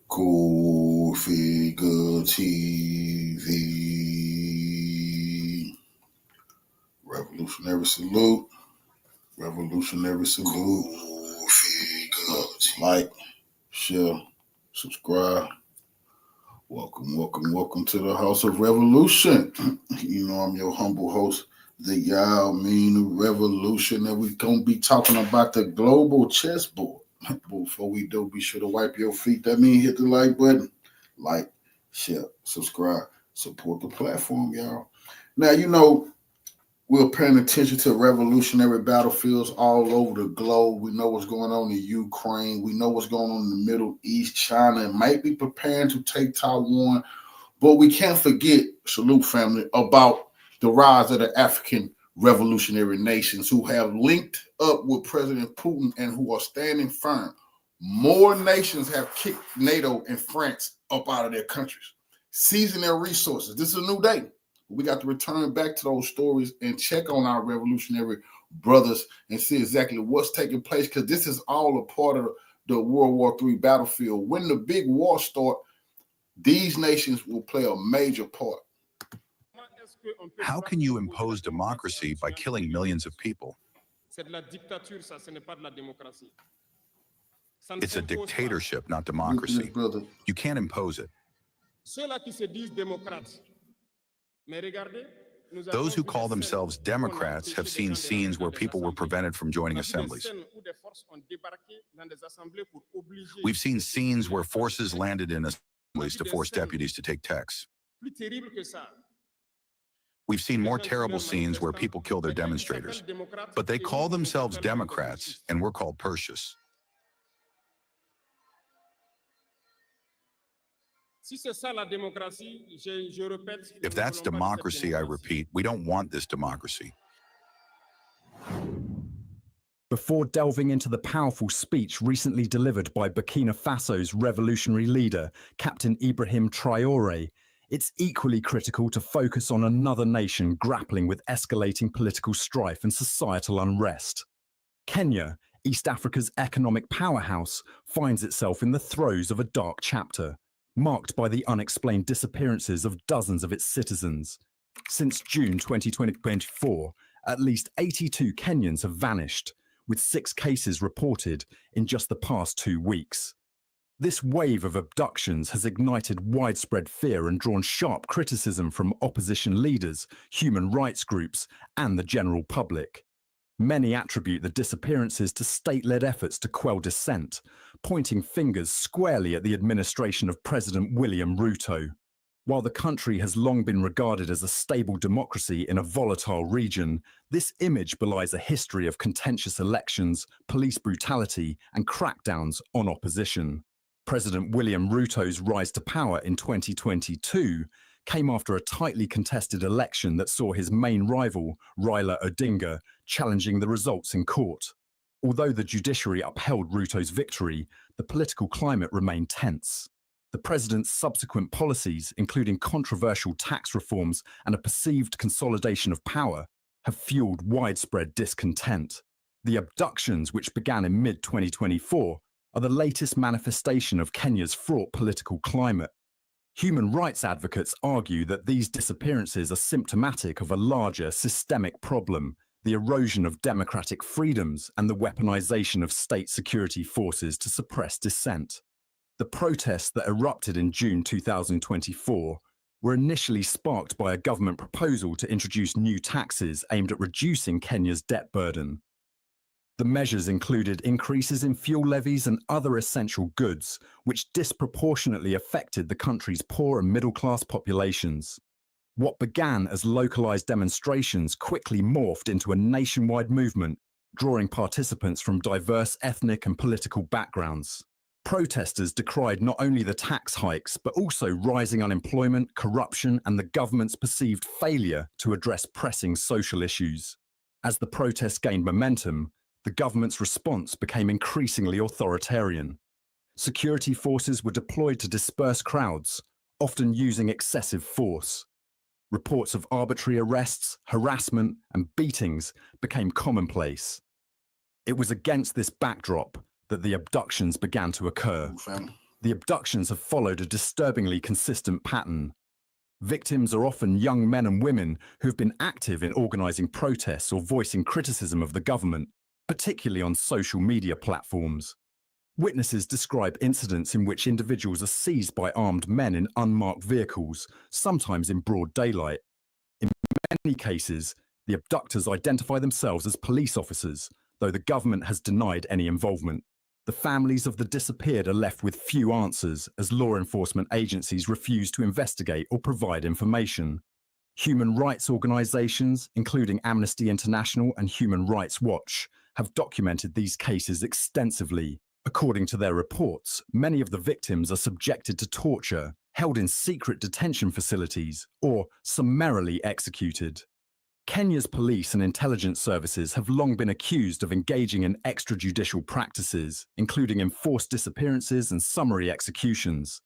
Cool Figure TV. Revolutionary salute. Revolutionary salute. Cool Figure. Like, share, subscribe. Welcome to the House of Revolution. You know, I'm your humble host, the Y'all Mean Revolution, and we're going to be talking about the global chessboard. Before we do, be sure to wipe your feet. That means hit the like button. Like, share, subscribe, support the platform, y'all. Now, you know, we're paying attention to revolutionary battlefields all over the globe. We know what's going on in Ukraine. We know what's going on in the Middle East. China might be preparing to take Taiwan. But we can't forget, salute family, about the rise of the African revolutionary nations who have linked up with President Putin and who are standing firm. More nations have kicked NATO and France up out of their countries, seizing their resources. This is a new day. We got to return back to those stories and check on our revolutionary brothers and see exactly what's taking place, because this is all a part of the World War III battlefield. When the big war starts, these nations will play a major part. How can you impose democracy by killing millions of people? It's a dictatorship, not democracy. You can't impose it. Those who call themselves Democrats have seen scenes where people were prevented from joining assemblies. We've seen scenes where forces landed in assemblies to force deputies to take texts. We've seen more terrible scenes where people kill their demonstrators. But they call themselves Democrats, and we're called Perseus. If that's democracy, I repeat, we don't want this democracy. Before delving into the powerful speech recently delivered by Burkina Faso's revolutionary leader, Captain Ibrahim Traoré, it's equally critical to focus on another nation grappling with escalating political strife and societal unrest. Kenya, East Africa's economic powerhouse, finds itself in the throes of a dark chapter, marked by the unexplained disappearances of dozens of its citizens. Since June 2024, at least 82 Kenyans have vanished, with 6 cases reported in just the past 2 weeks. This wave of abductions has ignited widespread fear and drawn sharp criticism from opposition leaders, human rights groups, and the general public. Many attribute the disappearances to state-led efforts to quell dissent, pointing fingers squarely at the administration of President William Ruto. While the country has long been regarded as a stable democracy in a volatile region, this image belies a history of contentious elections, police brutality, and crackdowns on opposition. President William Ruto's rise to power in 2022 came after a tightly contested election that saw his main rival, Raila Odinga, challenging the results in court. Although the judiciary upheld Ruto's victory, the political climate remained tense. The president's subsequent policies, including controversial tax reforms and a perceived consolidation of power, have fueled widespread discontent. The abductions, which began in mid-2024, are the latest manifestation of Kenya's fraught political climate. Human rights advocates argue that these disappearances are symptomatic of a larger systemic problem, the erosion of democratic freedoms and the weaponization of state security forces to suppress dissent. The protests that erupted in June 2024 were initially sparked by a government proposal to introduce new taxes aimed at reducing Kenya's debt burden. The measures included increases in fuel levies and other essential goods, which disproportionately affected the country's poor and middle-class populations. What began as localized demonstrations quickly morphed into a nationwide movement, drawing participants from diverse ethnic and political backgrounds. Protesters decried not only the tax hikes, but also rising unemployment, corruption, and the government's perceived failure to address pressing social issues. As the protests gained momentum, the government's response became increasingly authoritarian. Security forces were deployed to disperse crowds, often using excessive force. Reports of arbitrary arrests, harassment, and beatings became commonplace. It was against this backdrop that the abductions began to occur. The abductions have followed a disturbingly consistent pattern. Victims are often young men and women who have been active in organising protests or voicing criticism of the government, particularly on social media platforms. Witnesses describe incidents in which individuals are seized by armed men in unmarked vehicles, sometimes in broad daylight. In many cases, the abductors identify themselves as police officers, though the government has denied any involvement. The families of the disappeared are left with few answers as law enforcement agencies refuse to investigate or provide information. Human rights organisations, including Amnesty International and Human Rights Watch, have documented these cases extensively. According to their reports, many of the victims are subjected to torture, held in secret detention facilities, or summarily executed. Kenya's police and intelligence services have long been accused of engaging in extrajudicial practices, including enforced disappearances and summary executions.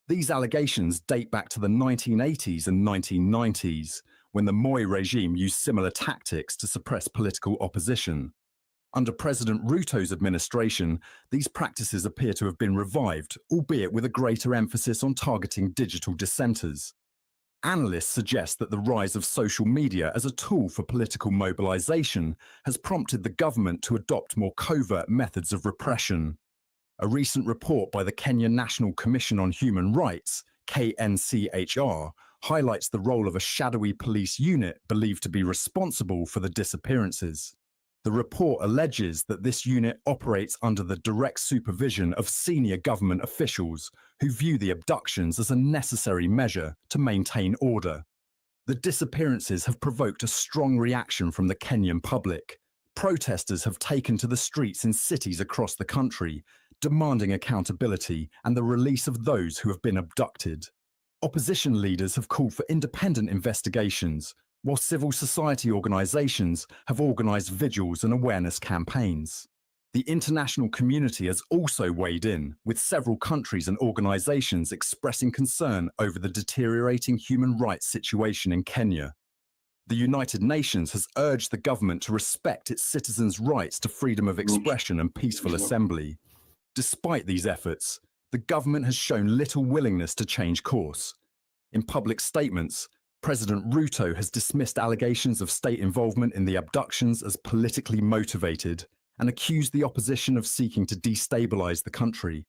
These allegations date back to the 1980s and 1990s, when the Moi regime used similar tactics to suppress political opposition. Under President Ruto's administration, these practices appear to have been revived, albeit with a greater emphasis on targeting digital dissenters. Analysts suggest that the rise of social media as a tool for political mobilization has prompted the government to adopt more covert methods of repression. A recent report by the Kenya National Commission on Human Rights, KNCHR, highlights the role of a shadowy police unit believed to be responsible for the disappearances. The report alleges that this unit operates under the direct supervision of senior government officials who view the abductions as a necessary measure to maintain order. The disappearances have provoked a strong reaction from the Kenyan public. Protesters have taken to the streets in cities across the country, demanding accountability and the release of those who have been abducted. Opposition leaders have called for independent investigations, while civil society organisations have organised vigils and awareness campaigns. The international community has also weighed in, with several countries and organisations expressing concern over the deteriorating human rights situation in Kenya. The United Nations has urged the government to respect its citizens' rights to freedom of expression and peaceful assembly. Despite these efforts, the government has shown little willingness to change course. In public statements, President Ruto has dismissed allegations of state involvement in the abductions as politically motivated and accused the opposition of seeking to destabilize the country.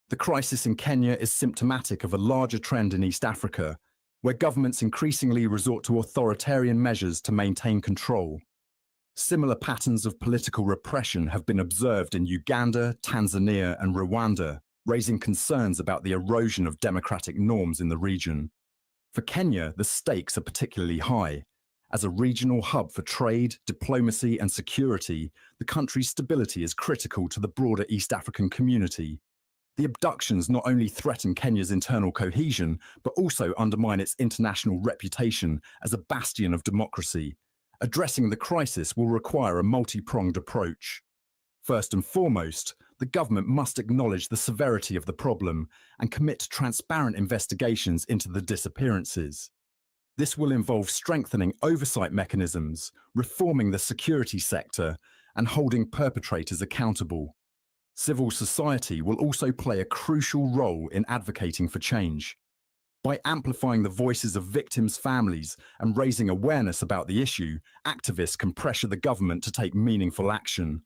The crisis in Kenya is symptomatic of a larger trend in East Africa, where governments increasingly resort to authoritarian measures to maintain control. Similar patterns of political repression have been observed in Uganda, Tanzania, and Rwanda, raising concerns about the erosion of democratic norms in the region. For Kenya, the stakes are particularly high. As a regional hub for trade, diplomacy, and security, the country's stability is critical to the broader East African community. The abductions not only threaten Kenya's internal cohesion, but also undermine its international reputation as a bastion of democracy. Addressing the crisis will require a multi-pronged approach. First and foremost, the government must acknowledge the severity of the problem and commit to transparent investigations into the disappearances. This will involve strengthening oversight mechanisms, reforming the security sector, and holding perpetrators accountable. Civil society will also play a crucial role in advocating for change. By amplifying the voices of victims' families and raising awareness about the issue, activists can pressure the government to take meaningful action.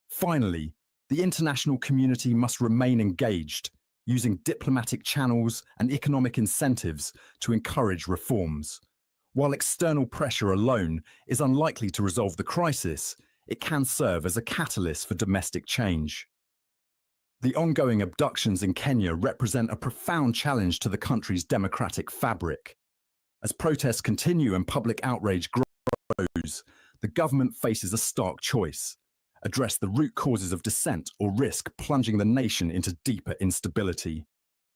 Finally, the international community must remain engaged, using diplomatic channels and economic incentives to encourage reforms. While external pressure alone is unlikely to resolve the crisis, it can serve as a catalyst for domestic change. The ongoing abductions in Kenya represent a profound challenge to the country's democratic fabric. As protests continue and public outrage grows, the government faces a stark choice: address the root causes of dissent or risk plunging the nation into deeper instability.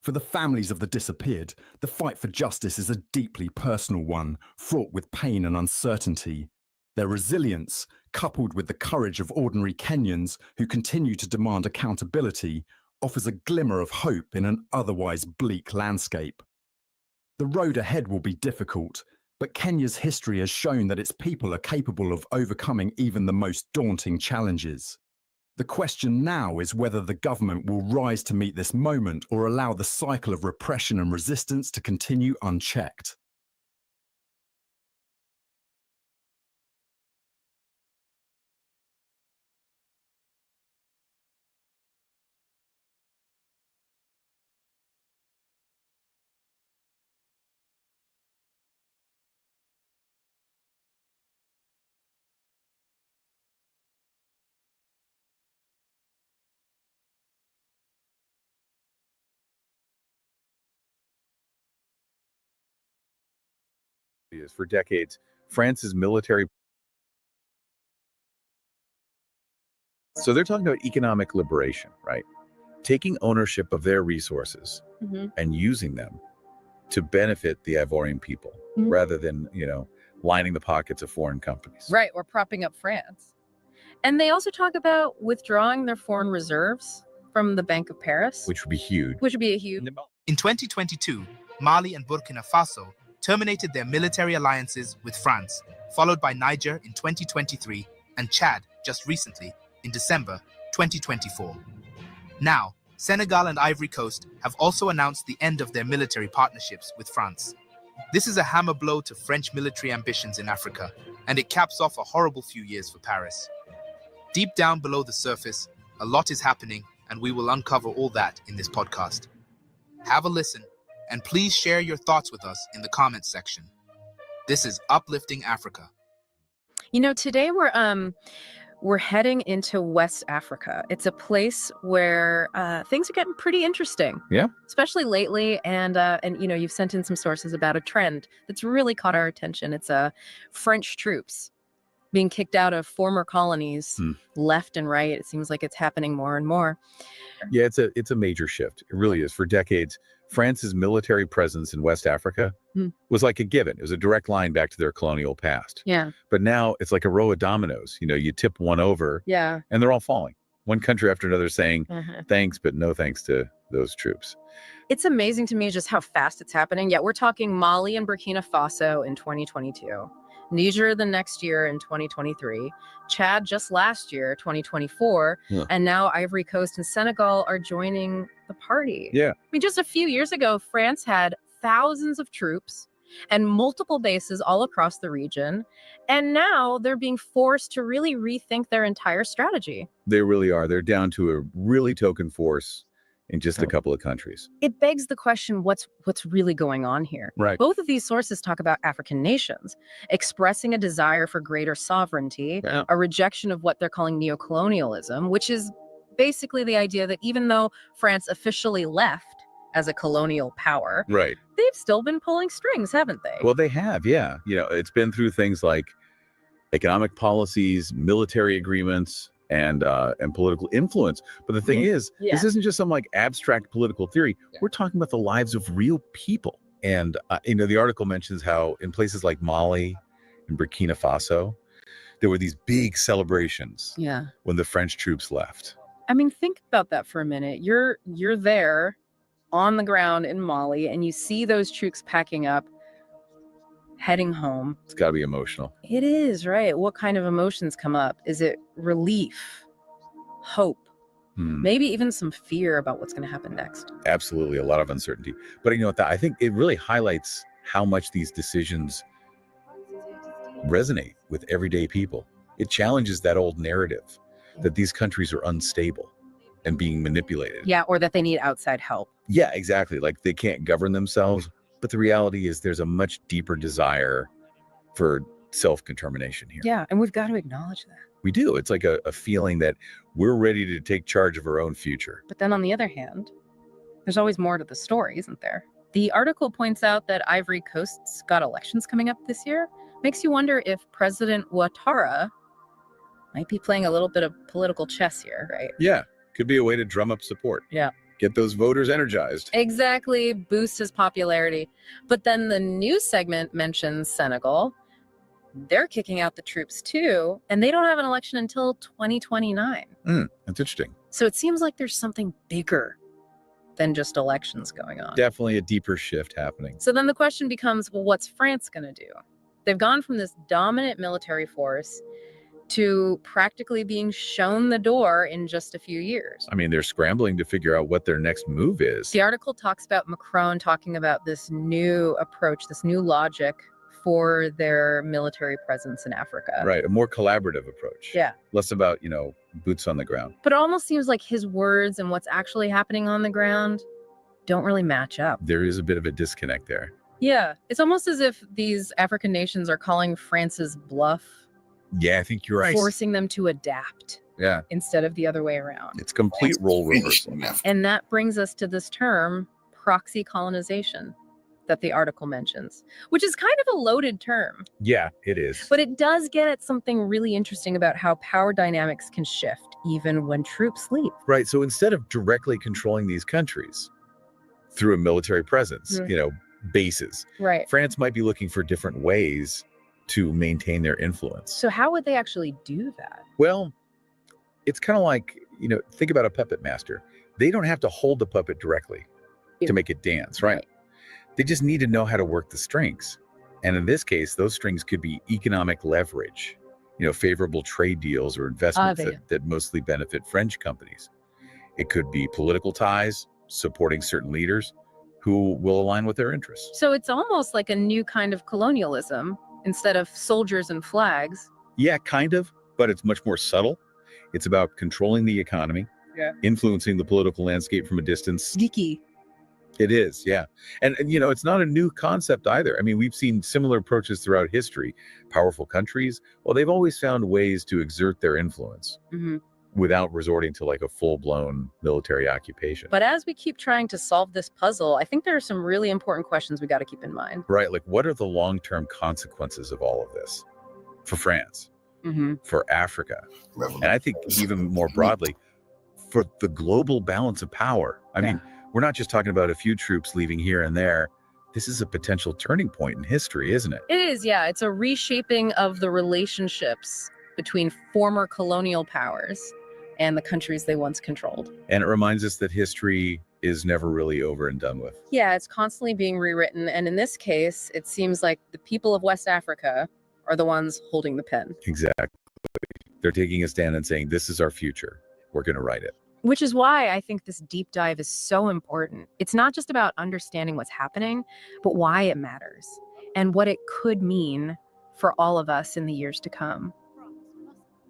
For the families of the disappeared, the fight for justice is a deeply personal one, fraught with pain and uncertainty. Their resilience, coupled with the courage of ordinary Kenyans who continue to demand accountability, offers a glimmer of hope in an otherwise bleak landscape. The road ahead will be difficult, but Kenya's history has shown that its people are capable of overcoming even the most daunting challenges. The question now is whether the government will rise to meet this moment or allow the cycle of repression and resistance to continue unchecked. For decades, France's military. So they're talking about economic liberation, right? Taking ownership of their resources and using them to benefit the Ivorian people rather than, lining the pockets of foreign companies. Right, or propping up France. And they also talk about withdrawing their foreign reserves from the Bank of Paris. Which would be huge. Which would be a huge... In 2022, Mali and Burkina Faso terminated their military alliances with France, followed by Niger in 2023 and Chad just recently in December 2024. Now, Senegal and Ivory Coast have also announced the end of their military partnerships with France. This is a hammer blow to French military ambitions in Africa, and it caps off a horrible few years for Paris. Deep down below the surface, a lot is happening, and we will uncover all that in this podcast. Have a listen, and please share your thoughts with us in the comments section. This is Uplifting Africa. Today we're heading into West Africa. It's a place where things are getting pretty interesting. Yeah. Especially lately, and you've sent in some sources about a trend that's really caught our attention. It's French troops being kicked out of former colonies left and right. It seems like it's happening more and more. Yeah, it's a major shift. It really is. For decades, France's military presence in West Africa was like a given. It was a direct line back to their colonial past. Yeah. But now it's like a row of dominoes. You tip one over, and they're all falling. One country after another saying thanks, but no thanks to those troops. It's amazing to me just how fast it's happening. Yeah, we're talking Mali and Burkina Faso in 2022. Niger the next year in 2023, Chad just last year, 2024, and now Ivory Coast and Senegal are joining the party. Yeah. I mean, just a few years ago, France had thousands of troops and multiple bases all across the region, and now they're being forced to really rethink their entire strategy. They really are. They're down to a really token force in just a couple of countries. It begs the question, what's really going on here? Right. Both of these sources talk about African nations expressing a desire for greater sovereignty, a rejection of what they're calling neocolonialism, which is basically the idea that even though France officially left as a colonial power, right, they've still been pulling strings, haven't they? Well, they have, yeah. It's been through things like economic policies, military agreements, and political influence. But the thing is, this isn't just some like abstract political theory. We're talking about the lives of real people. And, the article mentions how in places like Mali and Burkina Faso, there were these big celebrations when the French troops left. I mean, think about that for a minute. You're there on the ground in Mali and you see those troops packing up, heading home. It's got to be emotional. It is, right? What kind of emotions come up? Is it relief, hope, maybe even some fear about what's going to happen next? Absolutely. A lot of uncertainty. But I think it really highlights how much these decisions resonate with everyday people. It challenges that old narrative that these countries are unstable and being manipulated. Yeah, or that they need outside help. Yeah, exactly. Like they can't govern themselves. But the reality is there's a much deeper desire for self-determination here. Yeah, and we've got to acknowledge that. We do. It's like a feeling that we're ready to take charge of our own future. But then on the other hand, there's always more to the story, isn't there? The article points out that Ivory Coast's got elections coming up this year. Makes you wonder if President Ouattara might be playing a little bit of political chess here, right? Yeah, could be a way to drum up support. Yeah. Get those voters energized. Exactly, boost his popularity. But then the news segment mentions Senegal. They're kicking out the troops too, and they don't have an election until 2029. That's interesting. So it seems like there's something bigger than just elections going on. Definitely a deeper shift happening. So then the question becomes, well, what's France going to do? They've gone from this dominant military force to practically being shown the door in just a few years. I mean, they're scrambling to figure out what their next move is. The article talks about Macron talking about this new approach, this new logic for their military presence in Africa. Right, a more collaborative approach. Yeah. Less about, boots on the ground. But it almost seems like his words and what's actually happening on the ground don't really match up. There is a bit of a disconnect there. Yeah, it's almost as if these African nations are calling France's bluff. Yeah, I think you're right. Forcing them to adapt. Yeah. Instead of the other way around. It's complete role reversal. And that brings us to this term, proxy colonization, that the article mentions, which is kind of a loaded term. Yeah, it is. But it does get at something really interesting about how power dynamics can shift even when troops leave. Right. So instead of directly controlling these countries through a military presence, bases, right, France might be looking for different ways to maintain their influence. So how would they actually do that? Well, it's kind of like, think about a puppet master. They don't have to hold the puppet directly to make it dance, right? They just need to know how to work the strings. And in this case, those strings could be economic leverage, favorable trade deals or investments that mostly benefit French companies. It could be political ties, supporting certain leaders who will align with their interests. So it's almost like a new kind of colonialism instead of soldiers and flags. Yeah, kind of, but it's much more subtle. It's about controlling the economy, influencing the political landscape from a distance. Geeky. It is, yeah. And it's not a new concept either. I mean, we've seen similar approaches throughout history. Powerful countries, well, they've always found ways to exert their influence without resorting to like a full-blown military occupation. But as we keep trying to solve this puzzle, I think there are some really important questions we got to keep in mind. Right, like what are the long-term consequences of all of this for France, for Africa, and I think even more broadly, for the global balance of power? I mean, we're not just talking about a few troops leaving here and there. This is a potential turning point in history, isn't it? It is, yeah. It's a reshaping of the relationships between former colonial powers and the countries they once controlled. And it reminds us that history is never really over and done with. Yeah, it's constantly being rewritten. And in this case, it seems like the people of West Africa are the ones holding the pen. Exactly. They're taking a stand and saying, this is our future. We're going to write it. Which is why I think this deep dive is so important. It's not just about understanding what's happening, but why it matters and what it could mean for all of us in the years to come.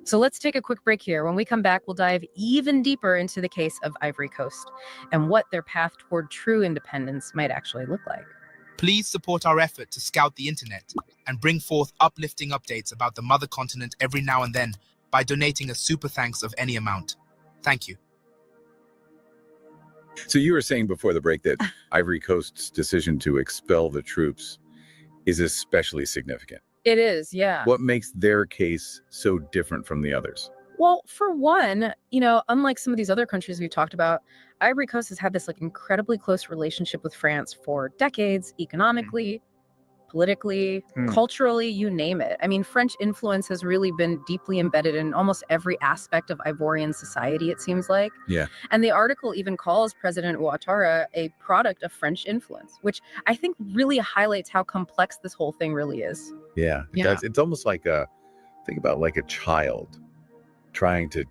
So let's take a quick break here. When we come back, we'll dive even deeper into the case of Ivory Coast and what their path toward true independence might actually look like. Please support our effort to scout the internet and bring forth uplifting updates about the mother continent every now and then by donating a super thanks of any amount. Thank you. So you were saying before the break that Ivory Coast's decision to expel the troops is especially significant. It is, yeah. What makes their case so different from the others? Well, for one, unlike some of these other countries we've talked about, Ivory Coast has had this incredibly close relationship with France for decades, economically, politically, culturally, you name it. I mean, French influence has really been deeply embedded in almost every aspect of Ivorian society, it seems like. Yeah. And the article even calls President Ouattara a product of French influence, which I think really highlights how complex this whole thing really is. Yeah, it does. It's almost like think about like a child trying to,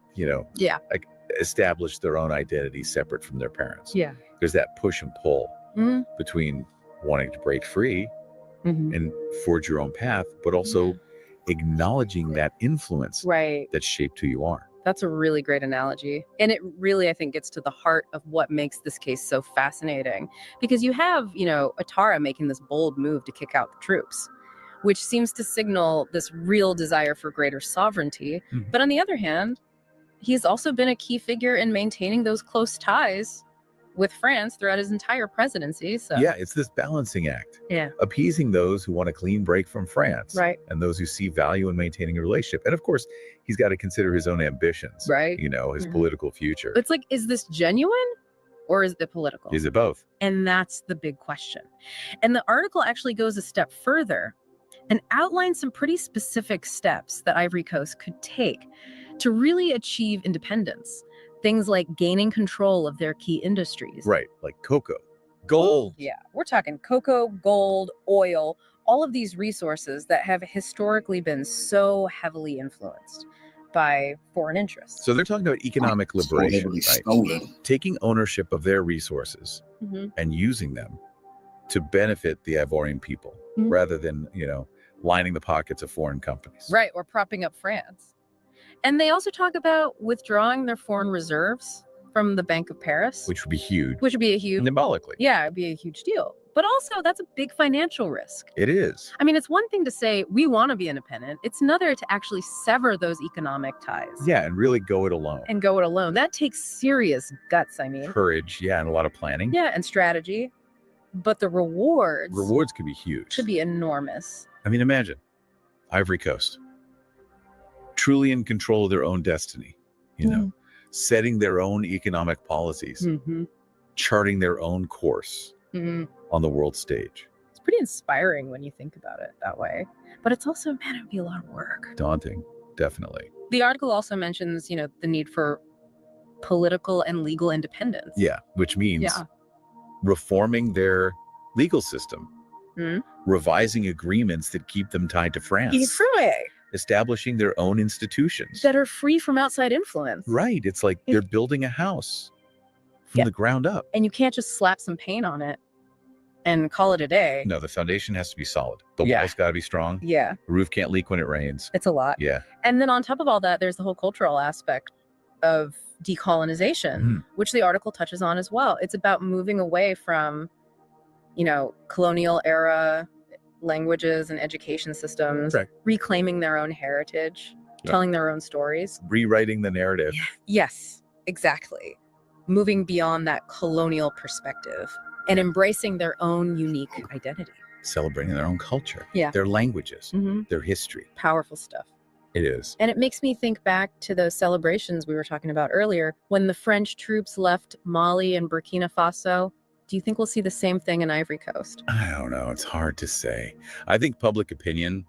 like establish their own identity separate from their parents. Yeah. There's that push and pull between wanting to break free and forge your own path, but also acknowledging that influence that shaped who you are. That's a really great analogy. And it really, I think, gets to the heart of what makes this case so fascinating. Because you have, Ouattara making this bold move to kick out the troops, which seems to signal this real desire for greater sovereignty. But on the other hand, he's also been a key figure in maintaining those close ties with France throughout his entire presidency. So yeah, it's this balancing act. Yeah. Appeasing those who want a clean break from France. Right. And those who see value in maintaining a relationship. And of course, he's got to consider his own ambitions. Right. His political future. It's like, is this genuine or is it political? Is it both? And that's the big question. And the article actually goes a step further and outlines some pretty specific steps that Ivory Coast could take to really achieve independence. Things like gaining control of their key industries. Right, like cocoa, gold. Yeah, we're talking cocoa, gold, oil, all of these resources that have historically been so heavily influenced by foreign interests. So they're talking about economic liberation, Heavily right? stolen. Taking ownership of their resources and using them to benefit the Ivorian people rather than, lining the pockets of foreign companies. Right, or propping up France. And they also talk about withdrawing their foreign reserves from the Bank of Paris. Which would be huge. Which would be a huge... Symbolically. Yeah, it'd be a huge deal. But also, that's a big financial risk. It is. I mean, it's one thing to say, we want to be independent. It's another to actually sever those economic ties. Yeah, and really go it alone. And go it alone. That takes serious guts, I mean. Courage, yeah, and a lot of planning. Yeah, and strategy. But the rewards... Rewards could be huge. Could be enormous. I mean, imagine Ivory Coast. Truly in control of their own destiny, setting their own economic policies, charting their own course on the world stage. It's pretty inspiring when you think about it that way. But it's also, man, it would be a lot of work. Daunting, definitely. The article also mentions, the need for political and legal independence. Yeah, which means reforming their legal system, revising agreements that keep them tied to France. Establishing their own institutions that are free from outside influence. Right. It's like they're building a house from the ground up. And you can't just slap some paint on it and call it a day. No, the foundation has to be solid. The walls got to be strong. Yeah. The roof can't leak when it rains. It's a lot. Yeah. And then on top of all that, there's the whole cultural aspect of decolonization, which the article touches on as well. It's about moving away from, colonial era languages and education systems, reclaiming their own heritage, telling their own stories. Rewriting the narrative. Yes, exactly. Moving beyond that colonial perspective and embracing their own unique identity. Celebrating their own culture, their languages, their history. Powerful stuff. It is. And it makes me think back to those celebrations we were talking about earlier, when the French troops left Mali and Burkina Faso. Do you think we'll see the same thing in Ivory Coast? I don't know. It's hard to say. I think public opinion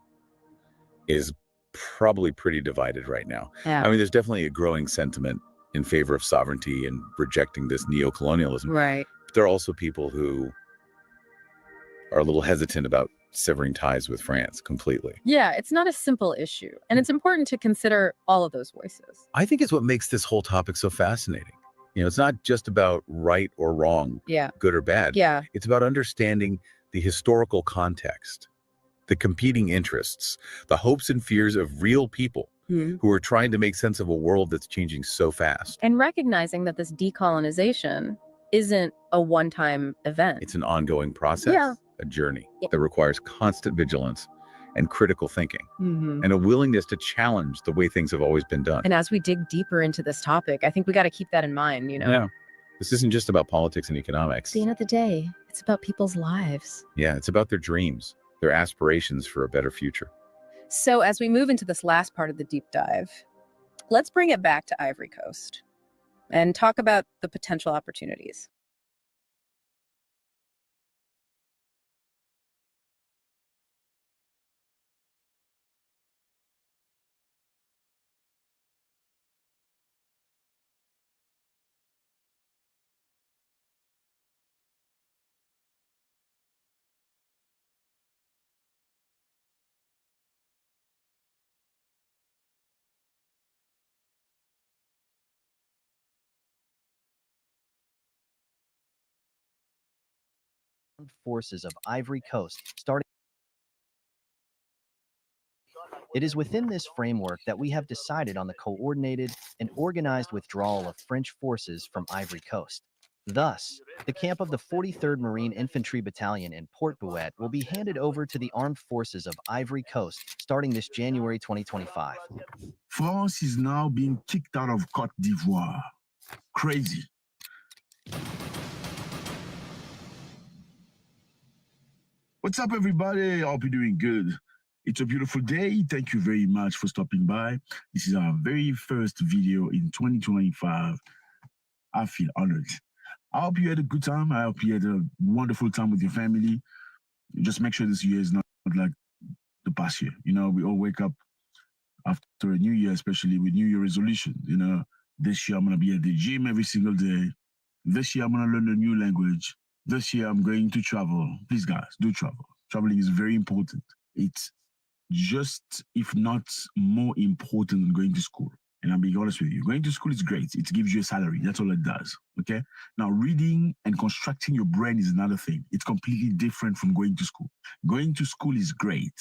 is probably pretty divided right now. Yeah. I mean, there's definitely a growing sentiment in favor of sovereignty and rejecting this neo-colonialism. Right. But there are also people who are a little hesitant about severing ties with France completely. Yeah, it's not a simple issue. And it's important to consider all of those voices. I think it's what makes this whole topic so fascinating. It's not just about right or wrong, good or bad. Yeah. It's about understanding the historical context, the competing interests, the hopes and fears of real people who are trying to make sense of a world that's changing so fast. And recognizing that this decolonization isn't a one-time event. It's an ongoing process, a journey that requires constant vigilance and critical thinking and a willingness to challenge the way things have always been done. And as we dig deeper into this topic, I think we got to keep that in mind, Yeah. This isn't just about politics and economics. At the end of the day, it's about people's lives. Yeah, it's about their dreams, their aspirations for a better future. So as we move into this last part of the deep dive, let's bring it back to Ivory Coast and talk about the potential opportunities. Forces of Ivory Coast starting. It is within this framework that we have decided on the coordinated and organized withdrawal of French forces from Ivory Coast. Thus, the camp of the 43rd Marine Infantry Battalion in Port Bouet will be handed over to the Armed Forces of Ivory Coast starting this January 2025. France is now being kicked out of Côte d'Ivoire. Crazy. What's up, everybody? Hope you're doing good. It's a beautiful day. Thank you very much for stopping by. This is our very first video in 2025. I feel honored. I hope you had a good time. I hope you had a wonderful time with your family. Just make sure this year is not like the past year. We all wake up after a new year, especially with New Year resolution. This year I'm going to be at the gym every single day. This year I'm going to learn a new language. This year I'm going to travel. Please, guys, do travel. Traveling is very important. It's just, if not more important than going to school. And I'll be honest with you, going to school is great. It gives you a salary. That's all it does. Okay. Now, reading and constructing your brain is another thing. It's completely different from going to school. Going to school is great.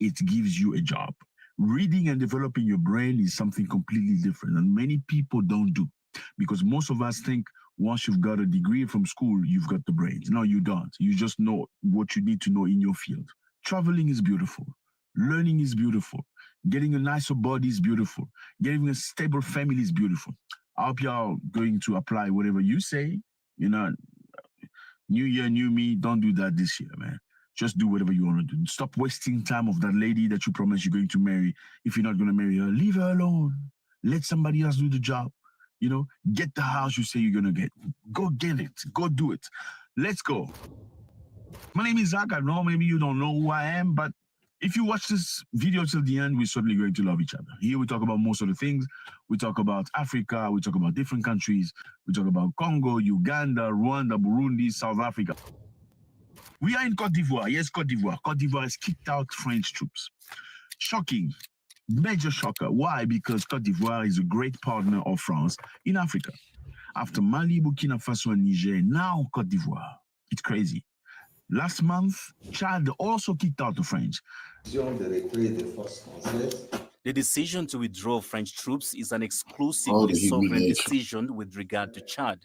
It gives you a job. Reading and developing your brain is something completely different, and many people don't do, because most of us think once you've got a degree from school, you've got the brains. No, you don't. You just know what you need to know in your field. Traveling is beautiful. Learning is beautiful. Getting a nicer body is beautiful. Getting a stable family is beautiful. I hope y'all going to apply whatever you say. You know, new year, new me. Don't do that this year, man. Just do whatever you want to do. Stop wasting time of that lady that you promised you're going to marry. If you're not going to marry her, leave her alone. Let somebody else do the job. You know, get the house you say you're going to get. Go get it. Go do it. Let's go. My name is Zach. I know maybe you don't know who I am, but if you watch this video till the end, we're certainly going to love each other. Here we talk about most of the things. We talk about Africa. We talk about different countries. We talk about Congo, Uganda, Rwanda, Burundi, South Africa. We are in Côte d'Ivoire. Yes, Côte d'Ivoire. Côte d'Ivoire has kicked out French troops. Shocking. Major shocker. Why? Because Côte d'Ivoire is a great partner of France in Africa. After Mali, Burkina Faso, and Niger, now Côte d'Ivoire. It's crazy. Last month, Chad also kicked out the French. The decision to withdraw French troops is an exclusively sovereign decision with regard to Chad.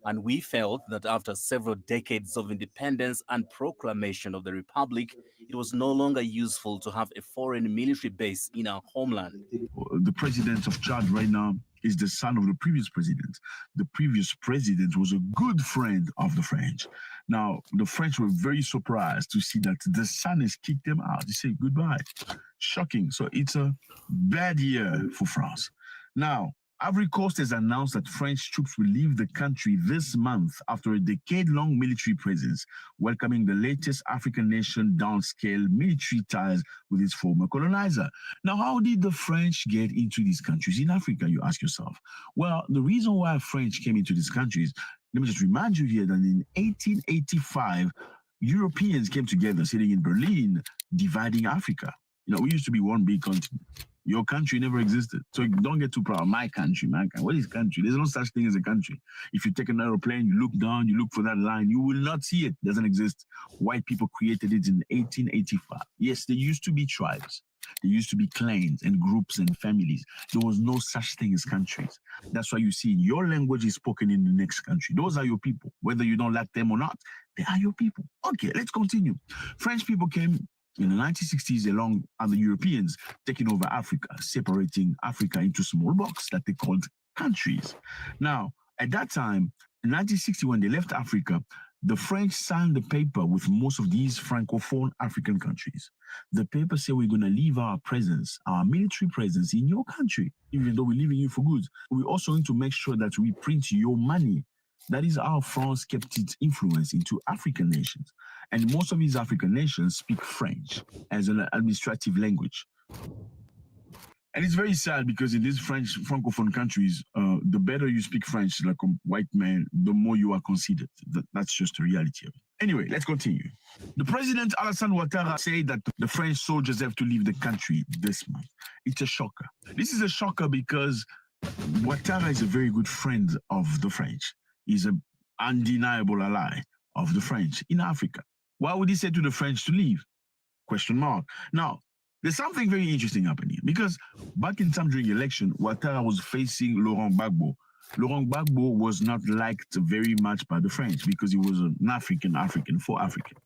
And we felt that after several decades of independence and proclamation of the Republic, it was no longer useful to have a foreign military base in our homeland. The president of Chad right now is the son of the previous president. The previous president was a good friend of the French. Now, the French were very surprised to see that the son has kicked them out. They say goodbye. Shocking. So it's a bad year for France. Now, Ivory Coast has announced that French troops will leave the country this month after a decade-long military presence, welcoming the latest African nation downscale military ties with its former colonizer. Now, how did the French get into these countries in Africa, you ask yourself? Well, the reason why French came into these countries, let me just remind you here that in 1885, Europeans came together sitting in Berlin, dividing Africa. You know, we used to be one big continent. Your country never existed. So don't get too proud. My country. What is country? There's no such thing as a country. If you take an aeroplane, you look down, you look for that line, you will not see it. It doesn't exist. White people created it in 1885. Yes, there used to be tribes. There used to be clans and groups and families. There was no such thing as countries. That's why you see your language is spoken in the next country. Those are your people. Whether you don't like them or not, they are your people. Okay, let's continue. French people came in the 1960s, along other Europeans, taking over Africa, separating Africa into small blocks that they called countries. Now, at that time, in 1960, when they left Africa, the French signed the paper with most of these Francophone African countries. The paper said we're going to leave our presence, our military presence in your country, even though we're leaving you for good. We're also going to make sure that we print your money. That is how France kept its influence into African nations. And most of these African nations speak French as an administrative language. And it's very sad because in these French Francophone countries, the better you speak French like a white man, the more you are considered. That's just the reality of it. Anyway, let's continue. The president, Alassane Ouattara, said that the French soldiers have to leave the country this month. It's a shocker. This is a shocker because Ouattara is a very good friend of the French. He's an undeniable ally of the French in Africa. Why would he say to the French to leave? Question mark. Now, there's something very interesting happening because back in time during election, Ouattara was facing Laurent Gbagbo. Laurent Gbagbo was not liked very much by the French because he was an African for African.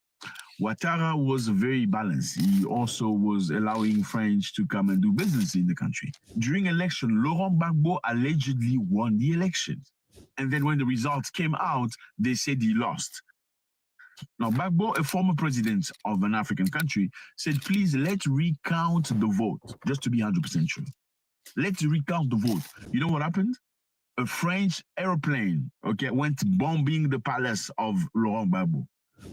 Ouattara was very balanced. He also was allowing French to come and do business in the country. During election, Laurent Gbagbo allegedly won the elections. And then when the results came out, they said he lost. Now, Gbagbo, a former president of an African country, said, please, let's recount the vote, just to be 100% sure. Let's recount the vote. You know what happened? A French airplane, went bombing the palace of Laurent Gbagbo.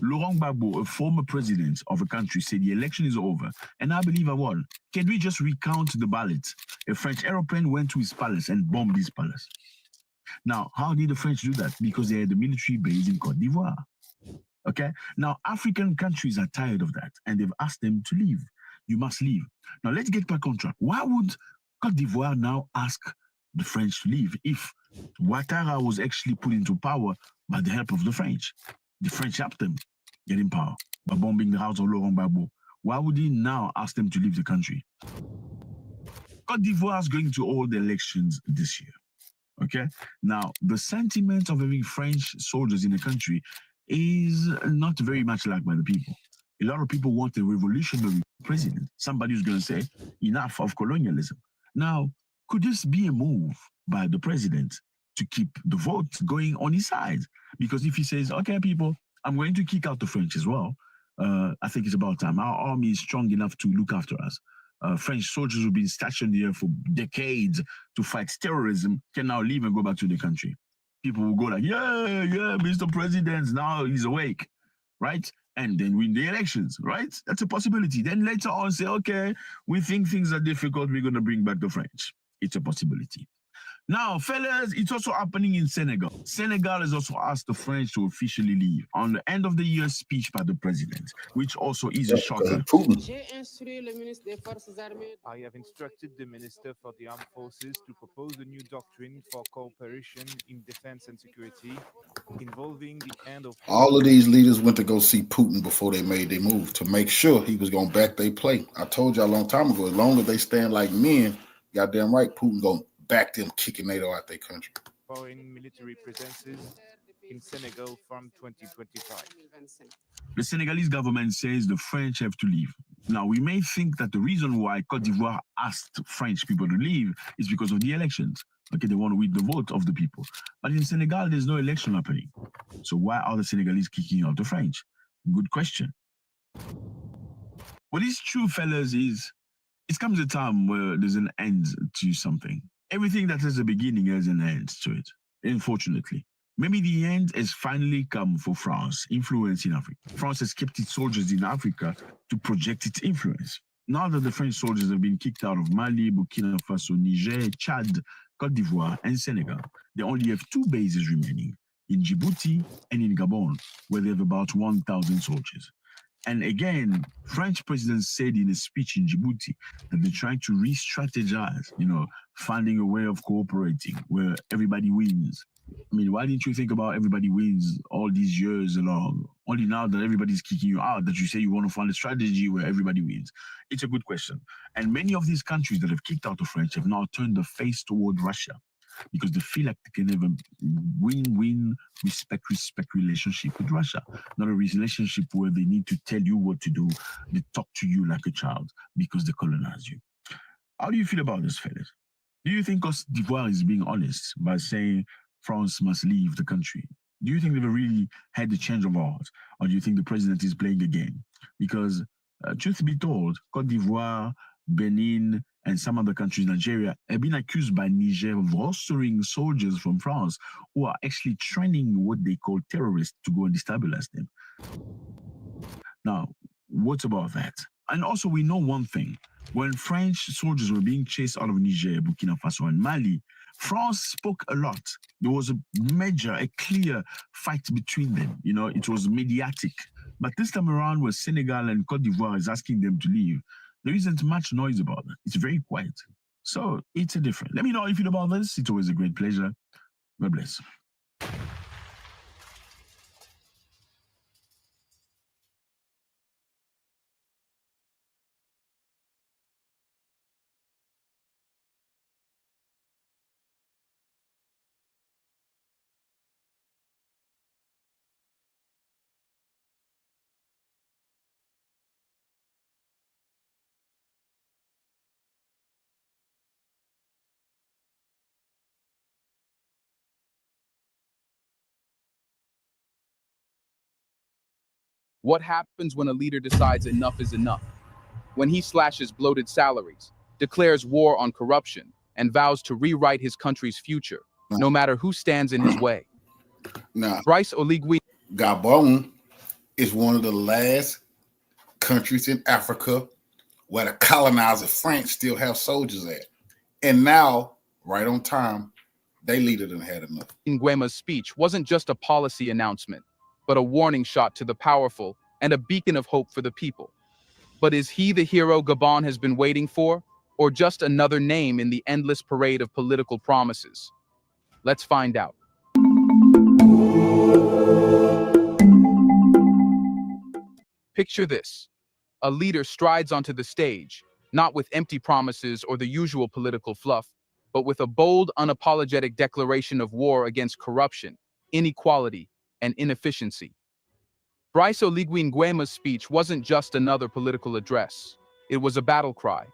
Laurent Gbagbo, a former president of a country, said the election is over, and I believe I won. Can we just recount the ballots? A French airplane went to his palace and bombed his palace. Now, how did the French do that? Because they had a military base in Côte d'Ivoire. Okay? Now, African countries are tired of that, and they've asked them to leave. you must leave. Now let's get back on track. Why would Cote d'Ivoire now ask the French to leave if Ouattara was actually put into power by the help of the French? The French helped them get in power by bombing the house of Laurent Gbagbo. Why would he now ask them to leave the country? Cote d'Ivoire is going to hold elections this year. Okay? Now, the sentiment of having French soldiers in the country is not very much liked by the people. A lot of people want a revolutionary president, somebody who's going to say, enough of colonialism. Now, could this be a move by the president to keep the vote going on his side? Because if he says, okay, people, I'm going to kick out the French as well, I think it's about time. Our army is strong enough to look after us. French soldiers who've been stationed here for decades to fight terrorism can now leave and go back to the country. People will go like, yeah, Mr. President, now he's awake, right? And then win the elections, right? That's a possibility. Then later on say, okay, we think things are difficult, we're going to bring back the French. It's a possibility. Now, fellas, it's also happening in Senegal. Senegal has also asked the French to officially leave on the end of the year speech by the president, which also is a shocker. I have instructed the Minister for the Armed Forces to propose a new doctrine for cooperation in defense and security, involving the end of... All of these leaders went to go see Putin before they made their move to make sure he was going to back their play. I told you a long time ago, as long as they stand like men, goddamn right, Putin going to back them kicking NATO out their country. Foreign military presences in Senegal from 2025. The Senegalese government says the French have to leave. Now, we may think that the reason why Cote d'Ivoire asked French people to leave is because of the elections. Okay, they want to win the vote of the people. But in Senegal, there's no election happening. So why are the Senegalese kicking out the French? Good question. What is true, fellas, is it comes a time where there's an end to something. Everything that has a beginning has an end to it, unfortunately. Maybe the end has finally come for France, influence in Africa. France has kept its soldiers in Africa to project its influence. Now that the French soldiers have been kicked out of Mali, Burkina Faso, Niger, Chad, Cote d'Ivoire, and Senegal, they only have 2 bases remaining, in Djibouti and in Gabon, where they have about 1,000 soldiers. And again, French president said in a speech in Djibouti that they're trying to re-strategize, finding a way of cooperating where everybody wins. I mean, why didn't you think about everybody wins all these years along? Only now that everybody's kicking you out that you say you want to find a strategy where everybody wins. It's a good question. And many of these countries that have kicked out the French have now turned their face toward Russia, because they feel like they can have a win-win, respect relationship with Russia. Not a relationship where they need to tell you what to do. They talk to you like a child because they colonize you. How do you feel about this, fellas? Do you think Cote d'Ivoire is being honest by saying France must leave the country? Do you think they've really had the change of heart? Or do you think the president is playing a game? Because truth be told, Cote d'Ivoire, Benin, and some other countries, Nigeria, have been accused by Niger of rostering soldiers from France who are actually training what they call terrorists to go and destabilize them. Now, what about that? And also, we know one thing. When French soldiers were being chased out of Niger, Burkina Faso, and Mali, France spoke a lot. There was a clear fight between them. It was mediatic. But this time around, where Senegal and Cote d'Ivoire is asking them to leave, there isn't much noise about it. It's very quiet. So it's a different. Let me know how you feel about this. It's always a great pleasure. God bless. What happens when a leader decides enough is enough? When he slashes bloated salaries, declares war on corruption, and vows to rewrite his country's future, no matter who stands in his way. Now, Bryce Oligui. Gabon is one of the last countries in Africa where the colonizer French still have soldiers at. And now, right on time, they leader done had enough. Nguema's speech wasn't just a policy announcement, but a warning shot to the powerful and a beacon of hope for the people. But is he the hero Gabon has been waiting for, or just another name in the endless parade of political promises? Let's find out. Picture this. A leader strides onto the stage, not with empty promises or the usual political fluff, but with a bold, unapologetic declaration of war against corruption, inequality, and inefficiency. Brice Oligui Nguema's speech wasn't just another political address. It was a battle cry.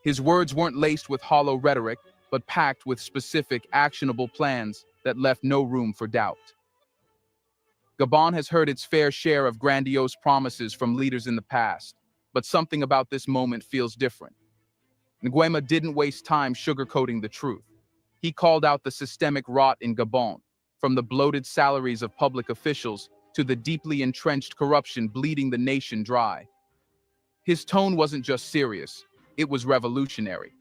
His words weren't laced with hollow rhetoric, but packed with specific, actionable plans that left no room for doubt. Gabon has heard its fair share of grandiose promises from leaders in the past, but something about this moment feels different. Nguema didn't waste time sugarcoating the truth. He called out the systemic rot in Gabon, from the bloated salaries of public officials to the deeply entrenched corruption bleeding the nation dry. His tone wasn't just serious, it was revolutionary.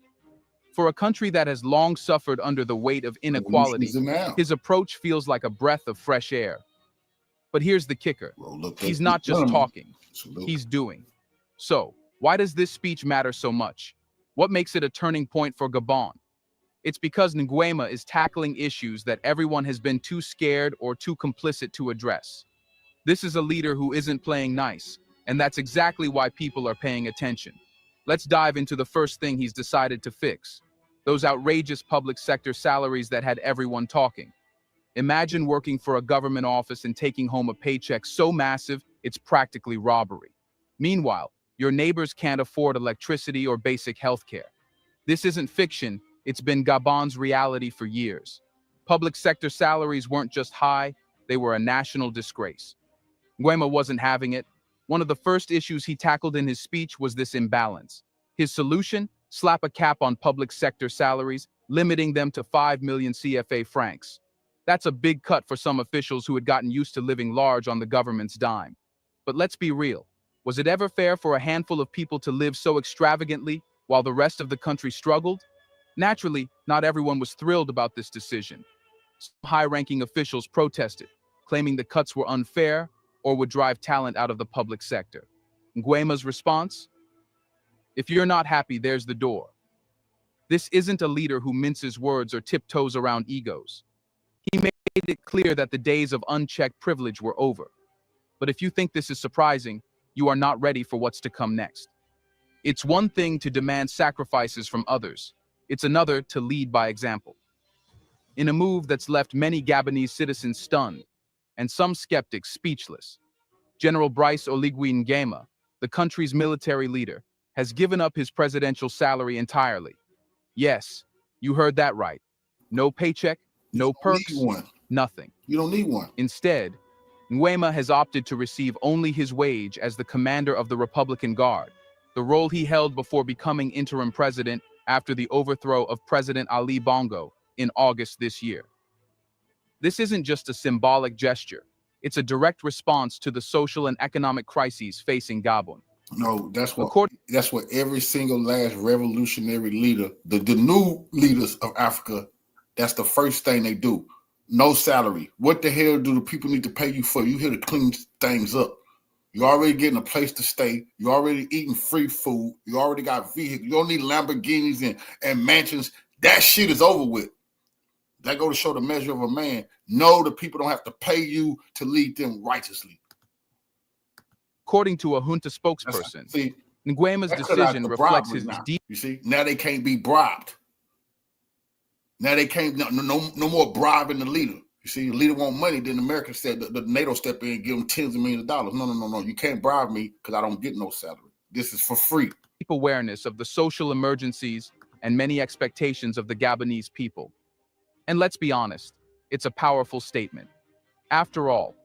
For a country that has long suffered under the weight of inequality, his approach feels like a breath of fresh air. But here's the kicker. He's not just talking, he's doing. So, why does this speech matter so much? What makes it a turning point for Gabon? It's because Nguema is tackling issues that everyone has been too scared or too complicit to address. This is a leader who isn't playing nice, and that's exactly why people are paying attention. Let's dive into the first thing he's decided to fix: those outrageous public sector salaries that had everyone talking. Imagine working for a government office and taking home a paycheck so massive it's practically robbery. Meanwhile, your neighbors can't afford electricity or basic health care. This isn't fiction, it's been Gabon's reality for years. Public sector salaries weren't just high, they were a national disgrace. Nguema wasn't having it. One of the first issues he tackled in his speech was this imbalance. His solution? Slap a cap on public sector salaries, limiting them to 5 million CFA francs. That's a big cut for some officials who had gotten used to living large on the government's dime. But let's be real. Was it ever fair for a handful of people to live so extravagantly while the rest of the country struggled? Naturally, not everyone was thrilled about this decision. Some high-ranking officials protested, claiming the cuts were unfair or would drive talent out of the public sector. Nguema's response? If you're not happy, there's the door. This isn't a leader who minces words or tiptoes around egos. He made it clear that the days of unchecked privilege were over. But if you think this is surprising, you are not ready for what's to come next. It's one thing to demand sacrifices from others. It's another to lead by example. In a move that's left many Gabonese citizens stunned, and some skeptics speechless, General Brice Oligui Nguema, the country's military leader, has given up his presidential salary entirely. Yes, you heard that right. No paycheck, no perks, nothing. You don't need one. Instead, Nguema has opted to receive only his wage as the commander of the Republican Guard, the role he held before becoming interim president after the overthrow of President Ali Bongo in August this year. This isn't just a symbolic gesture. It's a direct response to the social and economic crises facing Gabon. No, that's what every single last revolutionary leader, the new leaders of Africa, that's the first thing they do. No salary. What the hell do the people need to pay you for? You here to clean things up. You're already getting a place to stay. You're already eating free food. You already got vehicles. You don't need Lamborghinis and mansions. That shit is over with. That go to show the measure of a man. No, the people don't have to pay you to lead them righteously. According to a junta spokesperson, Nguema's decision reflects his deep... You see, now they can't be bribed. Now they can't, no more bribing the leader. You see, the leader want money, then America said, the NATO step in and give them tens of millions of dollars. No. You can't bribe me because I don't get no salary. This is for free. Deep awareness of the social emergencies and many expectations of the Gabonese people. And let's be honest, it's a powerful statement. After all,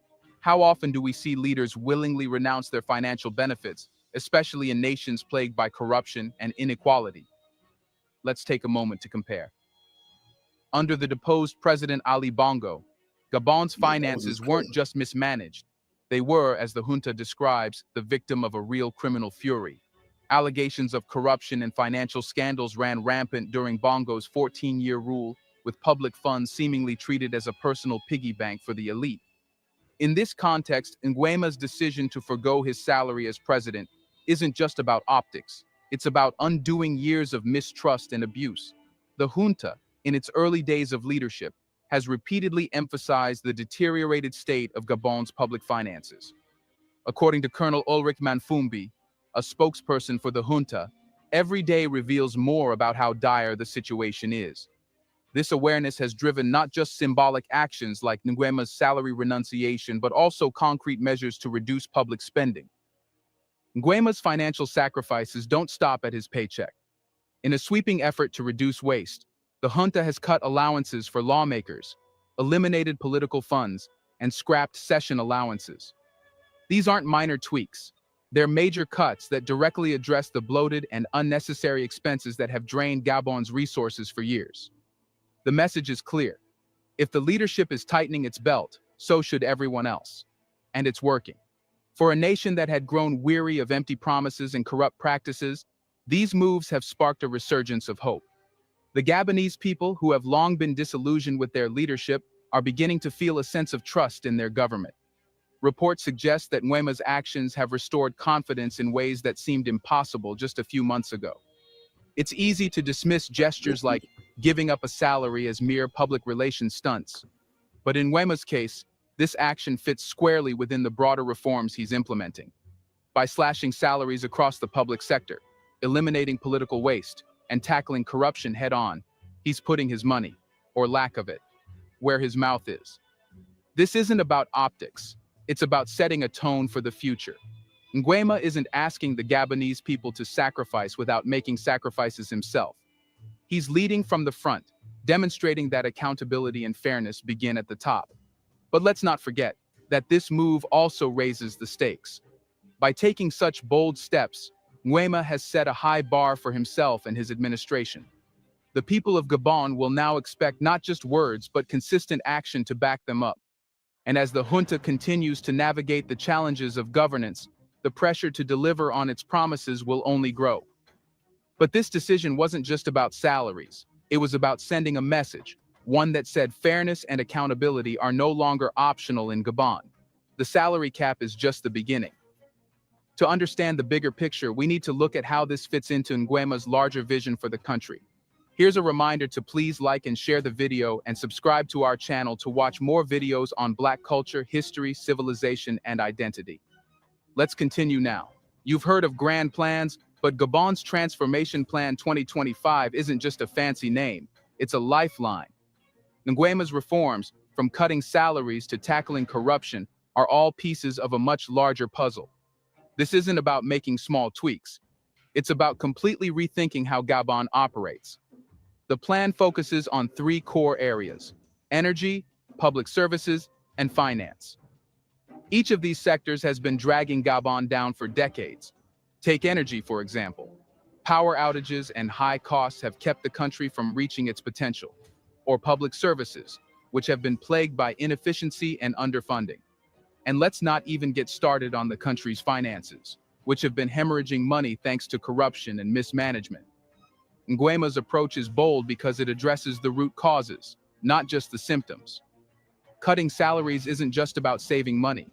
how often do we see leaders willingly renounce their financial benefits, especially in nations plagued by corruption and inequality? Let's take a moment to compare. Under the deposed President Ali Bongo, Gabon's finances weren't just mismanaged. They were, as the junta describes, the victim of a real criminal fury. Allegations of corruption and financial scandals ran rampant during Bongo's 14-year rule, with public funds seemingly treated as a personal piggy bank for the elite. In this context, Nguema's decision to forgo his salary as president isn't just about optics. It's about undoing years of mistrust and abuse. The junta, in its early days of leadership, has repeatedly emphasized the deteriorated state of Gabon's public finances. According to Colonel Ulrich Manfumbi, a spokesperson for the junta, every day reveals more about how dire the situation is. This awareness has driven not just symbolic actions like Nguema's salary renunciation, but also concrete measures to reduce public spending. Nguema's financial sacrifices don't stop at his paycheck. In a sweeping effort to reduce waste, the junta has cut allowances for lawmakers, eliminated political funds, and scrapped session allowances. These aren't minor tweaks. They're major cuts that directly address the bloated and unnecessary expenses that have drained Gabon's resources for years. The message is clear. If the leadership is tightening its belt, so should everyone else. And it's working. For a nation that had grown weary of empty promises and corrupt practices, these moves have sparked a resurgence of hope. The Gabonese people, who have long been disillusioned with their leadership, are beginning to feel a sense of trust in their government. Reports suggest that Nguema's actions have restored confidence in ways that seemed impossible just a few months ago. It's easy to dismiss gestures like giving up a salary as mere public relations stunts. But in Nguema's case, this action fits squarely within the broader reforms he's implementing. By slashing salaries across the public sector, eliminating political waste, and tackling corruption head-on, he's putting his money, or lack of it, where his mouth is. This isn't about optics. It's about setting a tone for the future. Nguema isn't asking the Gabonese people to sacrifice without making sacrifices himself. He's leading from the front, demonstrating that accountability and fairness begin at the top. But let's not forget that this move also raises the stakes. By taking such bold steps, Nguema has set a high bar for himself and his administration. The people of Gabon will now expect not just words, but consistent action to back them up. And as the junta continues to navigate the challenges of governance, the pressure to deliver on its promises will only grow. But this decision wasn't just about salaries. It was about sending a message, one that said fairness and accountability are no longer optional in Gabon. The salary cap is just the beginning. To understand the bigger picture, we need to look at how this fits into Nguema's larger vision for the country. Here's a reminder to please like and share the video and subscribe to our channel to watch more videos on Black culture, history, civilization, and identity. Let's continue now. You've heard of grand plans, but Gabon's Transformation Plan 2025 isn't just a fancy name, it's a lifeline. Nguema's reforms, from cutting salaries to tackling corruption, are all pieces of a much larger puzzle. This isn't about making small tweaks. It's about completely rethinking how Gabon operates. The plan focuses on three core areas: energy, public services, and finance. Each of these sectors has been dragging Gabon down for decades. Take energy, for example. Power outages and high costs have kept the country from reaching its potential. Or public services, which have been plagued by inefficiency and underfunding. And let's not even get started on the country's finances, which have been hemorrhaging money thanks to corruption and mismanagement. Nguema's approach is bold because it addresses the root causes, not just the symptoms. Cutting salaries isn't just about saving money.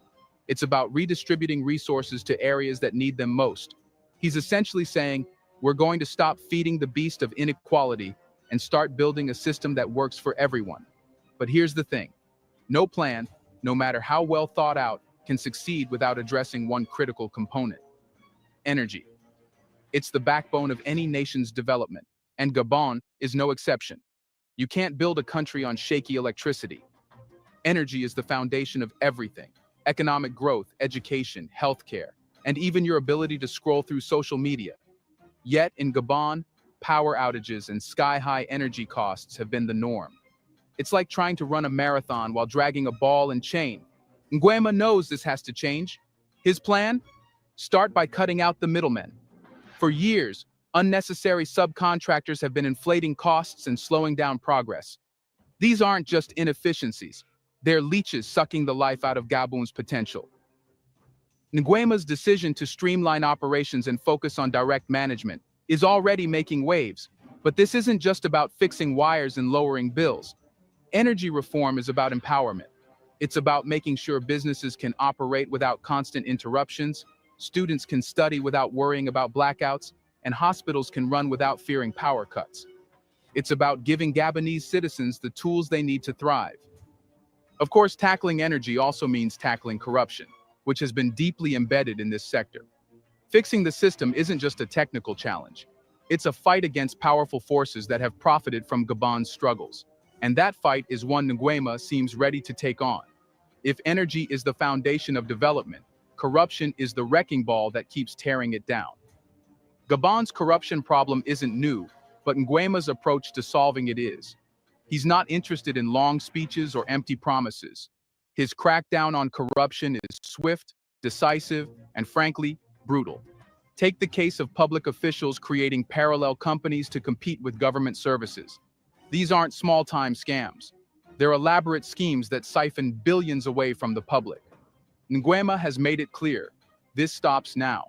It's about redistributing resources to areas that need them most. He's essentially saying, we're going to stop feeding the beast of inequality and start building a system that works for everyone. But here's the thing. No plan, no matter how well thought out, can succeed without addressing one critical component: energy. It's the backbone of any nation's development, and Gabon is no exception. You can't build a country on shaky electricity. Energy is the foundation of everything: economic growth, education, healthcare, and even your ability to scroll through social media. Yet in Gabon, power outages and sky-high energy costs have been the norm. It's like trying to run a marathon while dragging a ball and chain. Nguema knows this has to change. His plan? Start by cutting out the middlemen. For years, unnecessary subcontractors have been inflating costs and slowing down progress. These aren't just inefficiencies. They're leeches sucking the life out of Gabon's potential. Nguema's decision to streamline operations and focus on direct management is already making waves. But this isn't just about fixing wires and lowering bills. Energy reform is about empowerment. It's about making sure businesses can operate without constant interruptions, students can study without worrying about blackouts, and hospitals can run without fearing power cuts. It's about giving Gabonese citizens the tools they need to thrive. Of course, tackling energy also means tackling corruption, which has been deeply embedded in this sector. Fixing the system isn't just a technical challenge. It's a fight against powerful forces that have profited from Gabon's struggles. And that fight is one Nguema seems ready to take on. If energy is the foundation of development, corruption is the wrecking ball that keeps tearing it down. Gabon's corruption problem isn't new, but Nguema's approach to solving it is. He's not interested in long speeches or empty promises. His crackdown on corruption is swift, decisive, and frankly, brutal. Take the case of public officials creating parallel companies to compete with government services. These aren't small-time scams. They're elaborate schemes that siphon billions away from the public. Nguema has made it clear, this stops now.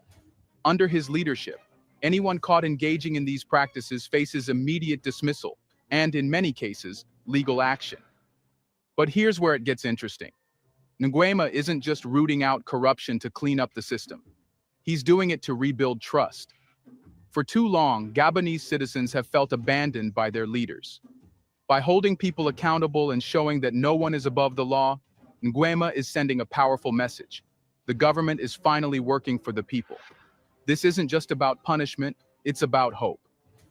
Under his leadership, anyone caught engaging in these practices faces immediate dismissal, and in many cases, legal action. But here's where it gets interesting. Nguema isn't just rooting out corruption to clean up the system. He's doing it to rebuild trust. For too long, Gabonese citizens have felt abandoned by their leaders. By holding people accountable and showing that no one is above the law, Nguema is sending a powerful message. The government is finally working for the people. This isn't just about punishment, it's about hope.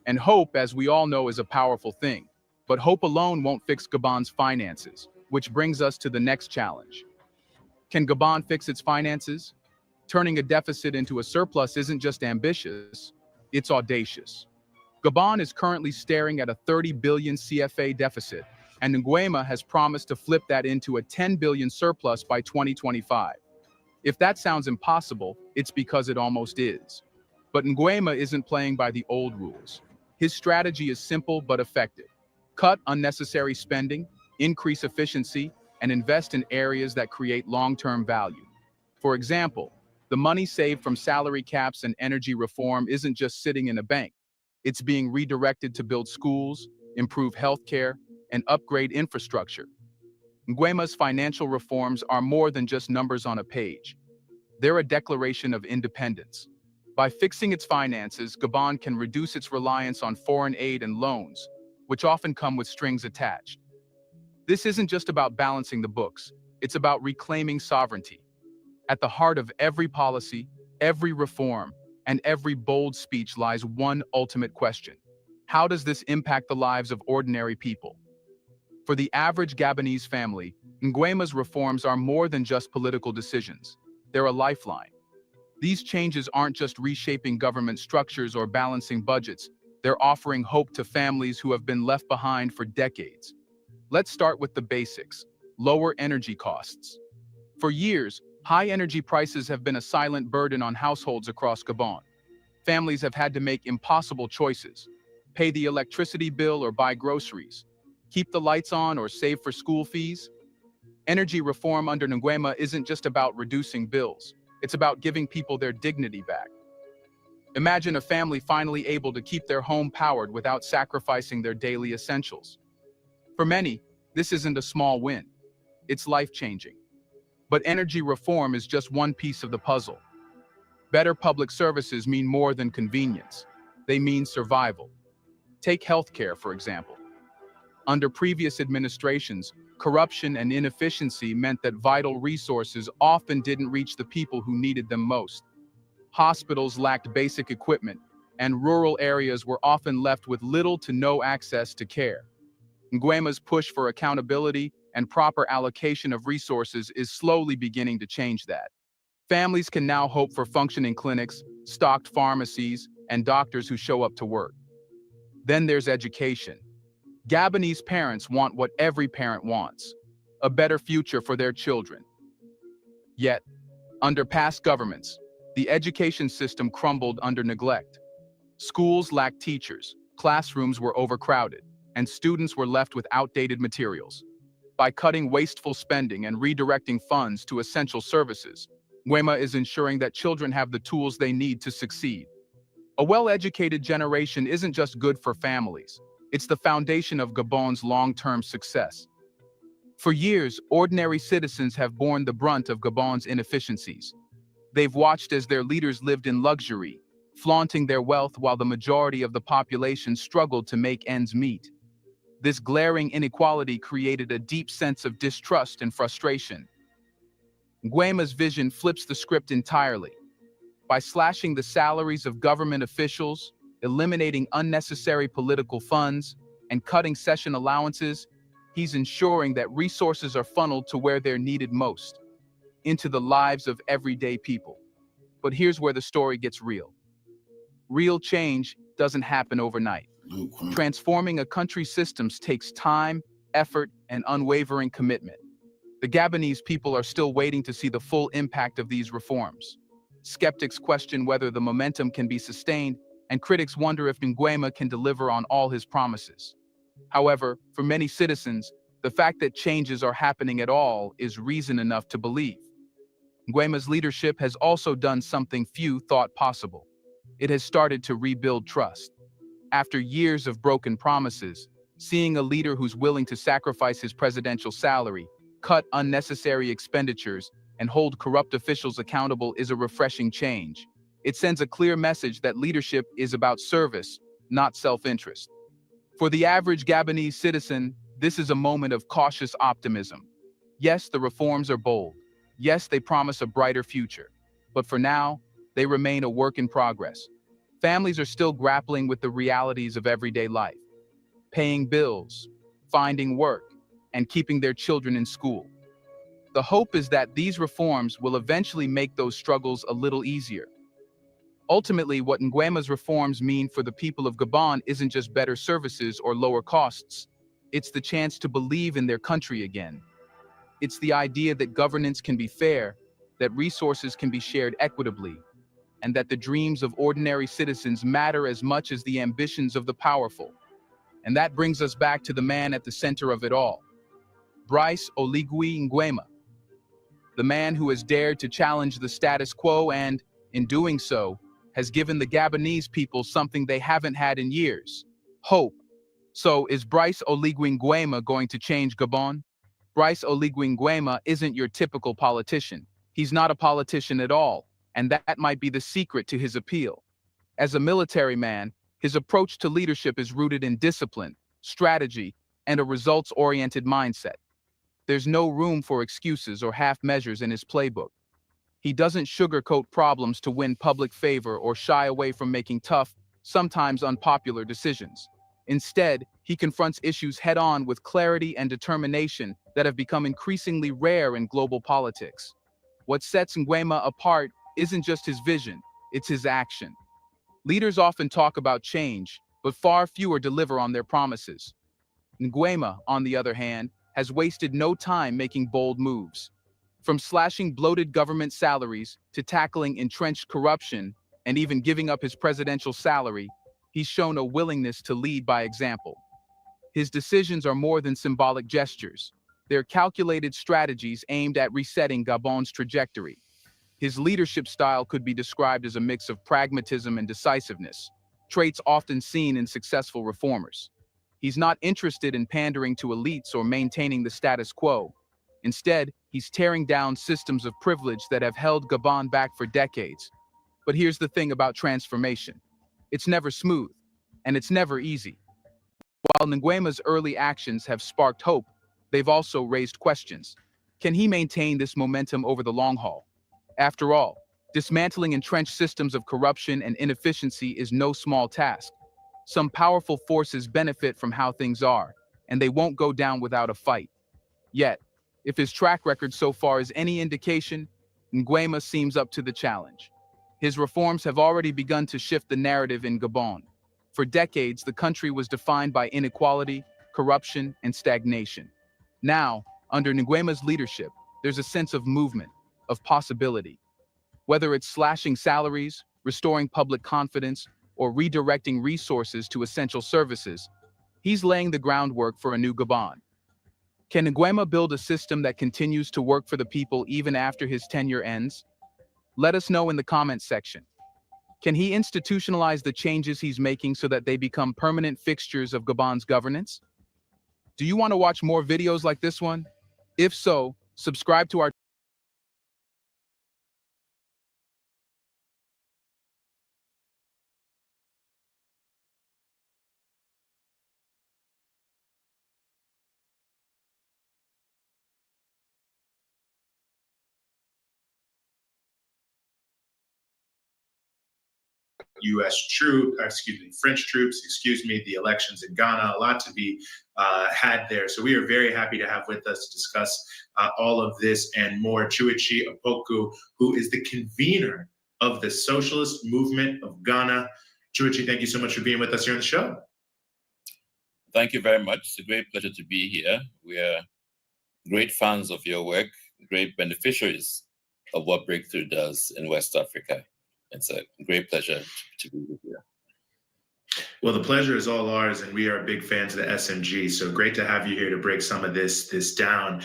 And hope, as we all know, is a powerful thing. But hope alone won't fix Gabon's finances, which brings us to the next challenge. Can Gabon fix its finances? Turning a deficit into a surplus isn't just ambitious, it's audacious. Gabon is currently staring at a 30 billion CFA deficit, and Nguema has promised to flip that into a 10 billion surplus by 2025. If that sounds impossible, it's because it almost is. But Nguema isn't playing by the old rules. His strategy is simple but effective. Cut unnecessary spending, increase efficiency, and invest in areas that create long-term value. For example, the money saved from salary caps and energy reform isn't just sitting in a bank. It's being redirected to build schools, improve healthcare, and upgrade infrastructure. Nguema's financial reforms are more than just numbers on a page. They're a declaration of independence. By fixing its finances, Gabon can reduce its reliance on foreign aid and loans, which often come with strings attached. This isn't just about balancing the books, it's about reclaiming sovereignty. At the heart of every policy, every reform, and every bold speech lies one ultimate question. How does this impact the lives of ordinary people? For the average Gabonese family, Nguema's reforms are more than just political decisions. They're a lifeline. These changes aren't just reshaping government structures or balancing budgets. They're offering hope to families who have been left behind for decades. Let's start with the basics: lower energy costs. For years, high energy prices have been a silent burden on households across Gabon. Families have had to make impossible choices: pay the electricity bill or buy groceries, keep the lights on or save for school fees. Energy reform under Nguema isn't just about reducing bills, it's about giving people their dignity back. Imagine a family finally able to keep their home powered without sacrificing their daily essentials. For many, this isn't a small win. It's life-changing. But energy reform is just one piece of the puzzle. Better public services mean more than convenience. They mean survival. Take healthcare, for example. Under previous administrations, corruption and inefficiency meant that vital resources often didn't reach the people who needed them most. Hospitals lacked basic equipment, and rural areas were often left with little to no access to care. Nguema's push for accountability and proper allocation of resources is slowly beginning to change that. Families can now hope for functioning clinics, stocked pharmacies, and doctors who show up to work. Then there's education. Gabonese parents want what every parent wants: a better future for their children. Yet, under past governments, the education system crumbled under neglect. Schools lacked teachers, classrooms were overcrowded, and students were left with outdated materials. By cutting wasteful spending and redirecting funds to essential services, Nguema is ensuring that children have the tools they need to succeed. A well-educated generation isn't just good for families, it's the foundation of Gabon's long-term success. For years, ordinary citizens have borne the brunt of Gabon's inefficiencies. They've watched as their leaders lived in luxury, flaunting their wealth while the majority of the population struggled to make ends meet. This glaring inequality created a deep sense of distrust and frustration. Nguema's vision flips the script entirely. By slashing the salaries of government officials, eliminating unnecessary political funds, and cutting session allowances, he's ensuring that resources are funneled to where they're needed most, into the lives of everyday people. But here's where the story gets real. Real change doesn't happen overnight. Transforming a country's systems takes time, effort, and unwavering commitment. The Gabonese people are still waiting to see the full impact of these reforms. Skeptics question whether the momentum can be sustained, and critics wonder if Nguema can deliver on all his promises. However, for many citizens, the fact that changes are happening at all is reason enough to believe. Nguema's leadership has also done something few thought possible. It has started to rebuild trust. After years of broken promises, seeing a leader who's willing to sacrifice his presidential salary, cut unnecessary expenditures, and hold corrupt officials accountable is a refreshing change. It sends a clear message that leadership is about service, not self-interest. For the average Gabonese citizen, this is a moment of cautious optimism. Yes, the reforms are bold. Yes, they promise a brighter future. But for now, they remain a work in progress. Families are still grappling with the realities of everyday life, paying bills, finding work, and keeping their children in school. The hope is that these reforms will eventually make those struggles a little easier. Ultimately, what Nguema's reforms mean for the people of Gabon isn't just better services or lower costs. It's the chance to believe in their country again. It's the idea that governance can be fair, that resources can be shared equitably, and that the dreams of ordinary citizens matter as much as the ambitions of the powerful. And that brings us back to the man at the center of it all, Brice Oligui Nguema, the man who has dared to challenge the status quo and, in doing so, has given the Gabonese people something they haven't had in years: hope. So, is Brice Oligui Nguema going to change Gabon? Brice Oligui Nguema isn't your typical politician. He's not a politician at all, and that might be the secret to his appeal. As a military man, his approach to leadership is rooted in discipline, strategy, and a results-oriented mindset. There's no room for excuses or half measures in his playbook. He doesn't sugarcoat problems to win public favor or shy away from making tough, sometimes unpopular decisions. Instead, he confronts issues head-on with clarity and determination that have become increasingly rare in global politics. What sets Nguema apart isn't just his vision, it's his action. Leaders often talk about change, but far fewer deliver on their promises. Nguema, on the other hand, has wasted no time making bold moves. From slashing bloated government salaries to tackling entrenched corruption and even giving up his presidential salary, he's shown a willingness to lead by example. His decisions are more than symbolic gestures. They're calculated strategies aimed at resetting Gabon's trajectory. His leadership style could be described as a mix of pragmatism and decisiveness, traits often seen in successful reformers. He's not interested in pandering to elites or maintaining the status quo. Instead, he's tearing down systems of privilege that have held Gabon back for decades. But here's the thing about transformation. It's never smooth, and it's never easy. While Nguema's early actions have sparked hope, they've also raised questions. Can he maintain this momentum over the long haul? After all, dismantling entrenched systems of corruption and inefficiency is no small task. Some powerful forces benefit from how things are, and they won't go down without a fight. Yet, if his track record so far is any indication, Nguema seems up to the challenge. His reforms have already begun to shift the narrative in Gabon. For decades, the country was defined by inequality, corruption, and stagnation. Now, under Nguema's leadership, there's a sense of movement, of possibility. Whether it's slashing salaries, restoring public confidence, or redirecting resources to essential services, he's laying the groundwork for a new Gabon. Can Nguema build a system that continues to work for the people even after his tenure ends? Let us know in the comments section. Can he institutionalize the changes he's making so that they become permanent fixtures of Gabon's governance? Do you want to watch more videos like this one? If so, subscribe to our French troops, the elections in Ghana, a lot to be had there. So we are very happy to have with us to discuss all of this and more Chiwechi Opoku, who is the convener of the Socialist Movement of Ghana. Chiwechi, thank you so much for being with us here on the show. Thank you very much. It's a great pleasure to be here. We are great fans of your work, great beneficiaries of what Breakthrough does in West Africa. It's a great pleasure to be with you. Well, the pleasure is all ours, and we are big fans of the SMG. So great to have you here to break some of this down.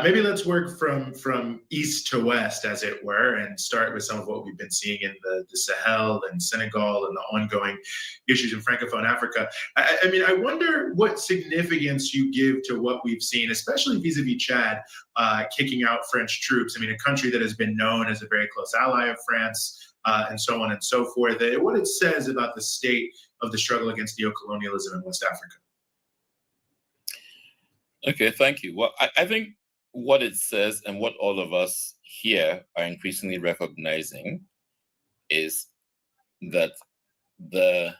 Maybe let's work from east to west, as it were, and start with some of what we've been seeing in the Sahel and Senegal and the ongoing issues in Francophone Africa. I wonder what significance you give to what we've seen, especially vis-a-vis Chad, kicking out French troops. A country that has been known as a very close ally of France, and so on and so forth. What it says about the state of the struggle against neocolonialism in West Africa. Okay, thank you. Well, I think what it says and what all of us here are increasingly recognizing is that the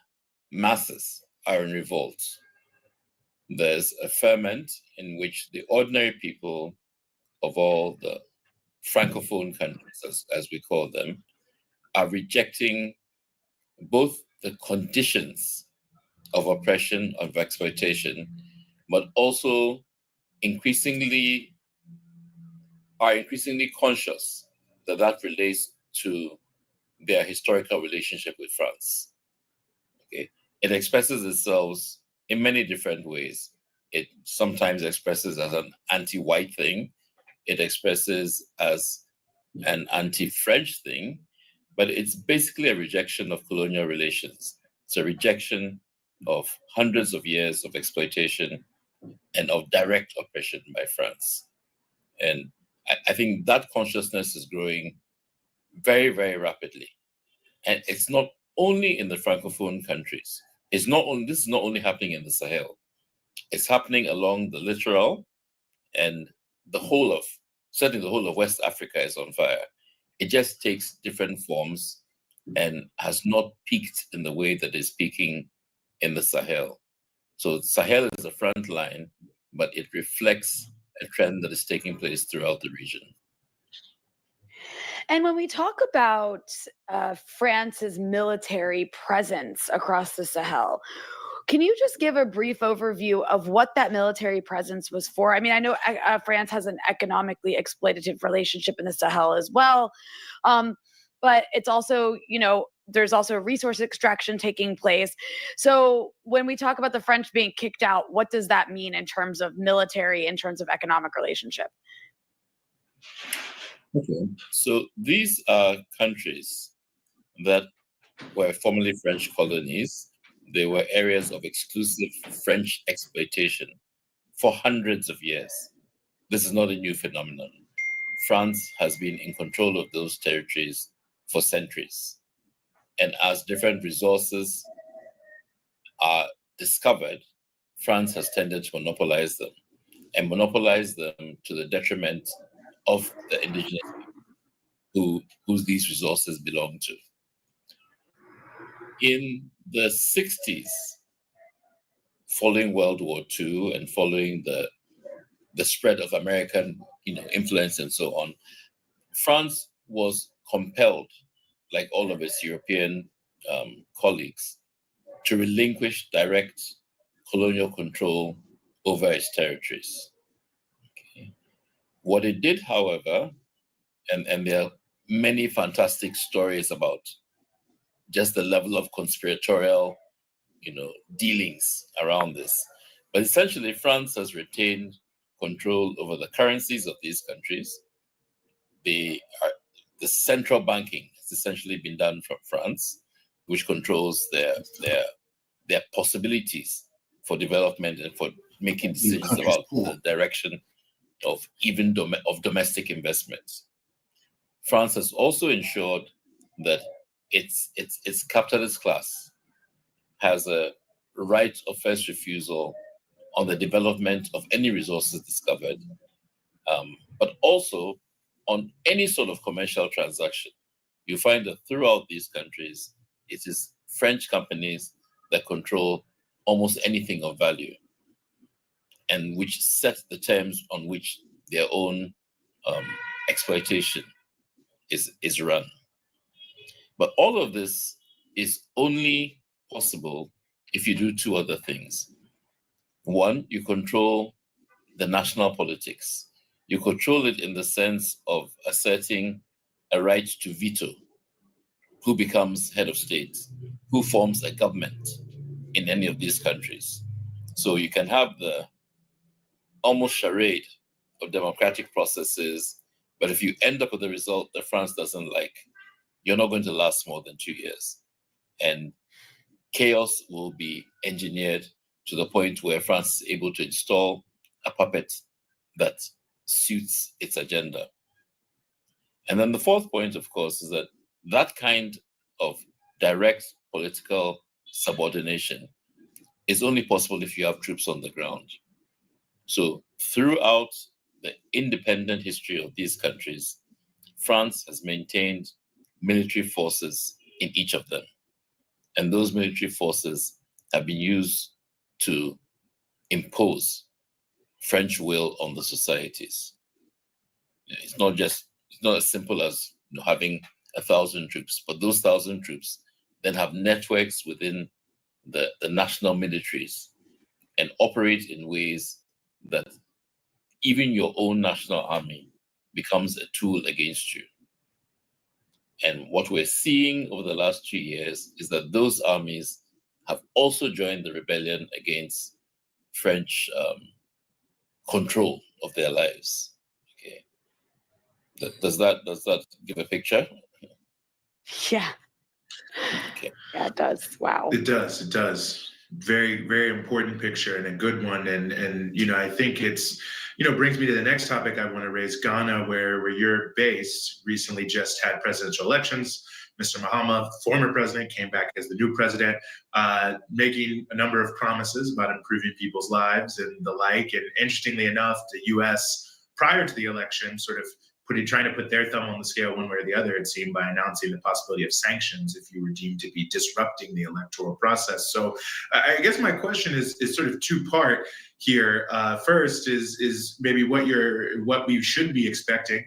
masses are in revolt. There's a ferment in which the ordinary people of all the Francophone countries, as we call them, are rejecting both the conditions of oppression, of exploitation, but also increasingly conscious that relates to their historical relationship with France. Okay, it expresses itself in many different ways. It sometimes expresses as an anti-white thing. It expresses as an anti-French thing. But it's basically a rejection of colonial relations. It's a rejection of hundreds of years of exploitation and of direct oppression by France. And I think that consciousness is growing very, very rapidly. And it's not only in the Francophone countries. This is not only happening in the Sahel. It's happening along the littoral, and certainly the whole of West Africa is on fire. It just takes different forms and has not peaked in the way that it's peaking in the Sahel. So Sahel is the front line, but it reflects a trend that is taking place throughout the region. And when we talk about France's military presence across the Sahel, can you just give a brief overview of what that military presence was for? I know France has an economically exploitative relationship in the Sahel as well, but it's also, there's also resource extraction taking place. So when we talk about the French being kicked out, what does that mean in terms of military, in terms of economic relationship? Okay, so these are countries that were formerly French colonies. They were areas of exclusive French exploitation for hundreds of years. This is not a new phenomenon. France has been in control of those territories for centuries. And as different resources are discovered, France has tended to monopolize them, and monopolize them to the detriment of the indigenous people who these resources belong to. In the 60s, following World War II and following the spread of American influence and so on, France was compelled, like all of its European colleagues, to relinquish direct colonial control over its territories. Okay. What it did, however, and there are many fantastic stories about just the level of conspiratorial, dealings around this. But essentially, France has retained control over the currencies of these countries. The central banking has essentially been done from France, which controls their possibilities for development and for making decisions about the direction of domestic investments. France has also ensured that its capitalist class has a right of first refusal on the development of any resources discovered, but also on any sort of commercial transaction. You find that throughout these countries, it is French companies that control almost anything of value and which set the terms on which their own exploitation is run. But all of this is only possible if you do two other things. One, you control the national politics. You control it in the sense of asserting a right to veto who becomes head of state, who forms a government in any of these countries. So you can have the almost charade of democratic processes, but if you end up with a result that France doesn't like, you're not going to last more than 2 years. And chaos will be engineered to the point where France is able to install a puppet that suits its agenda. And then the fourth point, of course, is that that kind of direct political subordination is only possible if you have troops on the ground. So throughout the independent history of these countries, France has maintained military forces in each of them. And those military forces have been used to impose French will on the societies. It's not as simple as having 1,000 troops, but those 1,000 troops then have networks within the national militaries and operate in ways that even your own national army becomes a tool against you. And what we're seeing over the last 2 years is that those armies have also joined the rebellion against French control of their lives. Okay, does that give a picture? Yeah. Okay. Yeah, it does. Wow. It does. Very, very important picture and a good one. And I think it's, brings me to the next topic I want to raise. Ghana, where you're based, recently just had presidential elections. Mr. Mahama, former president, came back as the new president, making a number of promises about improving people's lives and the like. And interestingly enough, the U.S., prior to the election, sort of trying to put their thumb on the scale one way or the other, it seemed, by announcing the possibility of sanctions if you were deemed to be disrupting the electoral process. So I guess my question is sort of two-part here. First is maybe what we should be expecting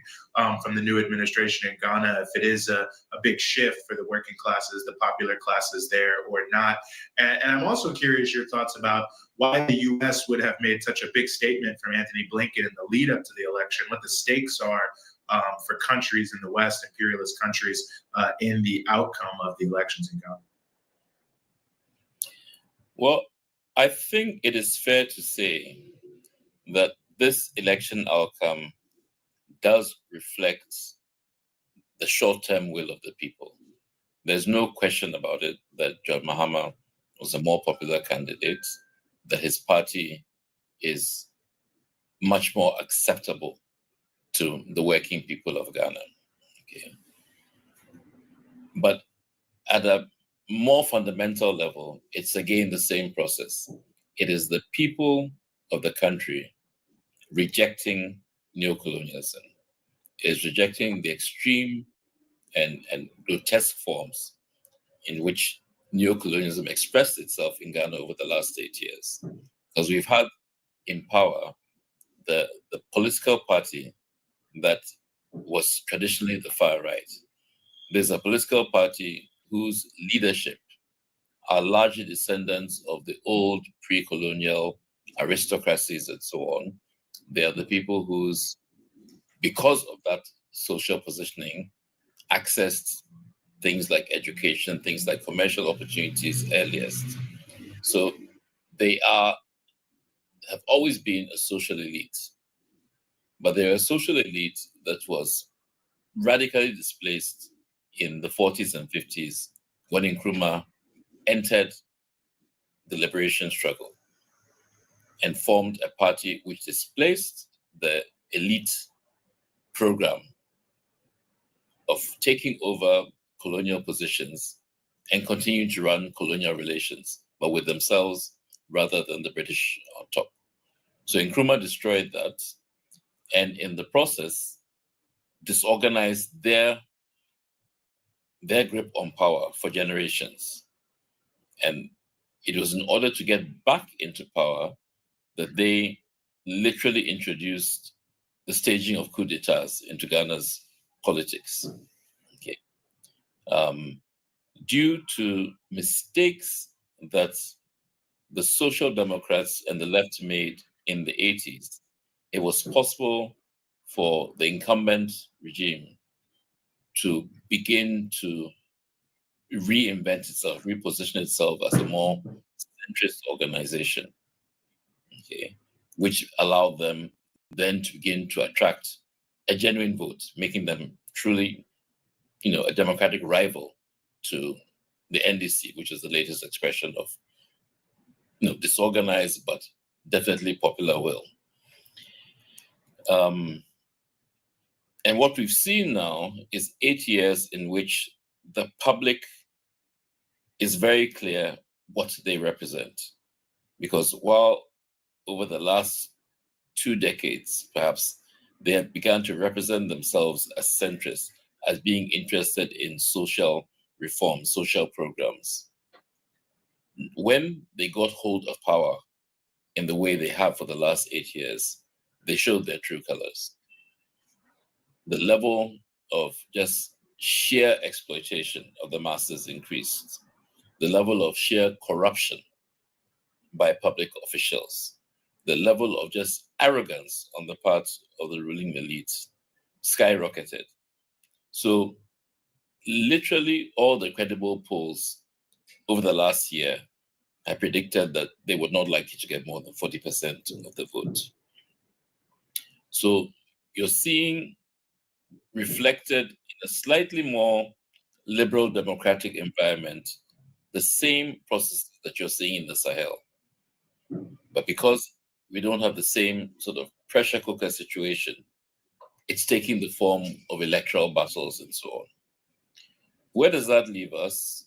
from the new administration in Ghana, if it is a big shift for the working classes, the popular classes there or not. And I'm also curious your thoughts about why the U.S. would have made such a big statement from Anthony Blinken in the lead up to the election, what the stakes are for countries in the West, imperialist countries, in the outcome of the elections in Ghana. Well, I think it is fair to say that this election outcome does reflect the short-term will of the people. There's no question about it that John Mahama was a more popular candidate, that his party is much more acceptable to the working people of Ghana. Okay. But at a more fundamental level, it's again the same process. It is the people of the country rejecting neocolonialism, is rejecting the extreme and grotesque forms in which neocolonialism expressed itself in Ghana over the last 8 years. Because we've had in power the political party that was traditionally the far right. There's a political party whose leadership are largely descendants of the old pre-colonial aristocracies and so on. They are the people whose, because of that social positioning, accessed things like education, things like commercial opportunities earliest. So they have always been a social elite. But they're a social elite that was radically displaced in the 40s and 50s when Nkrumah entered the liberation struggle and formed a party which displaced the elite program of taking over colonial positions and continuing to run colonial relations, but with themselves rather than the British on top. So Nkrumah destroyed that, and in the process, disorganized their grip on power for generations. And it was in order to get back into power that they literally introduced the staging of coup d'etats into Ghana's politics. Okay. Due to mistakes that the Social Democrats and the left made in the 80s, it was possible for the incumbent regime to begin to reinvent itself, reposition itself as a more centrist organization, okay, which allowed them then to begin to attract a genuine vote, making them truly, a democratic rival to the NDC, which is the latest expression of, disorganized but definitely popular will. And what we've seen now is 8 years in which the public is very clear what they represent. Because while over the last 2 decades, perhaps, they have begun to represent themselves as centrists, as being interested in social reform, social programs. When they got hold of power in the way they have for the last 8 years, they showed their true colors. The level of just sheer exploitation of the masses increased. The level of sheer corruption by public officials, the level of just arrogance on the part of the ruling elite skyrocketed. So literally all the credible polls over the last year have predicted that they would not likely to get more than 40% of the vote. So you're seeing reflected in a slightly more liberal democratic environment the same process that you're seeing in the Sahel. But because we don't have the same sort of pressure cooker situation, it's taking the form of electoral battles and so on. Where does that leave us?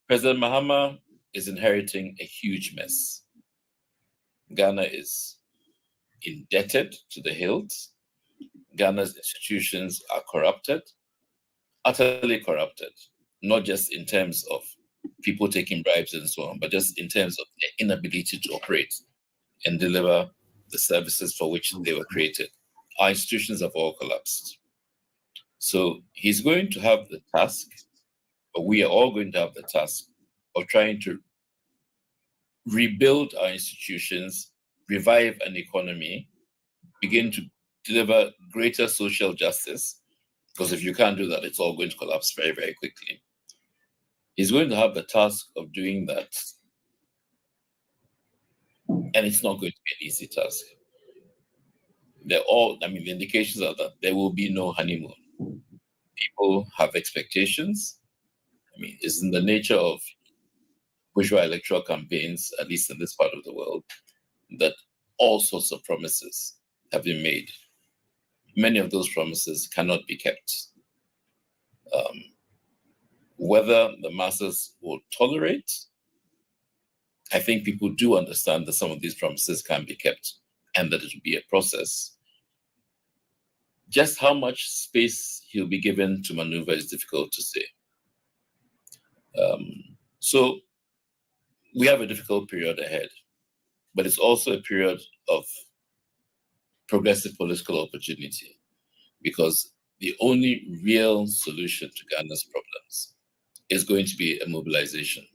President Mahama is inheriting a huge mess. Ghana is indebted to the hilt. Ghana's institutions are corrupted, utterly corrupted, not just in terms of people taking bribes and so on, but just in terms of their inability to operate and deliver the services for which they were created. Our institutions have all collapsed. So he's going to have the task, or we are all going to have the task of trying to rebuild our institutions, revive an economy, begin to deliver greater social justice, because if you can't do that, it's all going to collapse very, very quickly. He's going to have the task of doing that, and it's not going to be an easy task. The indications are that there will be no honeymoon. People have expectations. It's in the nature of bourgeois electoral campaigns, at least in this part of the world, that all sorts of promises have been made. Many of those promises cannot be kept. Whether the masses will tolerate, I think people do understand that some of these promises can be kept and that it will be a process. Just how much space he'll be given to maneuver is difficult to say. So we have a difficult period ahead, but it's also a period of progressive political opportunity, because the only real solution to Ghana's problems is going to be a mobilization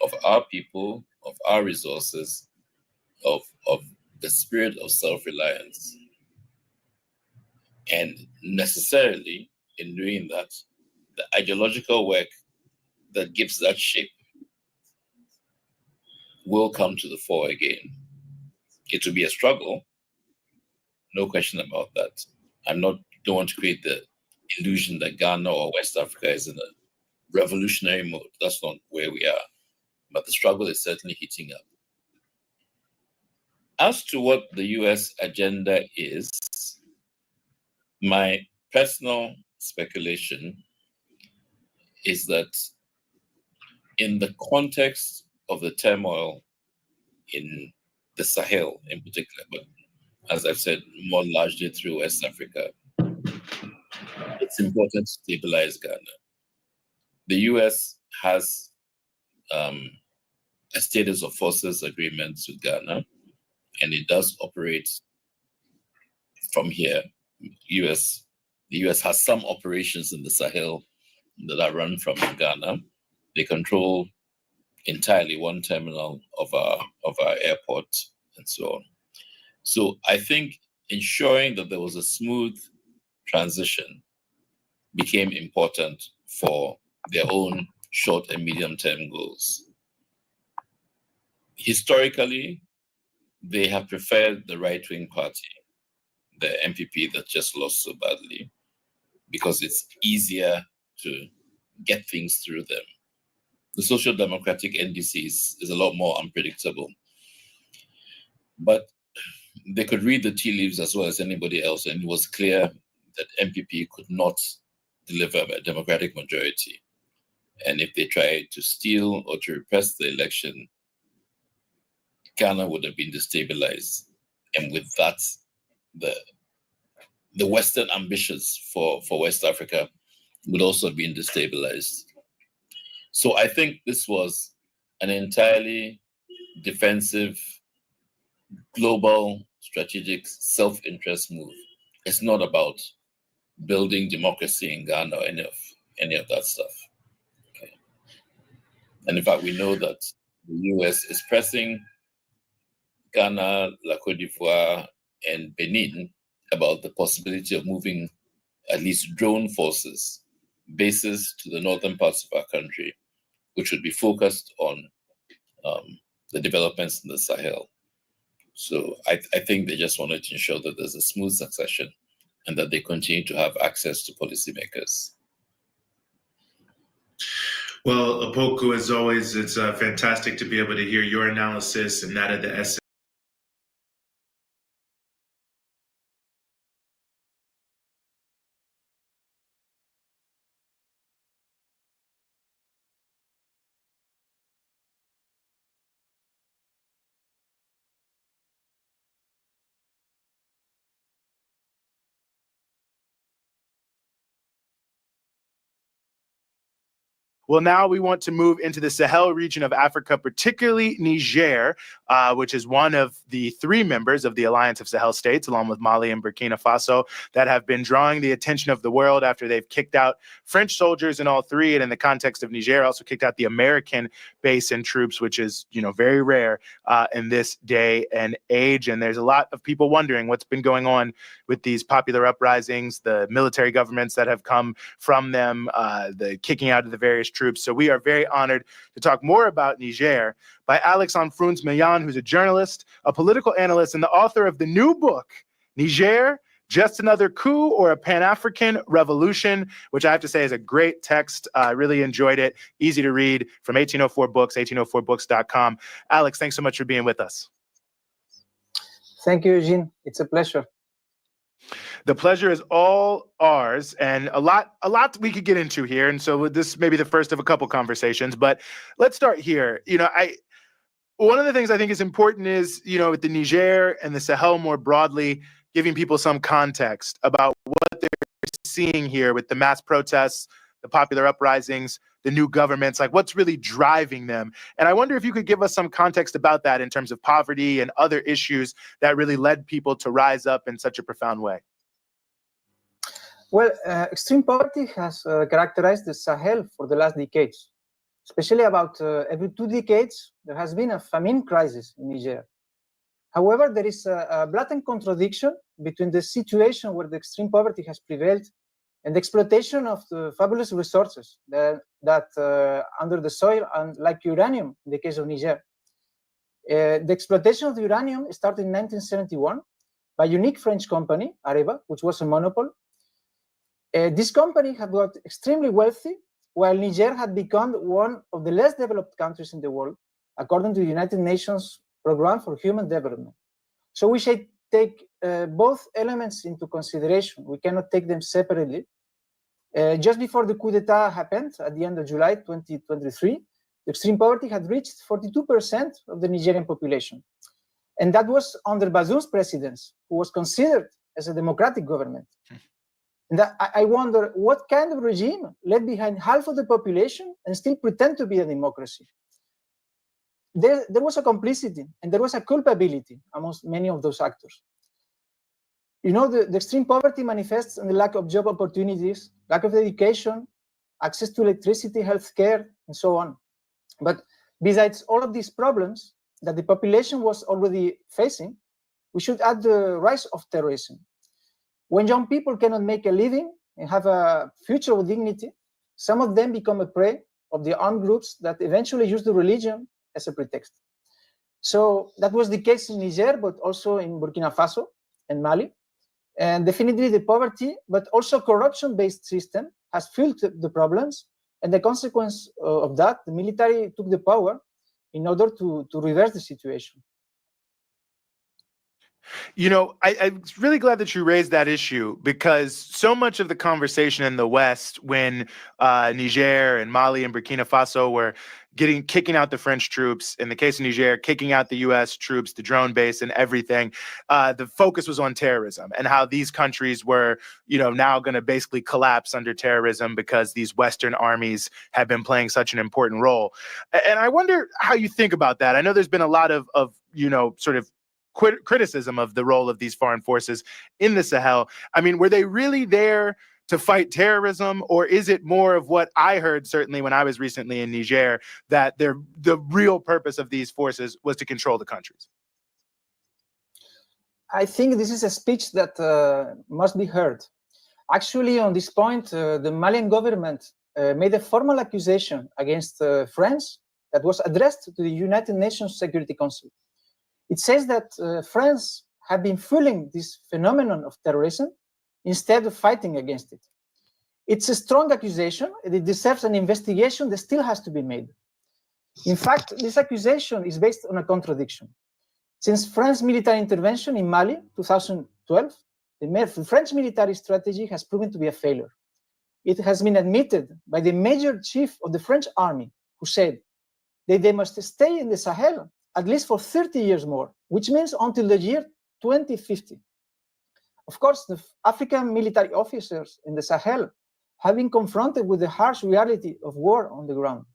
of our people, of our resources, of the spirit of self-reliance. And necessarily, in doing that, the ideological work that gives that shape will come to the fore again. It will be a struggle, no question about that. Don't want to create the illusion that Ghana or West Africa is in a revolutionary mode. That's not where we are. But the struggle is certainly heating up. As to what the US agenda is, my personal speculation is that in the context of the turmoil in the Sahel in particular, but as I've said, more largely through West Africa, it's important to stabilize Ghana. The US has a status of forces agreement with Ghana, and it does operate from here. The US has some operations in the Sahel that are run from Ghana. They control entirely one terminal of our airport and so on. So I think ensuring that there was a smooth transition became important for their own short and medium-term goals. Historically, they have preferred the right-wing party, the MPP that just lost so badly, because it's easier to get things through them. The Social Democratic NDC is a lot more unpredictable. But they could read the tea leaves as well as anybody else, and it was clear that MPP could not deliver a democratic majority. And if they tried to steal or to repress the election, Ghana would have been destabilized. And with that, the Western ambitions for West Africa would also have been destabilized. So I think this was an entirely defensive, global, strategic, self-interest move. It's not about building democracy in Ghana or any of that stuff. Okay. And in fact, we know that the US is pressing Ghana, La Côte d'Ivoire, and Benin about the possibility of moving at least drone forces, bases to the northern parts of our country, which would be focused on the developments in the Sahel. So I think they just wanted to ensure that there's a smooth succession and that they continue to have access to policymakers. Well, Opoku, as always, it's fantastic to be able to hear your analysis and that of the SMG. Well, now we want to move into the Sahel region of Africa, particularly Niger, which is one of the three members of the Alliance of Sahel States, along with Mali and Burkina Faso, that have been drawing the attention of the world after they've kicked out French soldiers in all three, and in the context of Niger, also kicked out the American base and troops, which is, very rare in this day and age. And there's a lot of people wondering what's been going on with these popular uprisings, the military governments that have come from them, the kicking out of the various troops. So we are very honored to talk more about Niger by Alex Onfruns-Meillan, who's a journalist, a political analyst, and the author of the new book, Niger, Just Another Coup or a Pan-African Revolution, which I have to say is a great text. I really enjoyed it. Easy to read, from 1804 Books, 1804books.com. Alex, thanks so much for being with us. Thank you, Eugene. It's a pleasure. The pleasure is all ours, and a lot we could get into here. And so this may be the first of a couple conversations, but let's start here. One of the things I think is important is, with the Niger and the Sahel more broadly, giving people some context about what they're seeing here with the mass protests, the popular uprisings, the new governments, like what's really driving them. And I wonder if you could give us some context about that in terms of poverty and other issues that really led people to rise up in such a profound way. Well, extreme poverty has characterized the Sahel for the last decades. Especially about every 2 decades, there has been a famine crisis in Niger. However, there is a blatant contradiction between the situation where the extreme poverty has prevailed and the exploitation of the fabulous resources that under the soil, and like uranium in the case of Niger. The exploitation of the uranium started in 1971 by a unique French company, Areva, which was a monopoly. This company had got extremely wealthy, while Niger had become one of the less developed countries in the world, according to the United Nations Programme for Human Development. So we should take both elements into consideration. We cannot take them separately. Just before the coup d'etat happened at the end of July 2023, the extreme poverty had reached 42% of the Nigerian population. And that was under Bazoum's presidency, who was considered as a democratic government. And I wonder what kind of regime left behind half of the population and still pretend to be a democracy. there was a complicity and there was a culpability amongst many of those actors. You know, the extreme poverty manifests in the lack of job opportunities, lack of education, access to electricity, healthcare, and so on. But besides all of these problems that the population was already facing, we should add the rise of terrorism. When young people cannot make a living and have a future with dignity, some of them become a prey of the armed groups that eventually use the religion as a pretext. So that was the case in Niger, but also in Burkina Faso and Mali. And definitely the poverty, but also corruption-based system has fueled the problems. And the consequence of that, the military took the power in order to reverse the situation. You know, I'm really glad that you raised that issue, because so much of the conversation in the West, when Niger and Mali and Burkina Faso were kicking out the French troops, in the case of Niger, kicking out the US troops, the drone base and everything, the focus was on terrorism and how these countries were, you know, now going to basically collapse under terrorism because these Western armies have been playing such an important role. And I wonder how you think about that. I know there's been a lot of you know, sort of criticism of the role of these foreign forces in the Sahel. I mean, were they really there to fight terrorism, or is it more of what I heard, certainly when I was recently in Niger, that the real purpose of these forces was to control the countries? I think this is a speech that must be heard. Actually, on this point, the Malian government made a formal accusation against France that was addressed to the United Nations Security Council. It says that France had been fueling this phenomenon of terrorism instead of fighting against it. It's a strong accusation, and it deserves an investigation that still has to be made. In fact, this accusation is based on a contradiction. Since France's military intervention in Mali, 2012, the French military strategy has proven to be a failure. It has been admitted by the major chief of the French army, who said that they must stay in the Sahel at least for 30 years more, which means until the year 2050. Of course, the African military officers in the Sahel have been confronted with the harsh reality of war on the ground.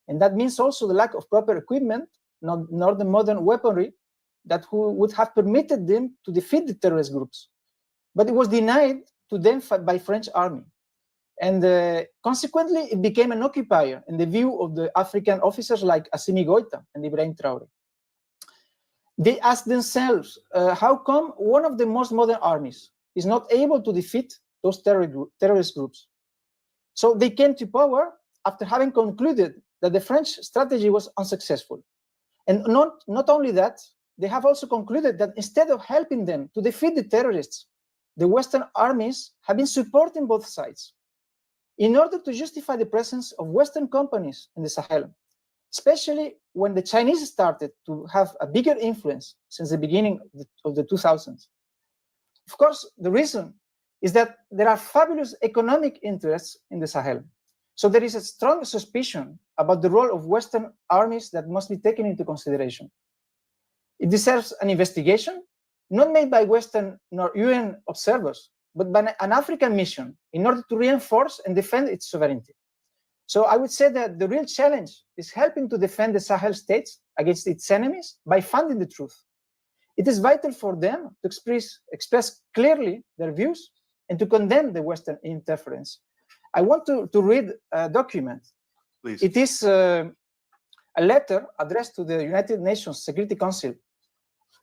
And that means also the lack of proper equipment, nor the modern weaponry that would have permitted them to defeat the terrorist groups. But it was denied to them by French army. And consequently, it became an occupier in the view of the African officers like Assimi Goïta and Ibrahim Traoré. They asked themselves, how come one of the most modern armies is not able to defeat those terrorist groups? So they came to power after having concluded that the French strategy was unsuccessful. And not only that, they have also concluded that instead of helping them to defeat the terrorists, the Western armies have been supporting both sides. In order to justify the presence of Western companies in the Sahel, especially when the Chinese started to have a bigger influence since the beginning of the 2000s. Of course, the reason is that there are fabulous economic interests in the Sahel. So there is a strong suspicion about the role of Western armies that must be taken into consideration. It deserves an investigation, not made by Western nor UN observers, but by an African mission in order to reinforce and defend its sovereignty. So I would say that the real challenge is helping to defend the Sahel states against its enemies by finding the truth. It is vital for them to express clearly their views and to condemn the Western interference. I want to read a document. Please. It is a letter addressed to the United Nations Security Council,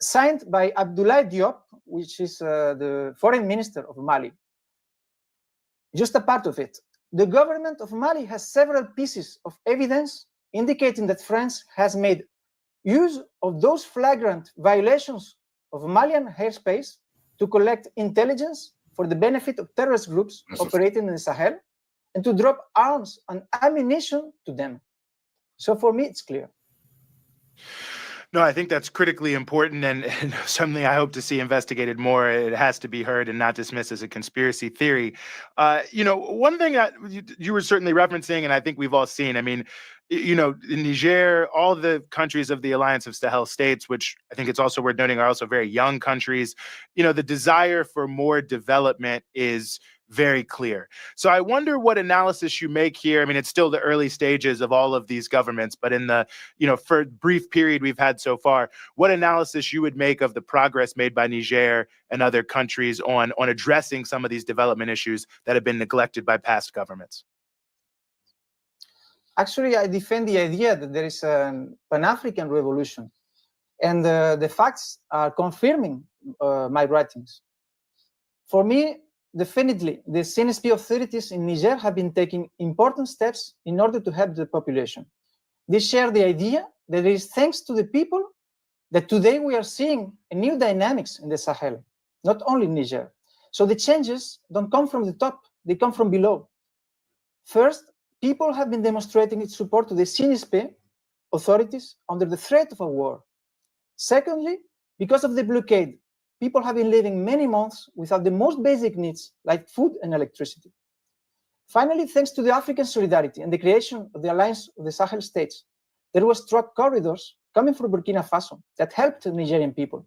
signed by Abdoulaye Diop, which is the foreign minister of Mali. Just a part of it. The government of Mali has several pieces of evidence indicating that France has made use of those flagrant violations of Malian airspace to collect intelligence for the benefit of terrorist groups operating in the Sahel and to drop arms and ammunition to them. So for me, it's clear. No, I think that's critically important and something I hope to see investigated more. It has to be heard and not dismissed as a conspiracy theory. You know, one thing that you were certainly referencing, and I think we've all seen, I mean, you know, in Niger, all the countries of the Alliance of Sahel States, which I think it's also worth noting are also very young countries, you know, the desire for more development is very clear. So I wonder what analysis you make here. I mean, it's still the early stages of all of these governments, but in the, for brief period we've had so far, what analysis you would make of the progress made by Niger and other countries on addressing some of these development issues that have been neglected by past governments? Actually, I defend the idea that there is a Pan-African revolution, and the facts are confirming my writings. For me, definitely, the CNSP authorities in Niger have been taking important steps in order to help the population. They share the idea that it is thanks to the people that today we are seeing a new dynamics in the Sahel, not only in Niger. So the changes don't come from the top, they come from below. First, people have been demonstrating its support to the CNSP authorities under the threat of a war. Secondly, because of the blockade, people have been living many months without the most basic needs like food and electricity. Finally, thanks to the African solidarity and the creation of the Alliance of the Sahel States, there were truck corridors coming from Burkina Faso that helped the Nigerian people.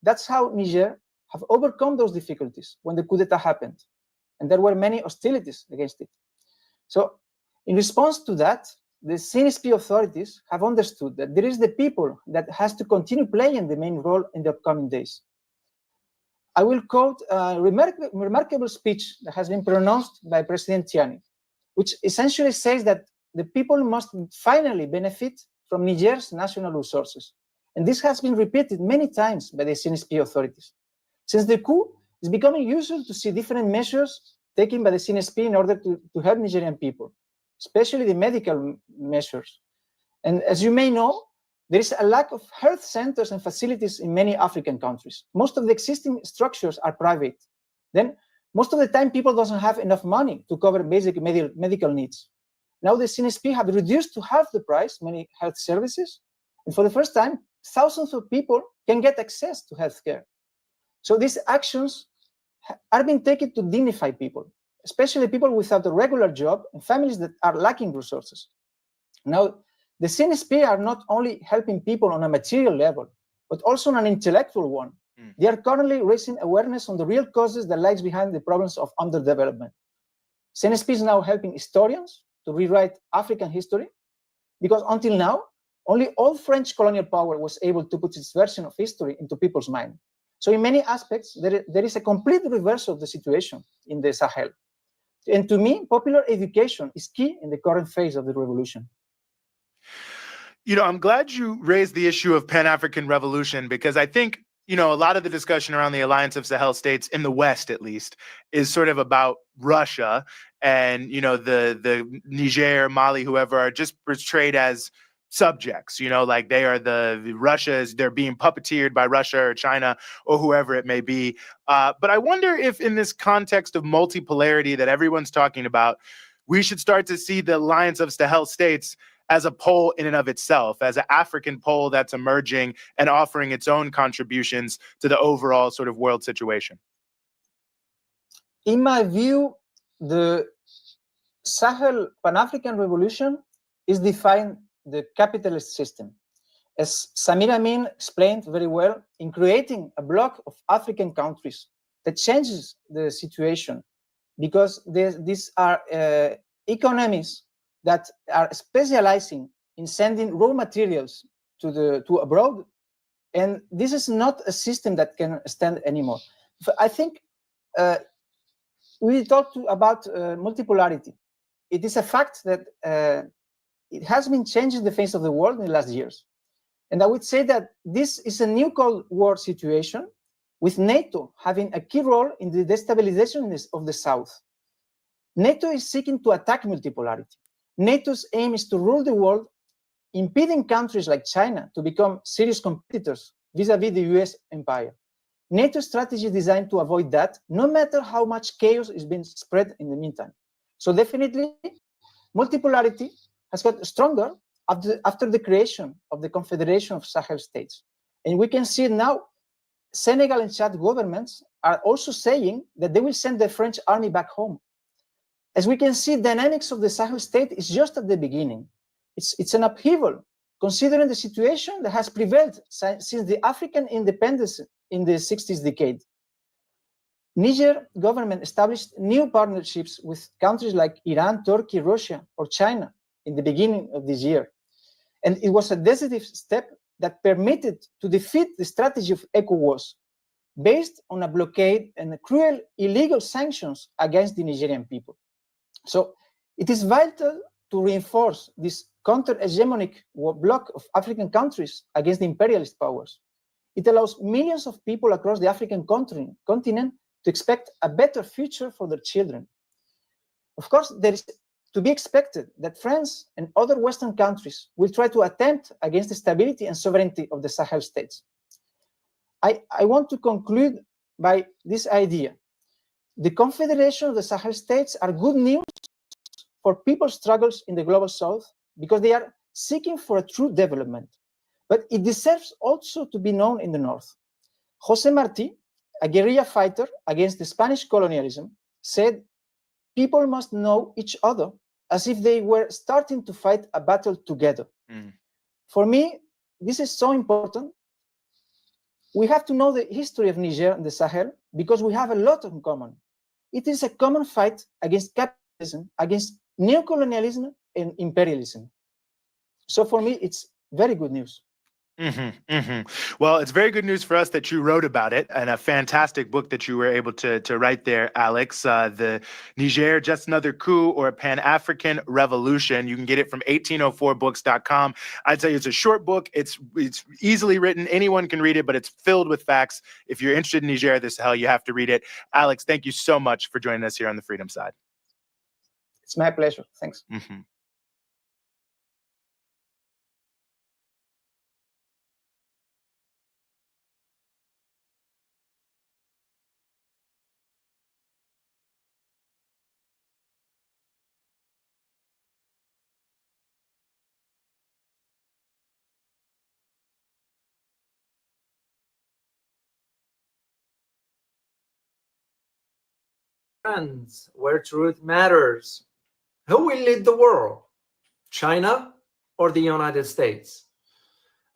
That's how Niger have overcome those difficulties when the coup d'etat happened, and there were many hostilities against it. So in response to that, the CNSP authorities have understood that there is the people that has to continue playing the main role in the upcoming days. I will quote a remarkable speech that has been pronounced by President Tiani, which essentially says that the people must finally benefit from Niger's national resources. And this has been repeated many times by the CNSP authorities. Since the coup, it's becoming usual to see different measures taken by the CNSP in order to help Nigerian people, especially the medical measures. And as you may know, there is a lack of health centers and facilities in many African countries. Most of the existing structures are private. Then, most of the time, people don't have enough money to cover basic medical needs. Now, the CNSP have reduced to half the price many health services. And for the first time, thousands of people can get access to healthcare. So these actions are being taken to dignify people, especially people without a regular job and families that are lacking resources. Now, the CNSP are not only helping people on a material level, but also on an intellectual one. They are currently raising awareness on the real causes that lies behind the problems of underdevelopment. CNSP is now helping historians to rewrite African history, because until now, only old French colonial power was able to put its version of history into people's mind. So in many aspects, there is a complete reversal of the situation in the Sahel. And to me, popular education is key in the current phase of the revolution. I'm glad you raised the issue of Pan-African revolution, because I think, a lot of the discussion around the Alliance of Sahel States, in the West at least, is sort of about Russia and, the Niger, Mali, whoever, are just portrayed as subjects, like they are the Russia's, they're being puppeteered by Russia or China or whoever it may be. But I wonder if in this context of multipolarity that everyone's talking about, we should start to see the Alliance of Sahel States as a pole in and of itself, as an African pole that's emerging and offering its own contributions to the overall sort of world situation. In my view, the Sahel Pan-African revolution is defined the capitalist system. As Samir Amin explained very well, in creating a bloc of African countries that changes the situation, because these are economies that are specializing in sending raw materials to abroad, and this is not a system that can stand anymore. I think we talked about multipolarity. It is a fact that it has been changing the face of the world in the last years. And I would say that this is a new Cold War situation, with NATO having a key role in the destabilization of the South. NATO is seeking to attack multipolarity. NATO's aim is to rule the world, impeding countries like China to become serious competitors vis-à-vis the US empire. NATO's strategy is designed to avoid that, no matter how much chaos is being spread in the meantime. So definitely, multipolarity has got stronger after the creation of the Confederation of Sahel States. And we can see now, Senegal and Chad governments are also saying that they will send the French army back home. As we can see, dynamics of the Sahel state is just at the beginning. It's an upheaval, considering the situation that has prevailed since the African independence in the 60s decade. Niger government established new partnerships with countries like Iran, Turkey, Russia, or China in the beginning of this year. And it was a decisive step that permitted to defeat the strategy of ECOWAS, based on a blockade and cruel illegal sanctions against the Nigerian people. So it is vital to reinforce this counter-hegemonic bloc of African countries against the imperialist powers. It allows millions of people across the African continent to expect a better future for their children. Of course, there is to be expected that France and other Western countries will try to attempt against the stability and sovereignty of the Sahel states. I want to conclude by this idea. The Confederation of the Sahel states are good news for people's struggles in the global south because they are seeking for a true development. But it deserves also to be known in the north. José Martí, a guerrilla fighter against the Spanish colonialism, said, "People must know each other as if they were starting to fight a battle together." For me, this is so important. We have to know the history of Niger and the Sahel because we have a lot in common. It is a common fight against capitalism, against neocolonialism and imperialism. So for me, it's very good news. Well, it's very good news for us that you wrote about it, and a fantastic book that you were able to write there, Alex. The Niger, Just Another Coup or a Pan-African Revolution. You can get it from 1804books.com. I'd say it's a short book. It's easily written. Anyone can read it, but it's filled with facts. If you're interested in Niger, the Sahel, you have to read it. Alex, thank you so much for joining us here on the Freedom Side. It's my pleasure. Thanks. Friends, where truth matters. Who will lead the world? China or the United States?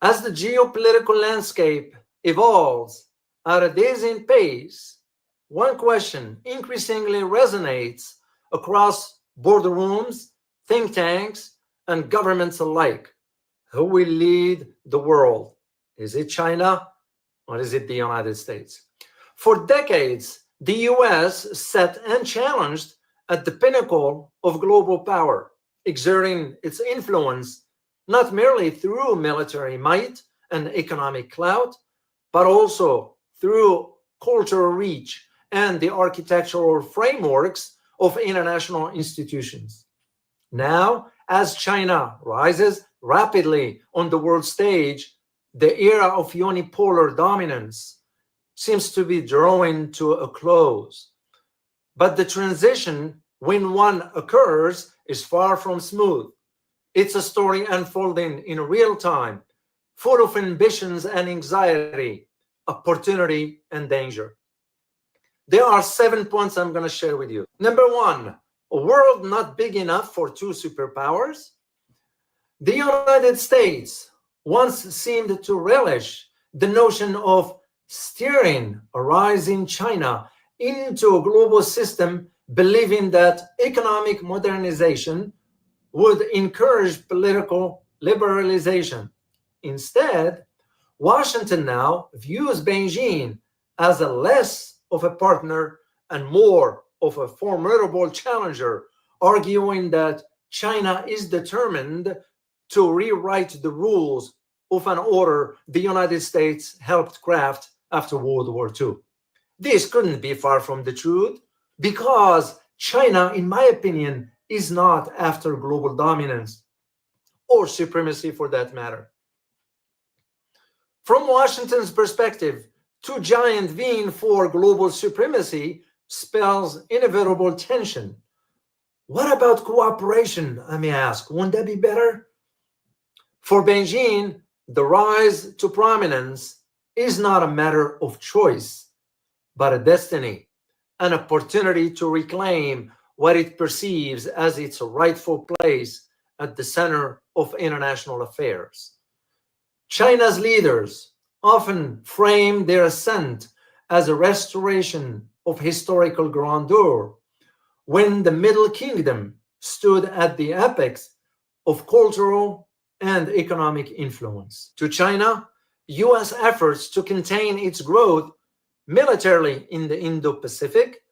As the geopolitical landscape evolves at a dizzying pace, one question increasingly resonates across boardrooms, think tanks, and governments alike. Who will lead the world? Is it China or is it the United States? For decades, the US sat unchallenged at the pinnacle of global power, exerting its influence not merely through military might and economic clout, but also through cultural reach and the architectural frameworks of international institutions. Now, as China rises rapidly on the world stage, the era of unipolar dominance seems to be drawing to a close. But the transition, when one occurs, is far from smooth. It's a story unfolding in real time, full of ambitions and anxiety, opportunity and danger. There are 7 points I'm going to share with you. Number one, a world not big enough for two superpowers. The United States once seemed to relish the notion of steering a rising China into a global system, believing that economic modernization would encourage political liberalization. Instead, Washington now views Beijing as a less of a partner and more of a formidable challenger, arguing that China is determined to rewrite the rules of an order the United States helped craft after World War II. This couldn't be far from the truth because China, in my opinion, is not after global dominance or supremacy for that matter. From Washington's perspective, two giants vying for global supremacy spells inevitable tension. What about cooperation, I may ask? Wouldn't that be better? For Beijing, the rise to prominence is not a matter of choice, but a destiny, an opportunity to reclaim what it perceives as its rightful place at the center of international affairs. China's leaders often frame their ascent as a restoration of historical grandeur, when the Middle Kingdom stood at the apex of cultural and economic influence. To China, US efforts to contain its growth militarily in the Indo-Pacific,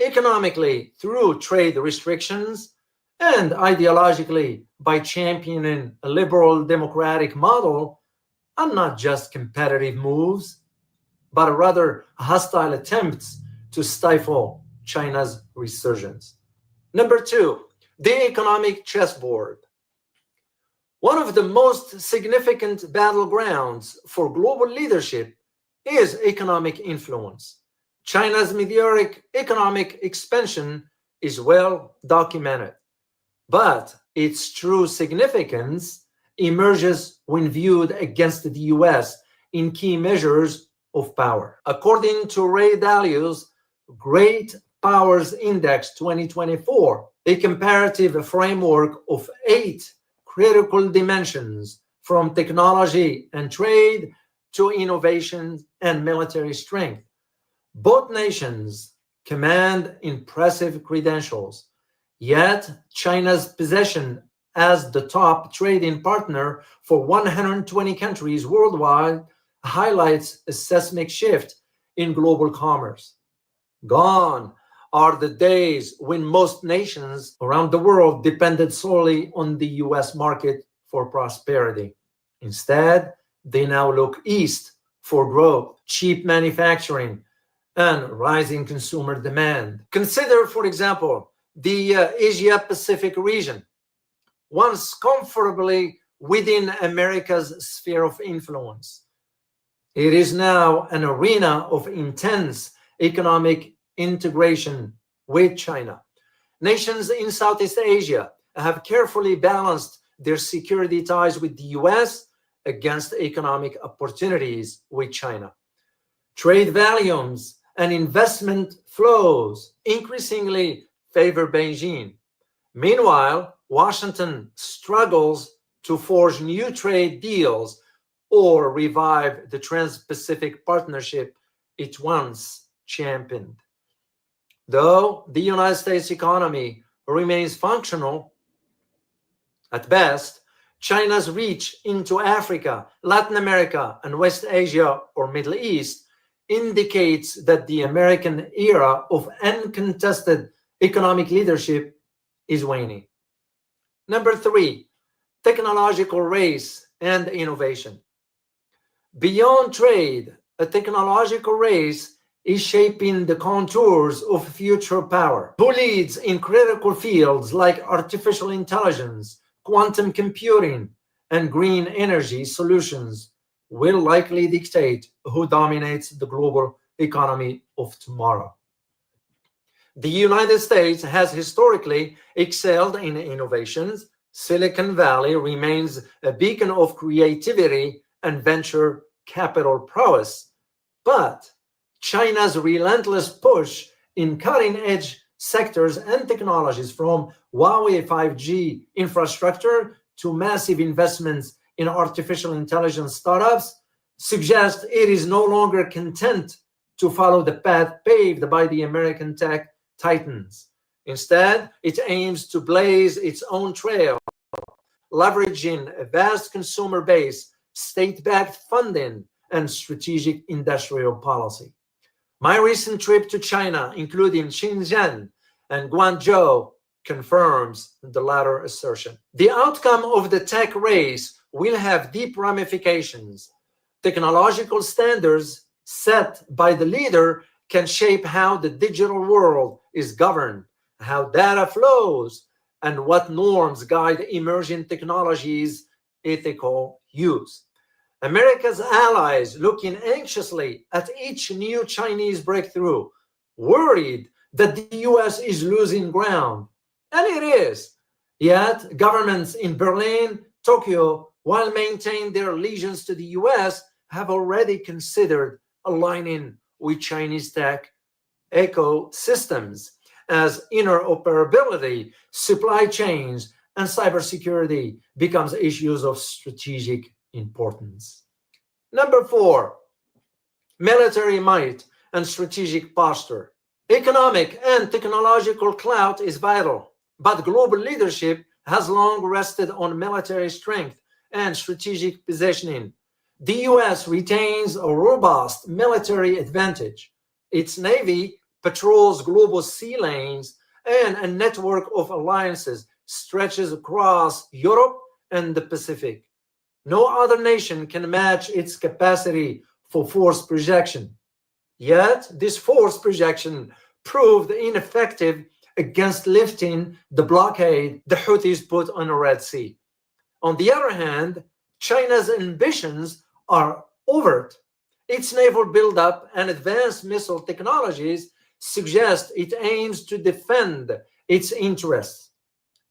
economically through trade restrictions, and ideologically by championing a liberal democratic model are not just competitive moves, but rather hostile attempts to stifle China's resurgence. Number two, the economic chessboard. One of the most significant battlegrounds for global leadership is economic influence. China's meteoric economic expansion is well documented, but its true significance emerges when viewed against the US in key measures of power. According to Ray Dalio's Great Powers Index 2024, a comparative framework of 8 critical dimensions, from technology and trade to innovation and military strength. Both nations command impressive credentials, yet China's position as the top trading partner for 120 countries worldwide highlights a seismic shift in global commerce. Gone are the days when most nations around the world depended solely on the US market for prosperity. Instead, they now look east for growth, cheap manufacturing, and rising consumer demand. Consider, for example, the Asia-Pacific region, once comfortably within America's sphere of influence. It is now an arena of intense economic integration with China. Nations in Southeast Asia have carefully balanced their security ties with the US against economic opportunities with China. Trade volumes and investment flows increasingly favor Beijing. Meanwhile, Washington struggles to forge new trade deals or revive the Trans-Pacific Partnership it once championed. Though the United States economy remains functional, at best, China's reach into Africa, Latin America, and West Asia or Middle East indicates that the American era of uncontested economic leadership is waning. Number three, technological race and innovation. Beyond trade, a technological race is shaping the contours of future power. Who leads in critical fields like artificial intelligence, quantum computing, and green energy solutions will likely dictate who dominates the global economy of tomorrow. The United States has historically excelled in innovations. Silicon Valley remains a beacon of creativity and venture capital prowess, but China's relentless push in cutting-edge sectors and technologies, from Huawei 5G infrastructure to massive investments in artificial intelligence startups, suggests it is no longer content to follow the path paved by the American tech titans. Instead, it aims to blaze its own trail, leveraging a vast consumer base, state-backed funding, and strategic industrial policy. My recent trip to China, including Xinjiang and Guangzhou, confirms the latter assertion. The outcome of the tech race will have deep ramifications. Technological standards set by the leader can shape how the digital world is governed, how data flows, and what norms guide emerging technologies' ethical use. America's allies looking anxiously at each new Chinese breakthrough, worried that the US is losing ground. And it is. Yet governments in Berlin, Tokyo, while maintaining their allegiance to the US, have already considered aligning with Chinese tech ecosystems as interoperability, supply chains, and cybersecurity becomes issues of strategic importance. Number four, military might and strategic posture. Economic and technological clout is vital, but global leadership has long rested on military strength and strategic positioning. The US retains a robust military advantage. Its Navy patrols global sea lanes, and a network of alliances stretches across Europe and the Pacific. No other nation can match its capacity for force projection. Yet, this force projection proved ineffective against lifting the blockade the Houthis put on the Red Sea. On the other hand, China's ambitions are overt. Its naval buildup and advanced missile technologies suggest it aims to defend its interests.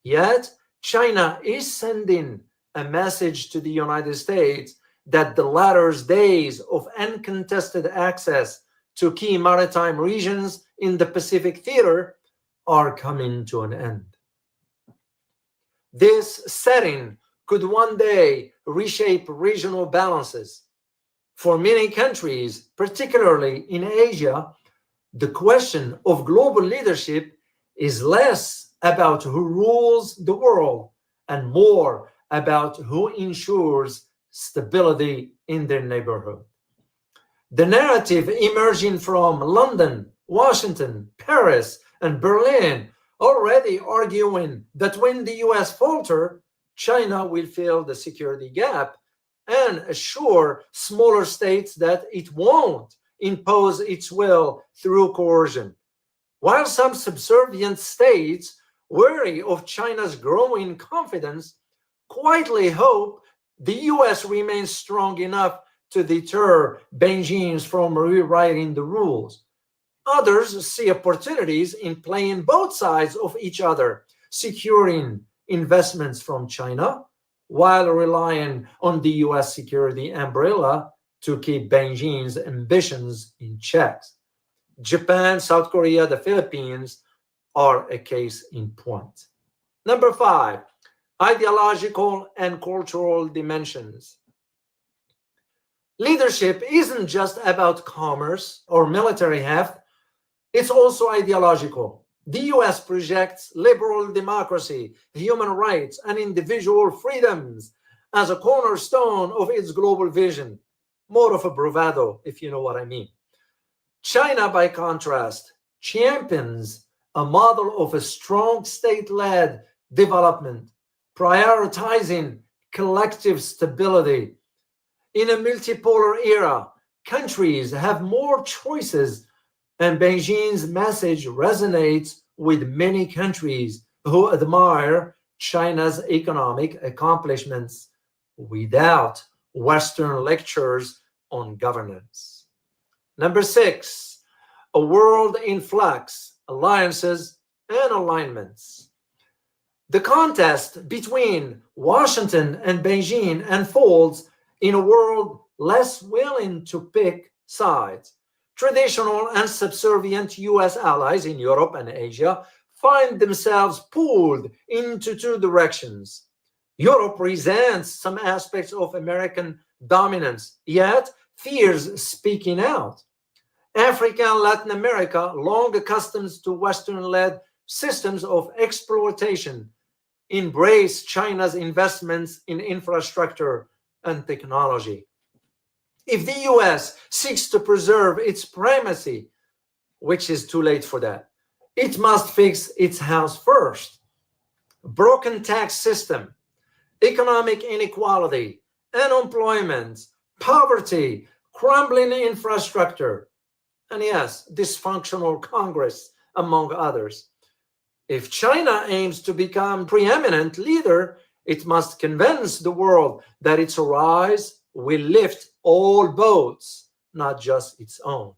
Yet, China is sending a message to the United States that the latter's days of uncontested access to key maritime regions in the Pacific theater are coming to an end. This setting could one day reshape regional balances. For many countries, particularly in Asia, the question of global leadership is less about who rules the world and more about who ensures stability in their neighborhood. The narrative emerging from London, Washington, Paris, and Berlin already arguing that when the US falter, China will fill the security gap and assure smaller states that it won't impose its will through coercion. While some subservient states, wary of China's growing confidence, quietly hope the US remains strong enough to deter Beijing from rewriting the rules. Others see opportunities in playing both sides of each other, securing investments from China while relying on the US security umbrella to keep Beijing's ambitions in check. Japan, South Korea, the Philippines are a case in point. Number 5, ideological and cultural dimensions. Leadership isn't just about commerce or military heft, it's also ideological. The US projects liberal democracy, human rights, and individual freedoms as a cornerstone of its global vision. More of a bravado, if you know what I mean. China, by contrast, champions a model of a strong state-led development, prioritizing collective stability. In a multipolar era, countries have more choices, and Beijing's message resonates with many countries who admire China's economic accomplishments without Western lectures on governance. Number 6, a world in flux, alliances and alignments. The contest between Washington and Beijing unfolds in a world less willing to pick sides. Traditional and subservient US allies in Europe and Asia find themselves pulled into two directions. Europe resents some aspects of American dominance, yet fears speaking out. Africa and Latin America, long accustomed to Western-led systems of exploitation, embrace China's investments in infrastructure and technology. If the US seeks to preserve its primacy, which is too late for that, it must fix its house first. Broken tax system, economic inequality, unemployment, poverty, crumbling infrastructure, and yes, dysfunctional Congress, among others. If China aims to become preeminent leader, it must convince the world that its rise will lift all boats, not just its own.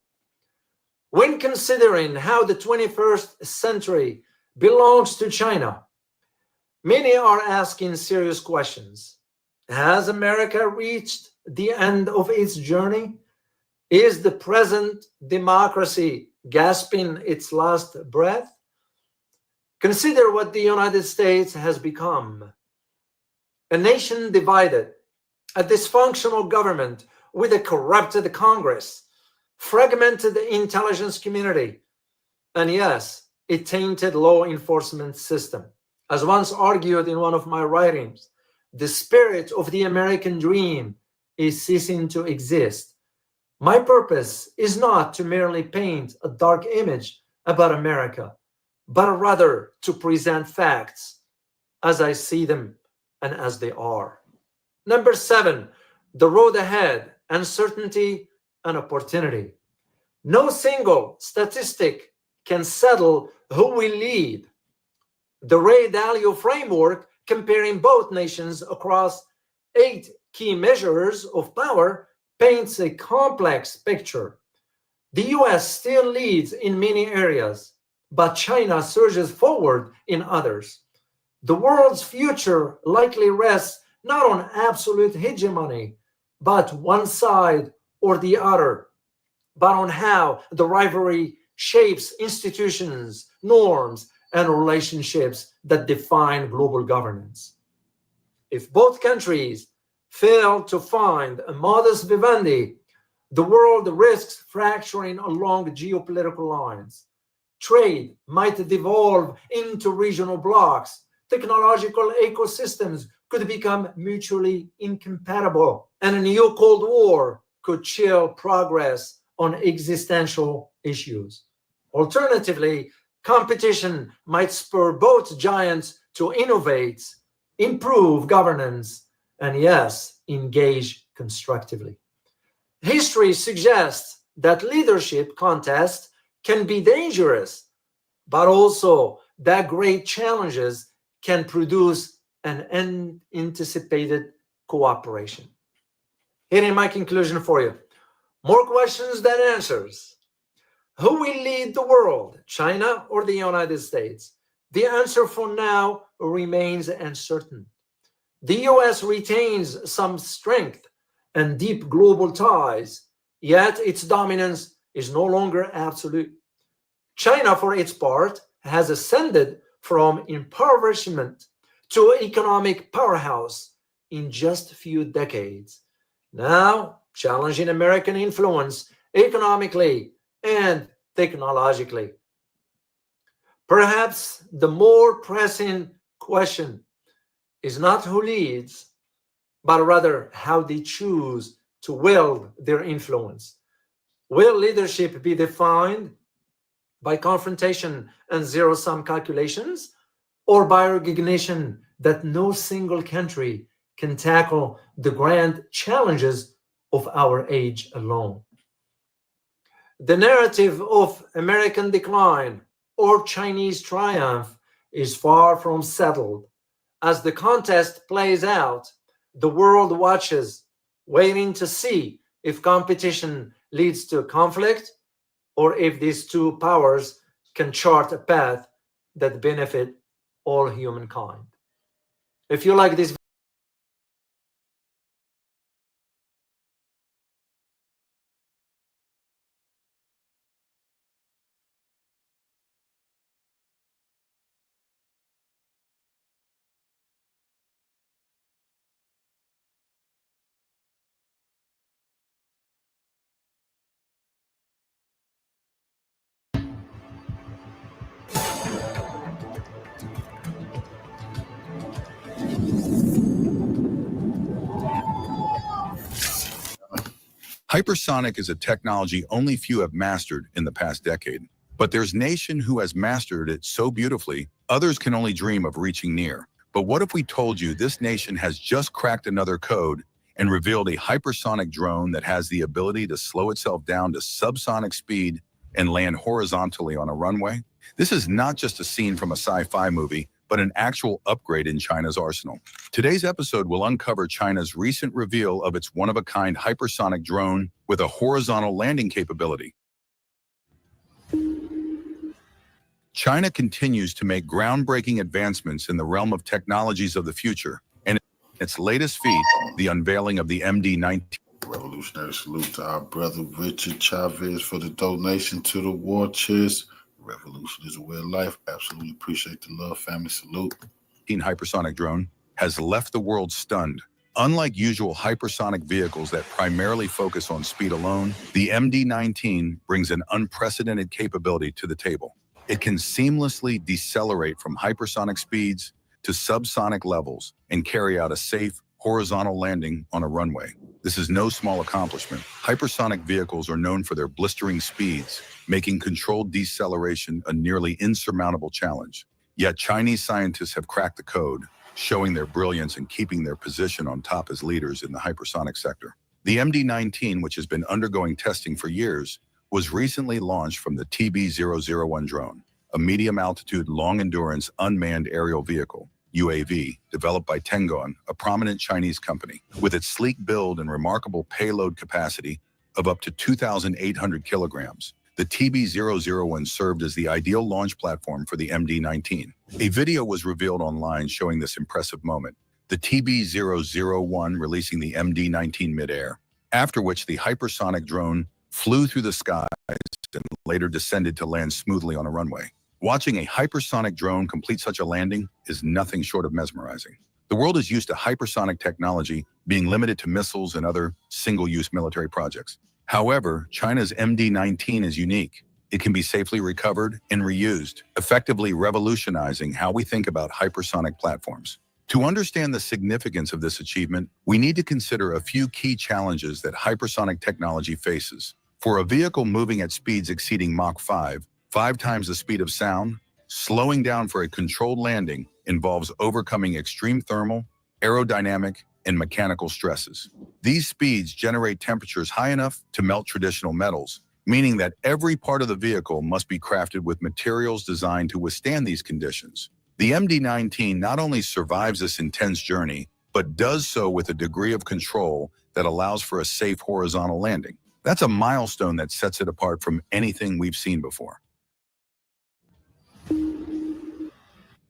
When considering how the 21st century belongs to China, many are asking serious questions. Has America reached the end of its journey? Is the present democracy gasping its last breath? Consider what the United States has become. A nation divided, a dysfunctional government with a corrupted Congress, fragmented intelligence community, And yes, a tainted law enforcement system. As once argued in one of my writings, the spirit of the American dream is ceasing to exist. My purpose is not to merely paint a dark image about America, but rather to present facts as I see them and as they are. Number 7, the road ahead, uncertainty and opportunity. No single statistic can settle who will lead. The Ray Dalio framework, comparing both nations across 8 key measures of power, paints a complex picture. The US still leads in many areas, but China surges forward in others. The world's future likely rests not on absolute hegemony, but one side or the other, but on how the rivalry shapes institutions, norms, and relationships that define global governance. If both countries fail to find a modus vivendi, the world risks fracturing along geopolitical lines. Trade might devolve into regional blocks. Technological ecosystems could become mutually incompatible, and a new Cold War could chill progress on existential issues. Alternatively, competition might spur both giants to innovate, improve governance, and yes, engage constructively. History suggests that leadership contests can be dangerous, but also that great challenges can produce an unanticipated cooperation. Here is my conclusion for you. More questions than answers. Who will lead the world, China or the United States? The answer for now remains uncertain. The US retains some strength and deep global ties, yet its dominance is no longer absolute. China, for its part, has ascended from impoverishment to economic powerhouse in just a few decades, now challenging American influence economically and technologically. Perhaps the more pressing question is not who leads, but rather how they choose to wield their influence. Will leadership be defined by confrontation and zero-sum calculations, or by recognition that no single country can tackle the grand challenges of our age alone? The narrative of American decline or Chinese triumph is far from settled. As the contest plays out, the world watches, waiting to see if competition leads to conflict or if these two powers can chart a path that benefit all humankind. If you like this Hypersonic is a technology only few have mastered in the past decade. But there's a nation who has mastered it so beautifully, others can only dream of reaching near. But what if we told you this nation has just cracked another code and revealed a hypersonic drone that has the ability to slow itself down to subsonic speed and land horizontally on a runway? This is not just a scene from a sci-fi movie, but an actual upgrade in China's arsenal. Today's episode will uncover China's recent reveal of its one-of-a-kind hypersonic drone with a horizontal landing capability. China continues to make groundbreaking advancements in the realm of technologies of the future, and its latest feat, the unveiling of the MD-19. Revolutionary salute to our brother Richard Chavez for the donation to the war chest. Revolution is a way of life. Absolutely appreciate the love, family. Salute. Hypersonic drone has left the world stunned. Unlike usual hypersonic vehicles that primarily focus on speed alone, the MD-19 brings an unprecedented capability to the table. It can seamlessly decelerate from hypersonic speeds to subsonic levels and carry out a safe, horizontal landing on a runway. This is no small accomplishment. Hypersonic vehicles are known for their blistering speeds, making controlled deceleration a nearly insurmountable challenge. Yet Chinese scientists have cracked the code, showing their brilliance and keeping their position on top as leaders in the hypersonic sector. The MD-19, which has been undergoing testing for years, was recently launched from the TB-001 drone, a medium-altitude, long-endurance unmanned aerial vehicle, UAV, developed by Tengon, a prominent Chinese company. With its sleek build and remarkable payload capacity of up to 2,800 kilograms, the TB-001 served as the ideal launch platform for the MD-19. A video was revealed online showing this impressive moment, the TB-001 releasing the MD-19 midair, after which the hypersonic drone flew through the skies and later descended to land smoothly on a runway. Watching a hypersonic drone complete such a landing is nothing short of mesmerizing. The world is used to hypersonic technology being limited to missiles and other single-use military projects. However, China's MD-19 is unique. It can be safely recovered and reused, effectively revolutionizing how we think about hypersonic platforms. To understand the significance of this achievement, we need to consider a few key challenges that hypersonic technology faces. For a vehicle moving at speeds exceeding Mach 5, 5 times the speed of sound, slowing down for a controlled landing involves overcoming extreme thermal, aerodynamic, and mechanical stresses. These speeds generate temperatures high enough to melt traditional metals, meaning that every part of the vehicle must be crafted with materials designed to withstand these conditions. The MD-19 not only survives this intense journey, but does so with a degree of control that allows for a safe horizontal landing. That's a milestone that sets it apart from anything we've seen before.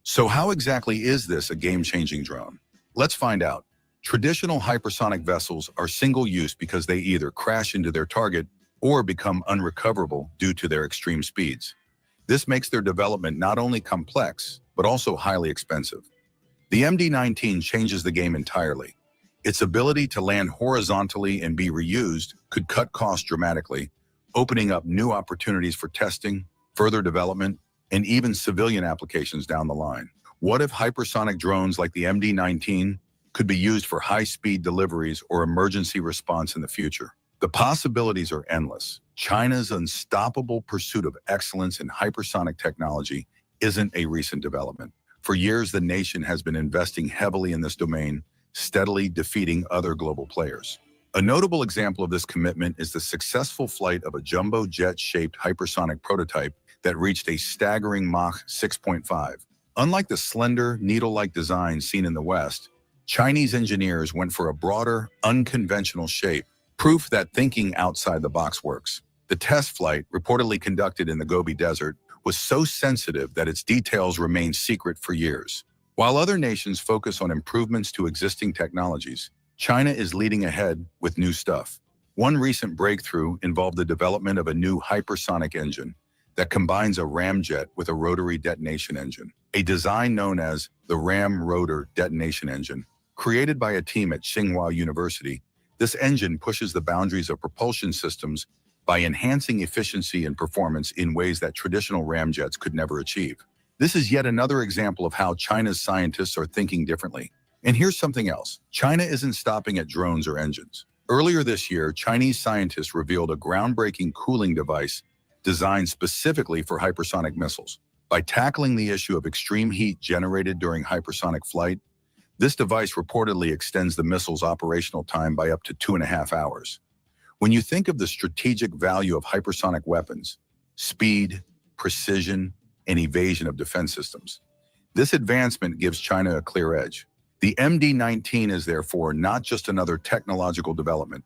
So how exactly is this a game-changing drone? Let's find out. Traditional hypersonic vessels are single-use because they either crash into their target or become unrecoverable due to their extreme speeds. This makes their development not only complex, but also highly expensive. The MD-19 changes the game entirely. Its ability to land horizontally and be reused could cut costs dramatically, opening up new opportunities for testing, further development, and even civilian applications down the line. What if hypersonic drones like the MD-19 could be used for high-speed deliveries or emergency response in the future? The possibilities are endless. China's unstoppable pursuit of excellence in hypersonic technology isn't a recent development. For years, the nation has been investing heavily in this domain, steadily defeating other global players. A notable example of this commitment is the successful flight of a jumbo jet-shaped hypersonic prototype that reached a staggering Mach 6.5. Unlike the slender, needle-like design seen in the West, Chinese engineers went for a broader, unconventional shape, proof that thinking outside the box works. The test flight, reportedly conducted in the Gobi Desert, was so sensitive that its details remained secret for years. While other nations focus on improvements to existing technologies, China is leading ahead with new stuff. One recent breakthrough involved the development of a new hypersonic engine that combines a ramjet with a rotary detonation engine, a design known as the Ram Rotor Detonation Engine. Created by a team at Tsinghua University, this engine pushes the boundaries of propulsion systems by enhancing efficiency and performance in ways that traditional ramjets could never achieve. This is yet another example of how China's scientists are thinking differently. And here's something else. China isn't stopping at drones or engines. Earlier this year, Chinese scientists revealed a groundbreaking cooling device designed specifically for hypersonic missiles. By tackling the issue of extreme heat generated during hypersonic flight, this device reportedly extends the missile's operational time by up to 2.5 hours. When you think of the strategic value of hypersonic weapons, speed, precision, and evasion of defense systems, this advancement gives China a clear edge. The MD-19 is therefore not just another technological development.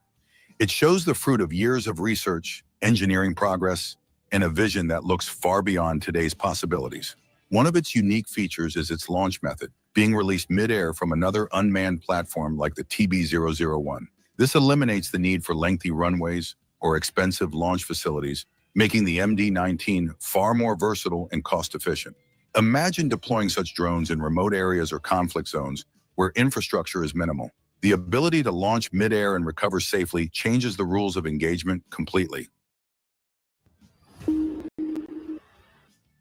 It shows the fruit of years of research, engineering progress, and a vision that looks far beyond today's possibilities. One of its unique features is its launch method, being released mid-air from another unmanned platform like the TB-001. This eliminates the need for lengthy runways or expensive launch facilities, making the MD-19 far more versatile and cost-efficient. Imagine deploying such drones in remote areas or conflict zones where infrastructure is minimal. The ability to launch mid-air and recover safely changes the rules of engagement completely.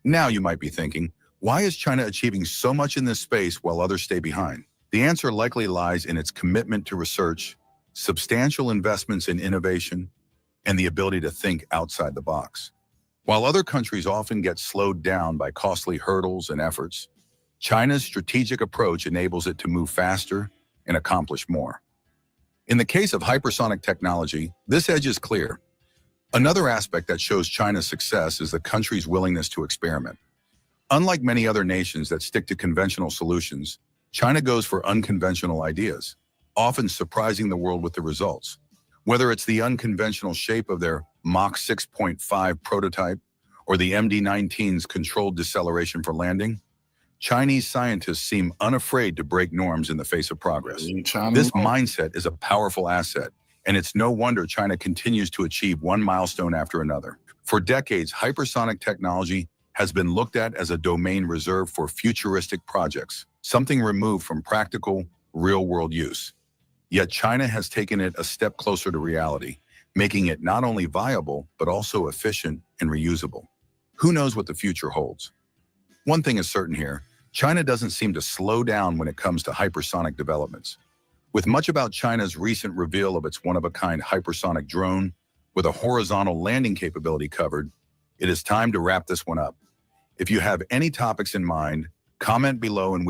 Now you might be thinking, why is China achieving so much in this space while others stay behind? The answer likely lies in its commitment to research, substantial investments in innovation, and the ability to think outside the box. While other countries often get slowed down by costly hurdles and efforts, China's strategic approach enables it to move faster and accomplish more. In the case of hypersonic technology, this edge is clear. Another aspect that shows China's success is the country's willingness to experiment. Unlike many other nations that stick to conventional solutions, China goes for unconventional ideas, often surprising the world with the results. Whether it's the unconventional shape of their Mach 6.5 prototype or the MD-19's controlled deceleration for landing, Chinese scientists seem unafraid to break norms in the face of progress. This mindset is a powerful asset, and it's no wonder China continues to achieve one milestone after another. For decades, hypersonic technology has been looked at as a domain reserved for futuristic projects, something removed from practical, real-world use. Yet China has taken it a step closer to reality, making it not only viable, but also efficient and reusable. Who knows what the future holds? One thing is certain here, China doesn't seem to slow down when it comes to hypersonic developments. With much about China's recent reveal of its one-of-a-kind hypersonic drone with a horizontal landing capability covered, it is time to wrap this one up. If you have any topics in mind, comment below and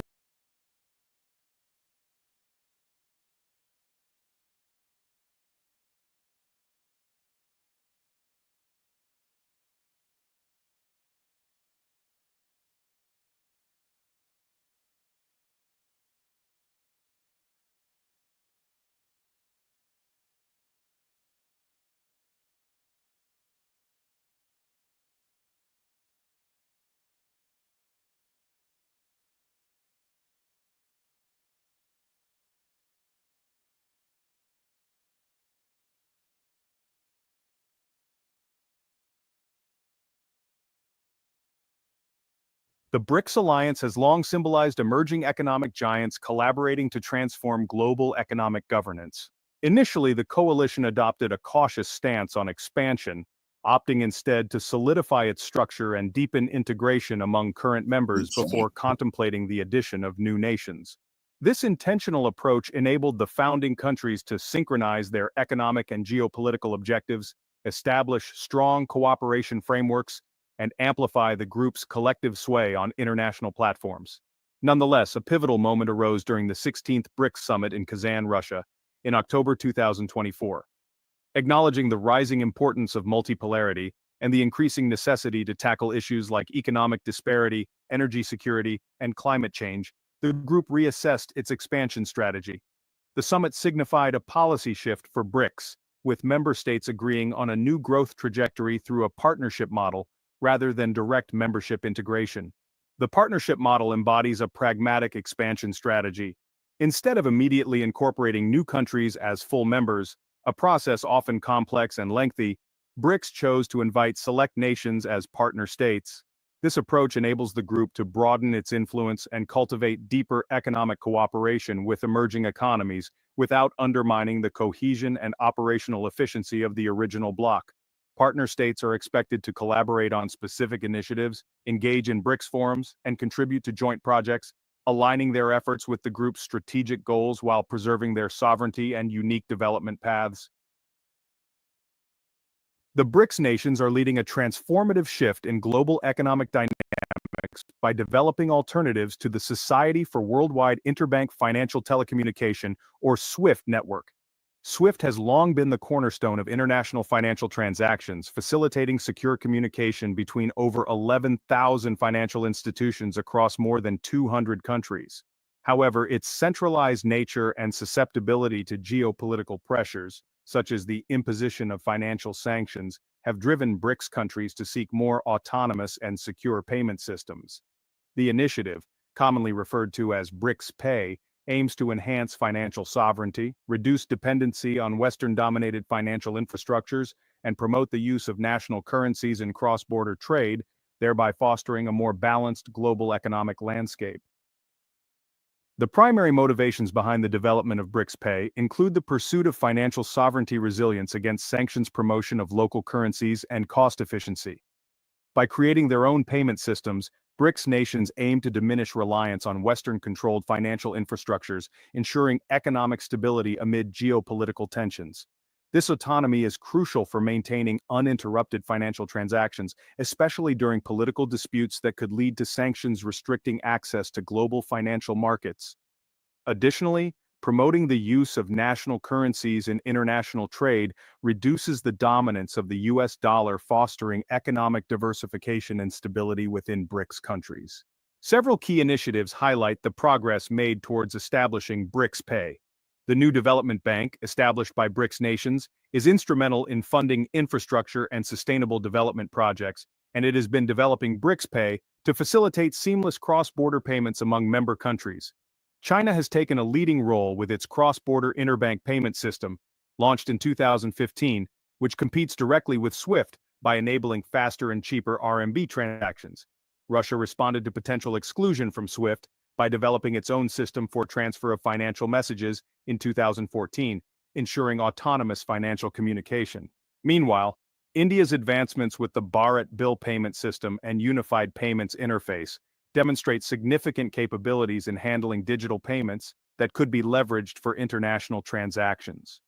The BRICS alliance has long symbolized emerging economic giants collaborating to transform global economic governance. Initially, the coalition adopted a cautious stance on expansion, opting instead to solidify its structure and deepen integration among current members before contemplating the addition of new nations. This intentional approach enabled the founding countries to synchronize their economic and geopolitical objectives, establish strong cooperation frameworks, and amplify the group's collective sway on international platforms. Nonetheless, a pivotal moment arose during the 16th BRICS Summit in Kazan, Russia, in October 2024. Acknowledging the rising importance of multipolarity and the increasing necessity to tackle issues like economic disparity, energy security, and climate change, the group reassessed its expansion strategy. The summit signified a policy shift for BRICS, with member states agreeing on a new growth trajectory through a partnership model rather than direct membership integration. The partnership model embodies a pragmatic expansion strategy. Instead of immediately incorporating new countries as full members, a process often complex and lengthy, BRICS chose to invite select nations as partner states. This approach enables the group to broaden its influence and cultivate deeper economic cooperation with emerging economies without undermining the cohesion and operational efficiency of the original bloc. Partner states are expected to collaborate on specific initiatives, engage in BRICS forums, and contribute to joint projects, aligning their efforts with the group's strategic goals while preserving their sovereignty and unique development paths. The BRICS nations are leading a transformative shift in global economic dynamics by developing alternatives to the Society for Worldwide Interbank Financial Telecommunication, or SWIFT network. SWIFT has long been the cornerstone of international financial transactions, facilitating secure communication between over 11,000 financial institutions across more than 200 countries. However, its centralized nature and susceptibility to geopolitical pressures, such as the imposition of financial sanctions, have driven BRICS countries to seek more autonomous and secure payment systems. The initiative, commonly referred to as BRICS Pay, aims to enhance financial sovereignty, reduce dependency on Western-dominated financial infrastructures, and promote the use of national currencies in cross-border trade, thereby fostering a more balanced global economic landscape. The primary motivations behind the development of BRICS Pay include the pursuit of financial sovereignty resilience against sanctions, promotion of local currencies, and cost efficiency. By creating their own payment systems, BRICS nations aim to diminish reliance on Western-controlled financial infrastructures, ensuring economic stability amid geopolitical tensions. This autonomy is crucial for maintaining uninterrupted financial transactions, especially during political disputes that could lead to sanctions restricting access to global financial markets. Additionally, promoting the use of national currencies in international trade reduces the dominance of the US dollar, fostering economic diversification and stability within BRICS countries. Several key initiatives highlight the progress made towards establishing BRICS Pay. The new development bank, established by BRICS nations, is instrumental in funding infrastructure and sustainable development projects, and it has been developing BRICS Pay to facilitate seamless cross-border payments among member countries. China has taken a leading role with its cross-border interbank payment system, launched in 2015, which competes directly with SWIFT by enabling faster and cheaper RMB transactions. Russia responded to potential exclusion from SWIFT by developing its own system for transfer of financial messages in 2014, ensuring autonomous financial communication. Meanwhile, India's advancements with the Bharat bill payment system and unified payments interface demonstrate significant capabilities in handling digital payments that could be leveraged for international transactions.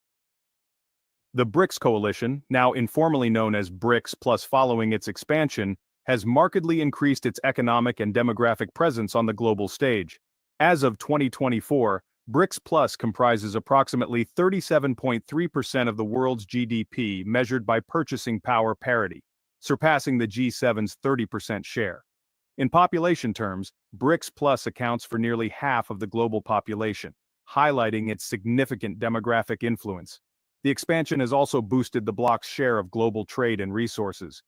The BRICS coalition, now informally known as BRICS Plus following its expansion, has markedly increased its economic and demographic presence on the global stage. As of 2024, BRICS Plus comprises approximately 37.3% of the world's GDP measured by purchasing power parity, surpassing the G7's 30% share. In population terms, BRICS Plus accounts for nearly half of the global population, highlighting its significant demographic influence. The expansion has also boosted the bloc's share of global trade and resources.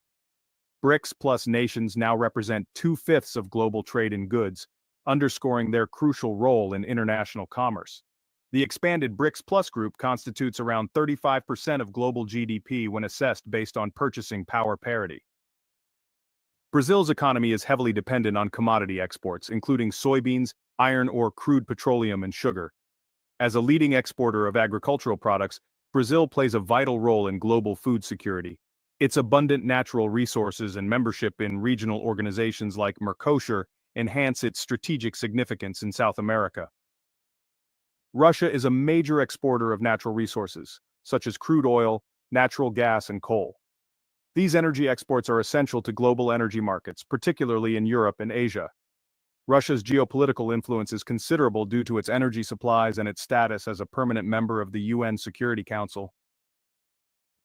BRICS Plus nations now represent 2/5 of global trade in goods, underscoring their crucial role in international commerce. The expanded BRICS Plus group constitutes around 35% of global GDP when assessed based on purchasing power parity. Brazil's economy is heavily dependent on commodity exports, including soybeans, iron ore, crude petroleum, and sugar. As a leading exporter of agricultural products, Brazil plays a vital role in global food security. Its abundant natural resources and membership in regional organizations like Mercosur enhance its strategic significance in South America. Russia is a major exporter of natural resources, such as crude oil, natural gas, and coal. These energy exports are essential to global energy markets, particularly in Europe and Asia. Russia's geopolitical influence is considerable due to its energy supplies and its status as a permanent member of the UN Security Council.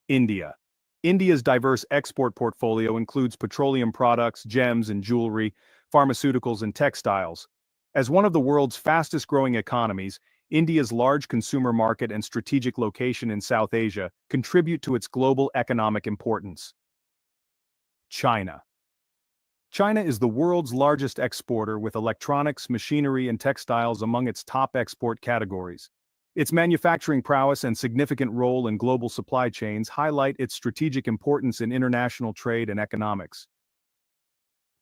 India. India's diverse export portfolio includes petroleum products, gems and jewelry, pharmaceuticals and textiles. As one of the world's fastest-growing economies, India's large consumer market and strategic location in South Asia contribute to its global economic importance. China. China is the world's largest exporter, with electronics, machinery, and textiles among its top export categories. Its manufacturing prowess and significant role in global supply chains highlight its strategic importance in international trade and economics.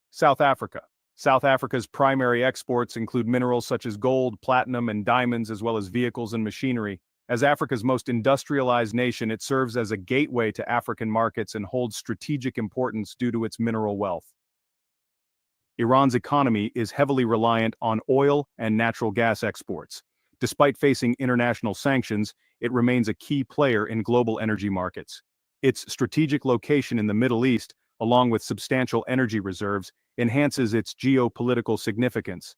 South Africa. South Africa's primary exports include minerals such as gold, platinum, and diamonds, as well as vehicles and machinery. As Africa's most industrialized nation, it serves as a gateway to African markets and holds strategic importance due to its mineral wealth. Iran's economy is heavily reliant on oil and natural gas exports. Despite facing international sanctions, it remains a key player in global energy markets. Its strategic location in the Middle East, along with substantial energy reserves, enhances its geopolitical significance.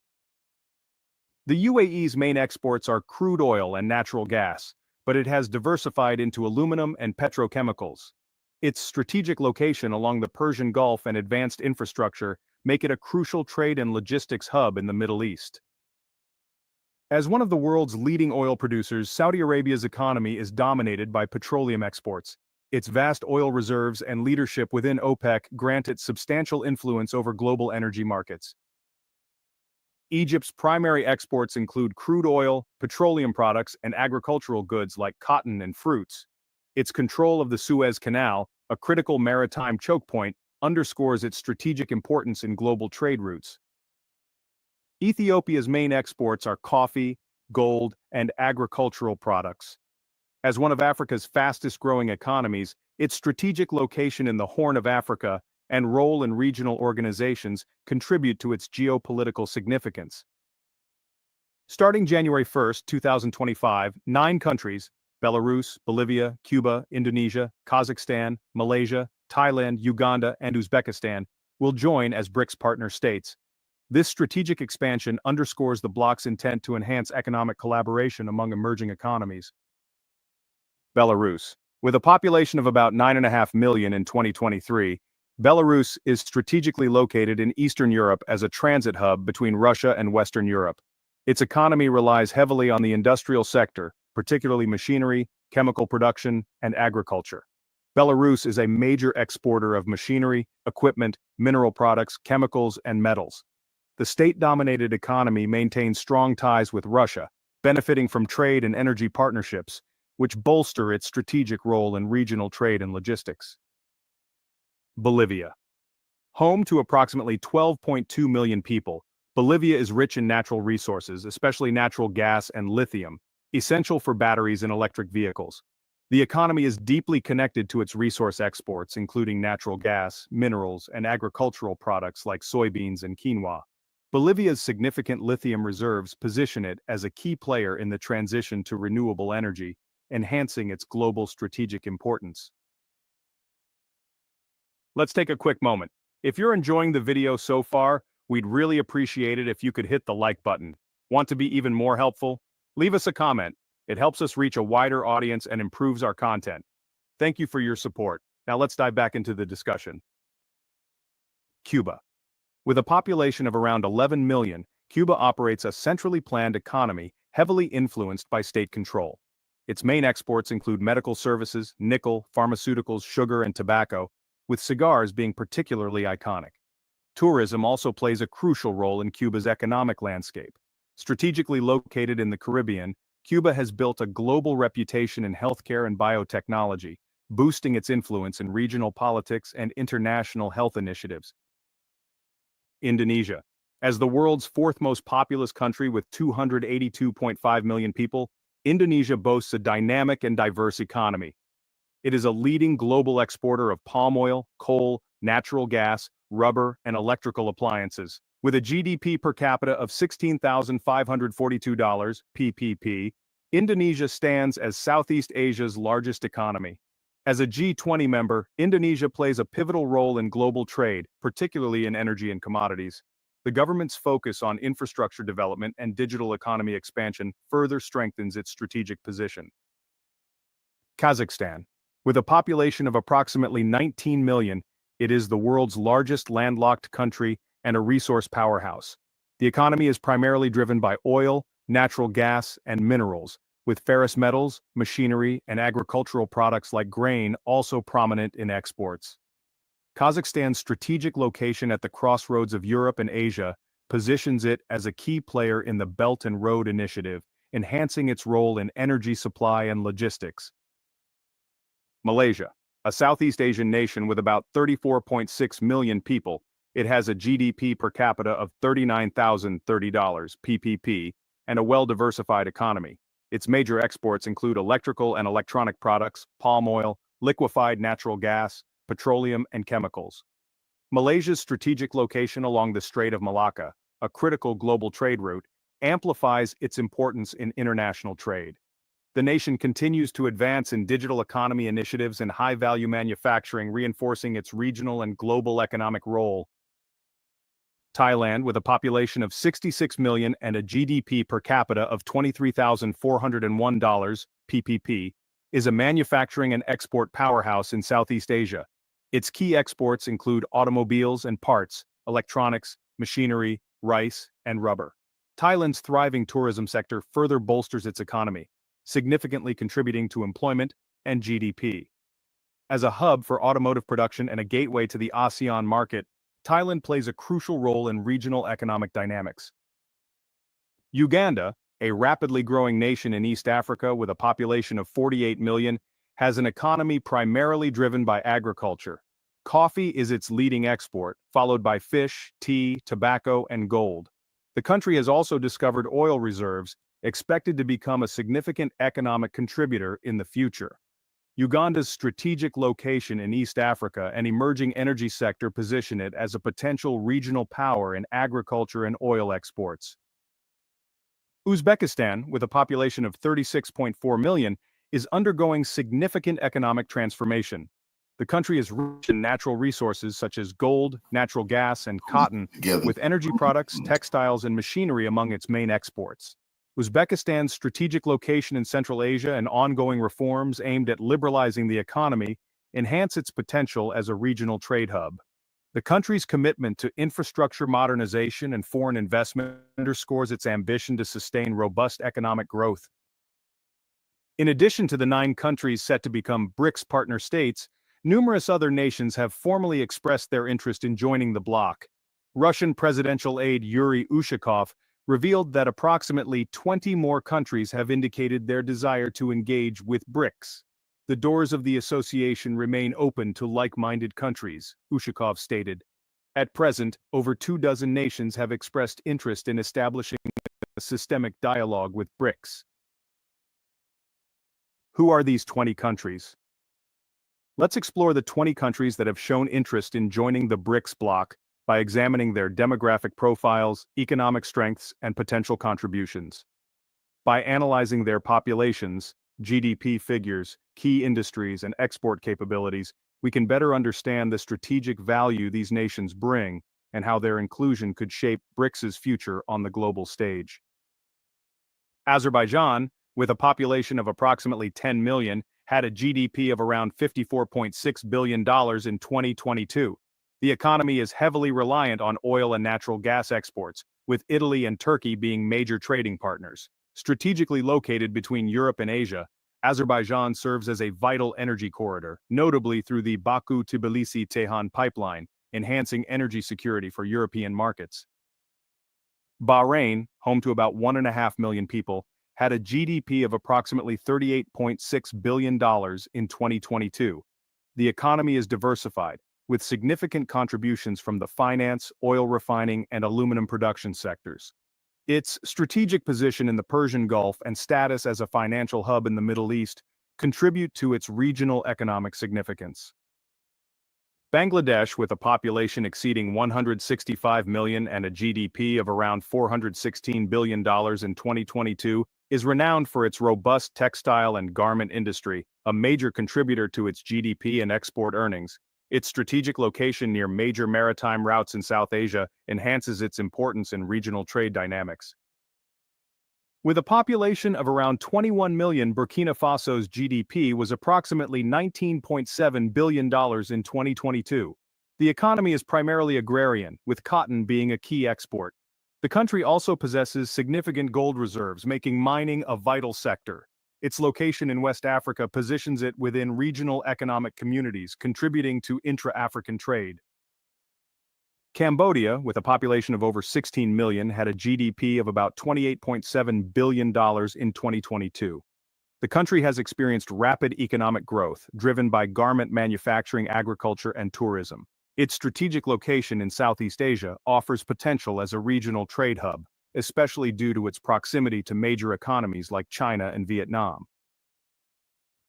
The UAE's main exports are crude oil and natural gas, but it has diversified into aluminum and petrochemicals. Its strategic location along the Persian Gulf and advanced infrastructure make it a crucial trade and logistics hub in the Middle East. As one of the world's leading oil producers, Saudi Arabia's economy is dominated by petroleum exports. Its vast oil reserves and leadership within OPEC grant it substantial influence over global energy markets. Egypt's primary exports include crude oil, petroleum products, and agricultural goods like cotton and fruits. Its control of the Suez Canal, a critical maritime choke point, underscores its strategic importance in global trade routes. Ethiopia's main exports are coffee, gold, and agricultural products. As one of Africa's fastest-growing economies, its strategic location in the Horn of Africa and role in regional organizations contribute to its geopolitical significance. Starting January 1, 2025, 9 countries, Belarus, Bolivia, Cuba, Indonesia, Kazakhstan, Malaysia, Thailand, Uganda, and Uzbekistan, will join as BRICS partner states. This strategic expansion underscores the bloc's intent to enhance economic collaboration among emerging economies. Belarus. With a population of about 9.5 million in 2023, Belarus is strategically located in Eastern Europe as a transit hub between Russia and Western Europe. Its economy relies heavily on the industrial sector, particularly machinery, chemical production, and agriculture. Belarus is a major exporter of machinery, equipment, mineral products, chemicals, and metals. The state-dominated economy maintains strong ties with Russia, benefiting from trade and energy partnerships, which bolster its strategic role in regional trade and logistics. Bolivia. Home to approximately 12.2 million people, Bolivia is rich in natural resources, especially natural gas and lithium, essential for batteries and electric vehicles. The economy is deeply connected to its resource exports, including natural gas, minerals, and agricultural products like soybeans and quinoa. Bolivia's significant lithium reserves position it as a key player in the transition to renewable energy, enhancing its global strategic importance. Let's take a quick moment. If you're enjoying the video so far, we'd really appreciate it if you could hit the like button. Want to be even more helpful? Leave us a comment. It helps us reach a wider audience and improves our content. Thank you for your support. Now let's dive back into the discussion. Cuba. With a population of around 11 million, Cuba operates a centrally planned economy heavily influenced by state control. Its main exports include medical services, nickel, pharmaceuticals, sugar, and tobacco, with cigars being particularly iconic. Tourism also plays a crucial role in Cuba's economic landscape. Strategically located in the Caribbean, Cuba has built a global reputation in healthcare and biotechnology, boosting its influence in regional politics and international health initiatives. Indonesia. As the world's fourth most populous country with 282.5 million people, Indonesia boasts a dynamic and diverse economy. It is a leading global exporter of palm oil, coal, natural gas, rubber, and electrical appliances. With a GDP per capita of $16,542 PPP, Indonesia stands as Southeast Asia's largest economy. As a G20 member, Indonesia plays a pivotal role in global trade, particularly in energy and commodities. The government's focus on infrastructure development and digital economy expansion further strengthens its strategic position. Kazakhstan. With a population of approximately 19 million, it is the world's largest landlocked country and a resource powerhouse. The economy is primarily driven by oil, natural gas, and minerals, with ferrous metals, machinery, and agricultural products like grain also prominent in exports. Kazakhstan's strategic location at the crossroads of Europe and Asia positions it as a key player in the Belt and Road Initiative, enhancing its role in energy supply and logistics. Malaysia. A Southeast Asian nation with about 34.6 million people, it has a GDP per capita of $39,030 PPP and a well-diversified economy. Its major exports include electrical and electronic products, palm oil, liquefied natural gas, petroleum, and chemicals. Malaysia's strategic location along the Strait of Malacca, a critical global trade route, amplifies its importance in international trade. The nation continues to advance in digital economy initiatives and high-value manufacturing, reinforcing its regional and global economic role. Thailand, with a population of 66 million and a GDP per capita of $23,401 PPP, is a manufacturing and export powerhouse in Southeast Asia. Its key exports include automobiles and parts, electronics, machinery, rice, and rubber. Thailand's thriving tourism sector further bolsters its economy, significantly contributing to employment and GDP. As a hub for automotive production and a gateway to the ASEAN market, Thailand plays a crucial role in regional economic dynamics. Uganda, a rapidly growing nation in East Africa with a population of 48 million, has an economy primarily driven by agriculture. Coffee is its leading export, followed by fish, tea, tobacco, and gold. The country has also discovered oil reserves, expected to become a significant economic contributor in the future. Uganda's strategic location in East Africa and emerging energy sector position it as a potential regional power in agriculture and oil exports. Uzbekistan, with a population of 36.4 million, is undergoing significant economic transformation. The country is rich in natural resources such as gold, natural gas, and cotton, with energy products, textiles, and machinery among its main exports. Uzbekistan's strategic location in Central Asia and ongoing reforms aimed at liberalizing the economy enhance its potential as a regional trade hub. The country's commitment to infrastructure modernization and foreign investment underscores its ambition to sustain robust economic growth. In addition to the 9 countries set to become BRICS partner states, numerous other nations have formally expressed their interest in joining the bloc. Russian presidential aide Yuri Ushakov revealed that approximately 20 more countries have indicated their desire to engage with BRICS. The doors of the association remain open to like-minded countries, Ushakov stated. At present, over 24 nations have expressed interest in establishing a systemic dialogue with BRICS. Who are these 20 countries? Let's explore the 20 countries that have shown interest in joining the BRICS bloc by examining their demographic profiles, economic strengths, and potential contributions. By analyzing their populations, GDP figures, key industries, and export capabilities, we can better understand the strategic value these nations bring and how their inclusion could shape BRICS's future on the global stage. Azerbaijan, with a population of approximately 10 million, had a GDP of around $54.6 billion in 2022. The economy is heavily reliant on oil and natural gas exports, with Italy and Turkey being major trading partners. Strategically located between Europe and Asia, Azerbaijan serves as a vital energy corridor, notably through the Baku-Tbilisi-Tehran pipeline, enhancing energy security for European markets. Bahrain, home to about 1.5 million people, had a GDP of approximately $38.6 billion in 2022. The economy is diversified, with significant contributions from the finance, oil refining, and aluminum production sectors. Its strategic position in the Persian Gulf and status as a financial hub in the Middle East contribute to its regional economic significance. Bangladesh, with a population exceeding 165 million and a GDP of around $416 billion in 2022, is renowned for its robust textile and garment industry, a major contributor to its GDP and export earnings. Its strategic location near major maritime routes in South Asia enhances its importance in regional trade dynamics. With a population of around 21 million, Burkina Faso's GDP was approximately $19.7 billion in 2022. The economy is primarily agrarian, with cotton being a key export. The country also possesses significant gold reserves, making mining a vital sector. Its location in West Africa positions it within regional economic communities, contributing to intra-African trade. Cambodia, with a population of over 16 million, had a GDP of about $28.7 billion in 2022. The country has experienced rapid economic growth, driven by garment manufacturing, agriculture, and tourism. Its strategic location in Southeast Asia offers potential as a regional trade hub, especially due to its proximity to major economies like China and Vietnam.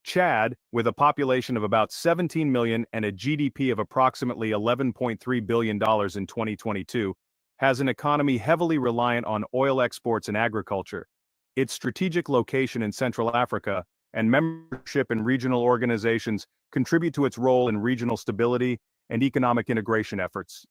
Chad, with a population of about 17 million and a GDP of approximately $11.3 billion in 2022, has an economy heavily reliant on oil exports and agriculture. Its strategic location in Central Africa and membership in regional organizations contribute to its role in regional stability and economic integration efforts.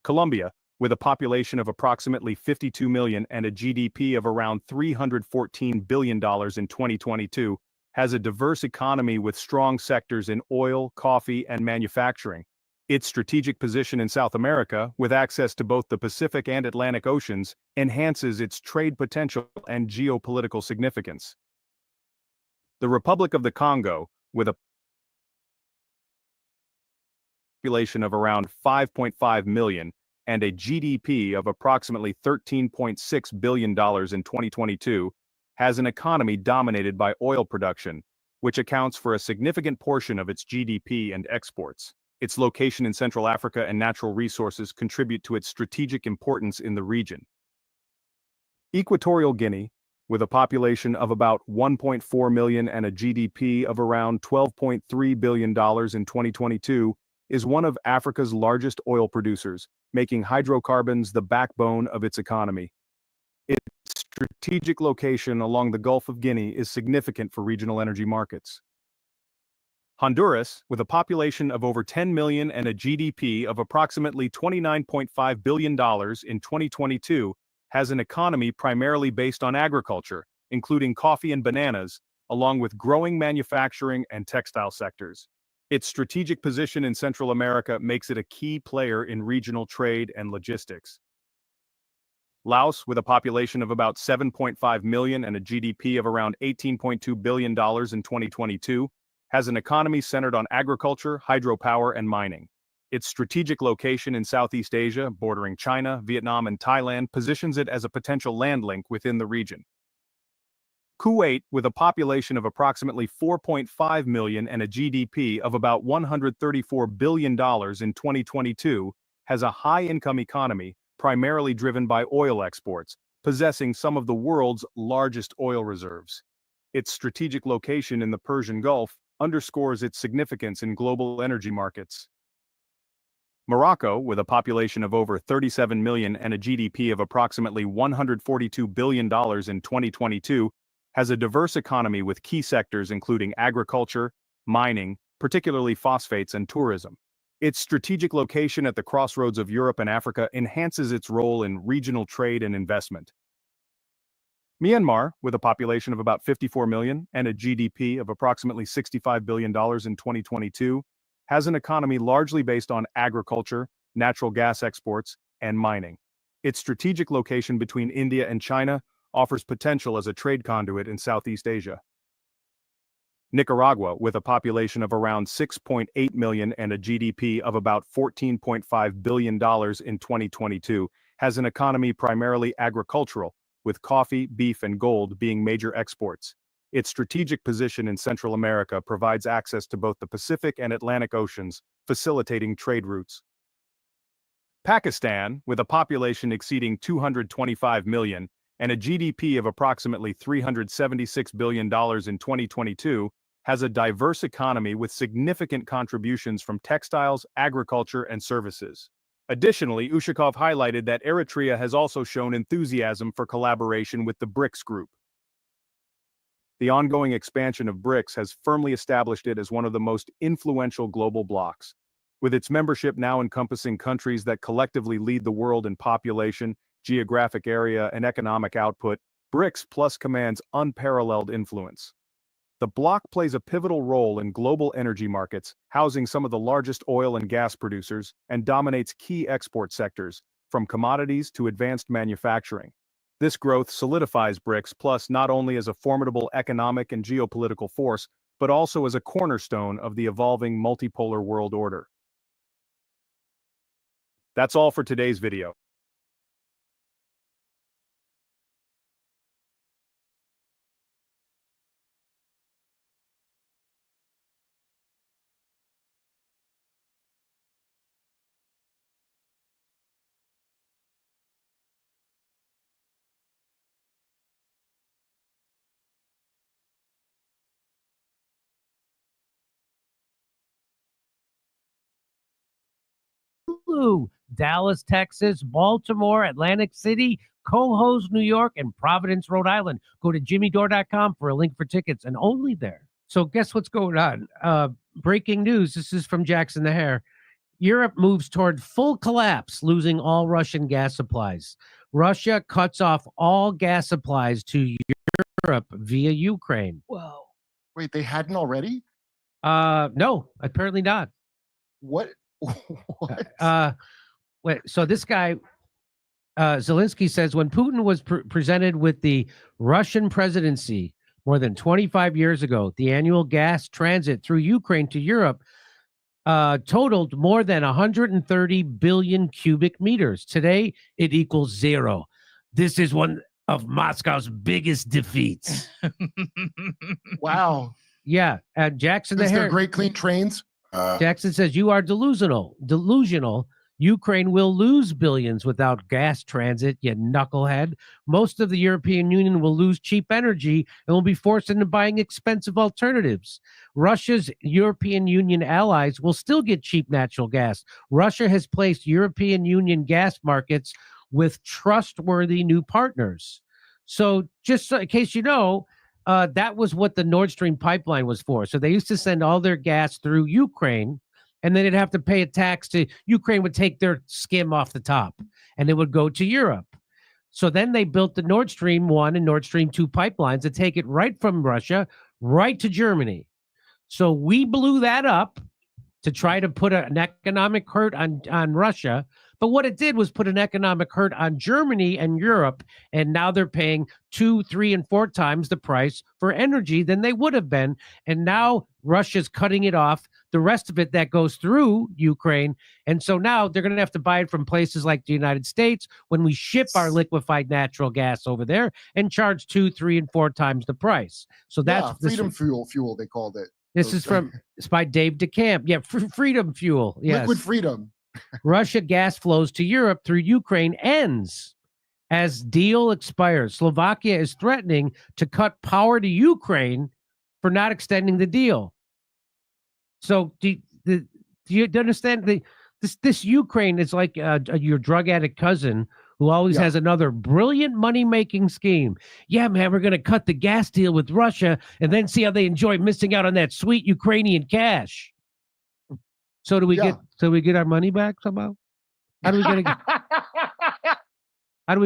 Colombia, with a population of approximately 52 million and a GDP of around $314 billion in 2022, has a diverse economy with strong sectors in oil, coffee, and manufacturing. Its strategic position in South America, with access to both the Pacific and Atlantic Oceans, enhances its trade potential and geopolitical significance. The Republic of the Congo, with a population of around 5.5 million and a GDP of approximately $13.6 billion in 2022, has an economy dominated by oil production, which accounts for a significant portion of its GDP and exports. Its location in Central Africa and natural resources contribute to its strategic importance in the region. Equatorial Guinea, with a population of about 1.4 million and a GDP of around $12.3 billion in 2022, is one of Africa's largest oil producers, making hydrocarbons the backbone of its economy. Its strategic location along the Gulf of Guinea is significant for regional energy markets. Honduras, with a population of over 10 million and a GDP of approximately $29.5 billion in 2022, has an economy primarily based on agriculture, including coffee and bananas, along with growing manufacturing and textile sectors. Its strategic position in Central America makes it a key player in regional trade and logistics. Laos, with a population of about 7.5 million and a GDP of around $18.2 billion in 2022, has an economy centered on agriculture, hydropower, and mining. Its strategic location in Southeast Asia, bordering China, Vietnam, and Thailand, positions it as a potential land link within the region. Kuwait, with a population of approximately 4.5 million and a GDP of about $134 billion in 2022, has a high-income economy primarily driven by oil exports, possessing some of the world's largest oil reserves. Its strategic location in the Persian Gulf underscores its significance in global energy markets. Morocco, with a population of over 37 million and a GDP of approximately $142 billion in 2022, has a diverse economy with key sectors including agriculture, mining, particularly phosphates, and tourism. Its strategic location at the crossroads of Europe and Africa enhances its role in regional trade and investment. Myanmar, with a population of about 54 million and a GDP of approximately $65 billion in 2022, has an economy largely based on agriculture, natural gas exports, and mining. Its strategic location between India and China offers potential as a trade conduit in Southeast Asia. Nicaragua, with a population of around 6.8 million and a GDP of about $14.5 billion in 2022, has an economy primarily agricultural, with coffee, beef, and gold being major exports. Its strategic position in Central America provides access to both the Pacific and Atlantic Oceans, facilitating trade routes. Pakistan, with a population exceeding 225 million and a GDP of approximately $376 billion in 2022, has a diverse economy with significant contributions from textiles, agriculture, and services. Additionally, Ushakov highlighted that Eritrea has also shown enthusiasm for collaboration with the BRICS group. The ongoing expansion of BRICS has firmly established it as one of the most influential global blocs. With its membership now encompassing countries that collectively lead the world in population, geographic area, and economic output, BRICS Plus commands unparalleled influence. The bloc plays a pivotal role in global energy markets, housing some of the largest oil and gas producers, and dominates key export sectors, from commodities to advanced manufacturing. This growth solidifies BRICS Plus not only as a formidable economic and geopolitical force, but also as a cornerstone of the evolving multipolar world order. That's all for today's video. Dallas, Texas, Baltimore, Atlantic City, Cohoes, New York, and Providence, Rhode Island. Go to jimmydore.com for a link for tickets, and only there. So guess what's going on? Breaking news. This is from Jackson the Hare. Europe moves toward full collapse, losing all Russian gas supplies. Russia cuts off all gas supplies to Europe via Ukraine. Whoa. Wait, they hadn't already? No, apparently not. What? What? Wait, so this guy, Zelensky, says when Putin was presented with the Russian presidency more than 25 years ago, the annual gas transit through Ukraine to Europe totaled more than 130 billion cubic meters. Today, it equals zero. This is one of Moscow's biggest defeats. Wow. Yeah, and Jackson the Is Hare. there great clean trains? Jackson says you are delusional. Ukraine will lose billions without gas transit, you knucklehead. Most of the European Union will lose cheap energy and will be forced into buying expensive alternatives. Russia's European Union allies will still get cheap natural gas. Russia has placed European Union gas markets with trustworthy new partners. So just in case you know, that was what the Nord Stream pipeline was for. So they used to send all their gas through Ukraine, and then they'd have to pay a tax to Ukraine would take their skim off the top, and it would go to Europe. So then they built the Nord Stream 1 and Nord Stream 2 pipelines to take it right from Russia right to Germany. So we blew that up to try to put an economic hurt on Russia. But what it did was put an economic hurt on Germany and Europe, and now they're paying 2, 3, and 4 times the price for energy than they would have been. And now Russia's cutting it off. The rest of it that goes through Ukraine. And so now they're going to have to buy it from places like the United States when we ship our liquefied natural gas over there and charge 2, 3, and 4 times the price. So that's freedom fuel, they called it. This is it's by Dave DeCamp. Yeah, freedom fuel. Yes. Liquid freedom. Russia gas flows to Europe through Ukraine ends as deal expires. Slovakia is threatening to cut power to Ukraine for not extending the deal. So do you understand? This Ukraine is like your drug addict cousin who always has another brilliant money-making scheme. Yeah, man, we're going to cut the gas deal with Russia and then see how they enjoy missing out on that sweet Ukrainian cash. So do we get our money back somehow? How do we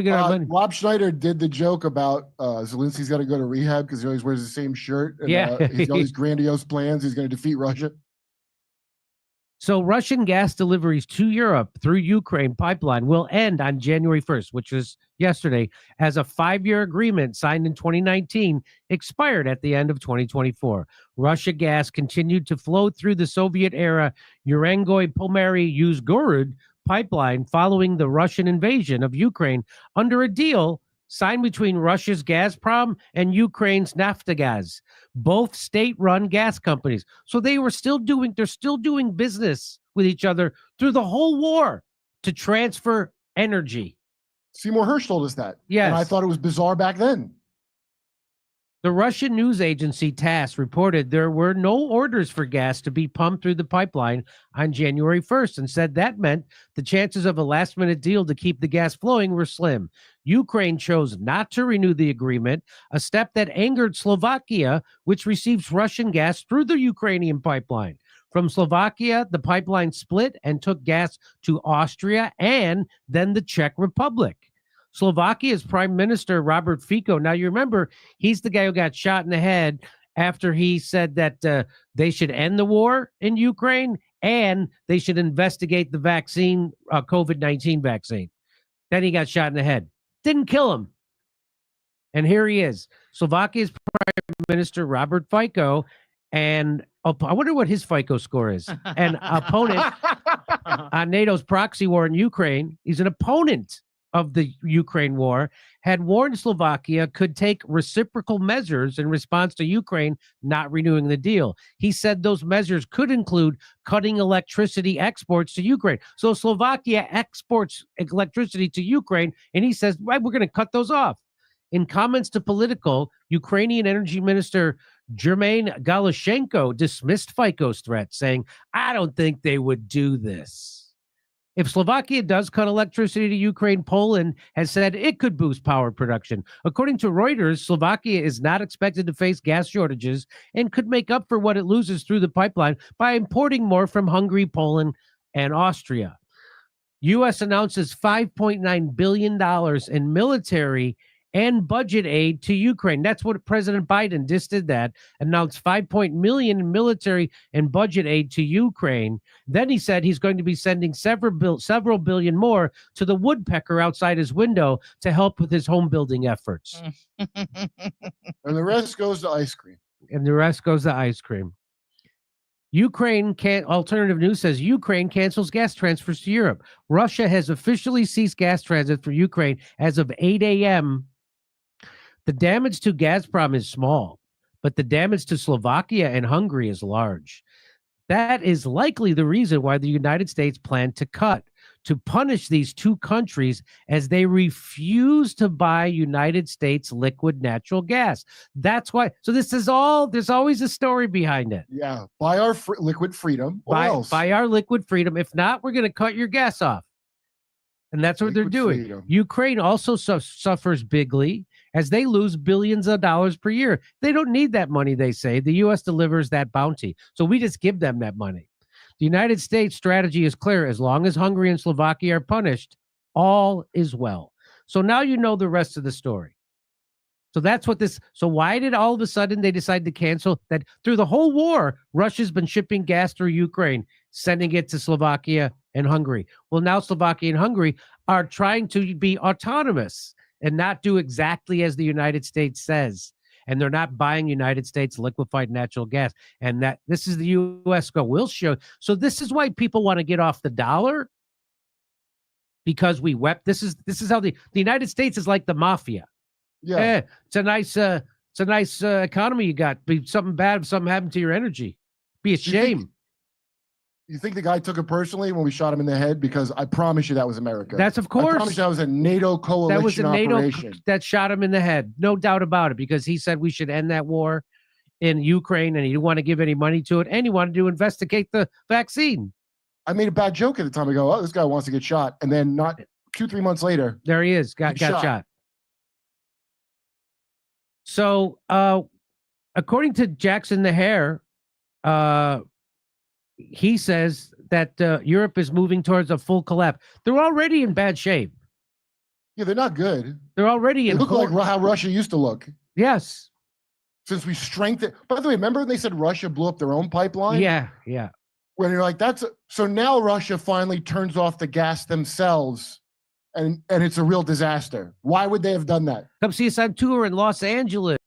get our money? Rob Schneider did the joke about Zelensky's got to go to rehab because he always wears the same shirt. And, he's got all these grandiose plans. He's going to defeat Russia. So Russian gas deliveries to Europe through Ukraine pipeline will end on January 1st, which was yesterday, as a 5-year agreement signed in 2019 expired at the end of 2024. Russia gas continued to flow through the Soviet-era Urengoy-Pomeri-Yuzhgorod pipeline following the Russian invasion of Ukraine under a deal signed between Russia's Gazprom and Ukraine's Naftogaz, both state-run gas companies. So they're still doing business with each other through the whole war to transfer energy. Seymour Hersh told us that. Yes. And I thought it was bizarre back then. The Russian news agency TASS reported there were no orders for gas to be pumped through the pipeline on January 1st and said that meant the chances of a last-minute deal to keep the gas flowing were slim. Ukraine chose not to renew the agreement, a step that angered Slovakia, which receives Russian gas through the Ukrainian pipeline. From Slovakia, the pipeline split and took gas to Austria and then the Czech Republic. Slovakia's Prime Minister Robert Fico. Now, you remember, he's the guy who got shot in the head after he said that they should end the war in Ukraine and they should investigate the vaccine, COVID-19 vaccine. Then he got shot in the head. Didn't kill him. And here he is, Slovakia's Prime Minister Robert Fico. And I wonder what his FICO score is. An opponent on NATO's proxy war in Ukraine. He's an opponent of the Ukraine war, had warned Slovakia could take reciprocal measures in response to Ukraine not renewing the deal. He said those measures could include cutting electricity exports to Ukraine. So Slovakia exports electricity to Ukraine, and he says, right, we're going to cut those off. In comments to Politico, Ukrainian Energy Minister Germain Galushenko dismissed Fico's threat, saying, I don't think they would do this. If Slovakia does cut electricity to Ukraine, Poland has said it could boost power production. According to Reuters, Slovakia is not expected to face gas shortages and could make up for what it loses through the pipeline by importing more from Hungary, Poland, and Austria. U.S. announces $5.9 billion in military and budget aid to Ukraine. That's what President Biden just did, that announced $5 million in military and budget aid to Ukraine. Then he said he's going to be sending several billion more to the woodpecker outside his window to help with his home building efforts. And the rest goes to ice cream. Ukraine alternative news says Ukraine cancels gas transfers to Europe. Russia has officially ceased gas transit for Ukraine as of 8 a.m. The damage to Gazprom is small, but the damage to Slovakia and Hungary is large. That is likely the reason why the United States planned to cut to punish these two countries as they refuse to buy United States liquid natural gas. That's why. So this is all, there's always a story behind it. Yeah. Buy our liquid freedom. Or else. Buy our liquid freedom. If not, we're going to cut your gas off. And that's what they're doing. Freedom. Ukraine also suffers bigly as they lose billions of dollars per year. They don't need that money, they say. The U.S. delivers that bounty. So we just give them that money. The United States strategy is clear. As long as Hungary and Slovakia are punished, all is well. So now you know the rest of the story. So that's what this. So why did all of a sudden they decide to cancel that? Through the whole war, Russia's been shipping gas through Ukraine, sending it to Slovakia and Hungary. Well, now Slovakia and Hungary are trying to be autonomous and not do exactly as the United States says. And they're not buying United States liquefied natural gas. And that this is the U.S. go. We'll show. So this is why people want to get off the dollar, because we wept. This is how the United States is like the mafia. Yeah, it's a nice economy you got. Be something bad if something happened to your energy. Be a shame. You think the guy took it personally when we shot him in the head? Because I promise you that was America. That's of course. I promise you that was a NATO coalition That was a NATO operation. that shot him in the head. No doubt about it, because he said we should end that war in Ukraine and he didn't want to give any money to it and he wanted to investigate the vaccine. I made a bad joke at the time. I go, oh, this guy wants to get shot. And then not 2-3 months later. There he is. Got shot. So according to Jackson the Hare, he says that Europe is moving towards a full collapse. They're already in bad shape. Yeah, they're not good. They're already in. They look like how Russia used to look. Yes. Since we strengthened. By the way, remember they said Russia blew up their own pipeline? Yeah, yeah. When you're like, so now Russia finally turns off the gas themselves, and it's a real disaster. Why would they have done that? Come see us on tour in Los Angeles.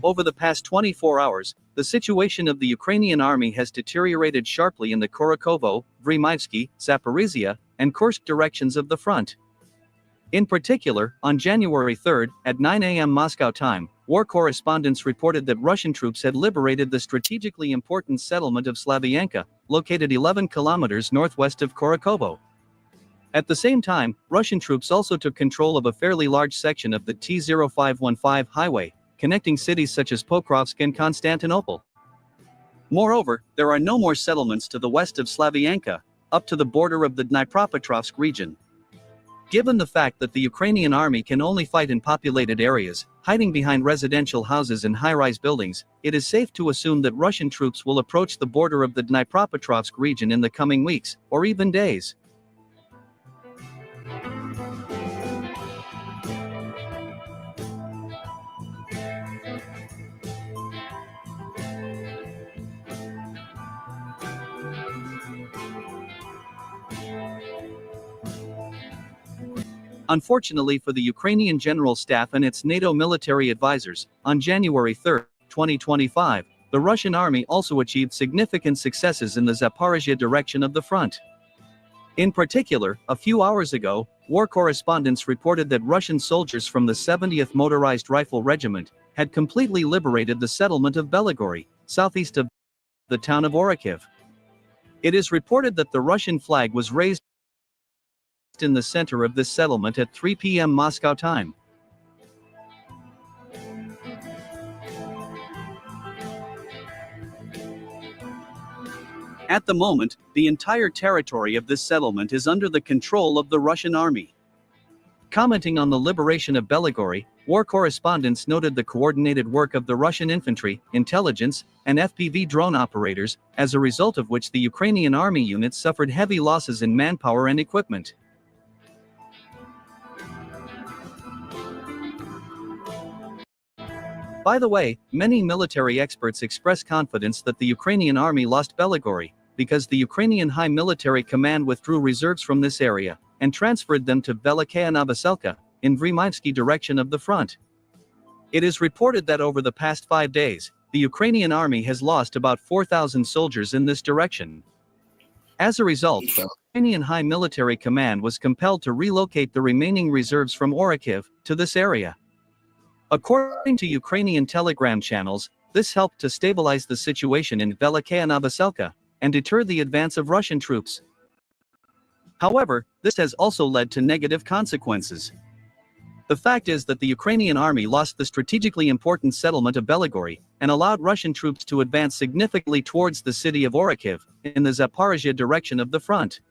Over the past 24 hours, the situation of the Ukrainian army has deteriorated sharply in the Korokovo, Vrymivsky, Zaporizhia, and Kursk directions of the front. In particular, on January 3, at 9 a.m. Moscow time, war correspondents reported that Russian troops had liberated the strategically important settlement of Slavyanka, located 11 kilometers northwest of Korokovo. At the same time, Russian troops also took control of a fairly large section of the T-0515 highway, connecting cities such as Pokrovsk and Constantinople. Moreover, there are no more settlements to the west of Slavyanka, up to the border of the Dnipropetrovsk region. Given the fact that the Ukrainian army can only fight in populated areas, hiding behind residential houses and high-rise buildings, it is safe to assume that Russian troops will approach the border of the Dnipropetrovsk region in the coming weeks, or even days. Unfortunately for the Ukrainian General Staff and its NATO military advisors, on January 3, 2025, the Russian army also achieved significant successes in the Zaporizhia direction of the front. In particular, a few hours ago, war correspondents reported that Russian soldiers from the 70th Motorized Rifle Regiment had completely liberated the settlement of Belgorod, southeast of the town of Orikhiv. It is reported that the Russian flag was raised in the center of this settlement at 3 p.m. Moscow time. At the moment, the entire territory of this settlement is under the control of the Russian army. Commenting on the liberation of Belgorod, war correspondents noted the coordinated work of the Russian infantry, intelligence, and FPV drone operators, as a result of which the Ukrainian army units suffered heavy losses in manpower and equipment. By the way, many military experts express confidence that the Ukrainian army lost Belgorod, because the Ukrainian High Military Command withdrew reserves from this area, and transferred them to Velikaya Novoselka, in Vrymivsky direction of the front. It is reported that over the past 5 days, the Ukrainian army has lost about 4,000 soldiers in this direction. As a result, the Ukrainian High Military Command was compelled to relocate the remaining reserves from Orikhiv to this area. According to Ukrainian telegram channels, this helped to stabilize the situation in Velikaya Novoselka and deter the advance of Russian troops. However, this has also led to negative consequences. The fact is that the Ukrainian army lost the strategically important settlement of Belgorod and allowed Russian troops to advance significantly towards the city of Orikhiv, in the Zaporizhia direction of the front.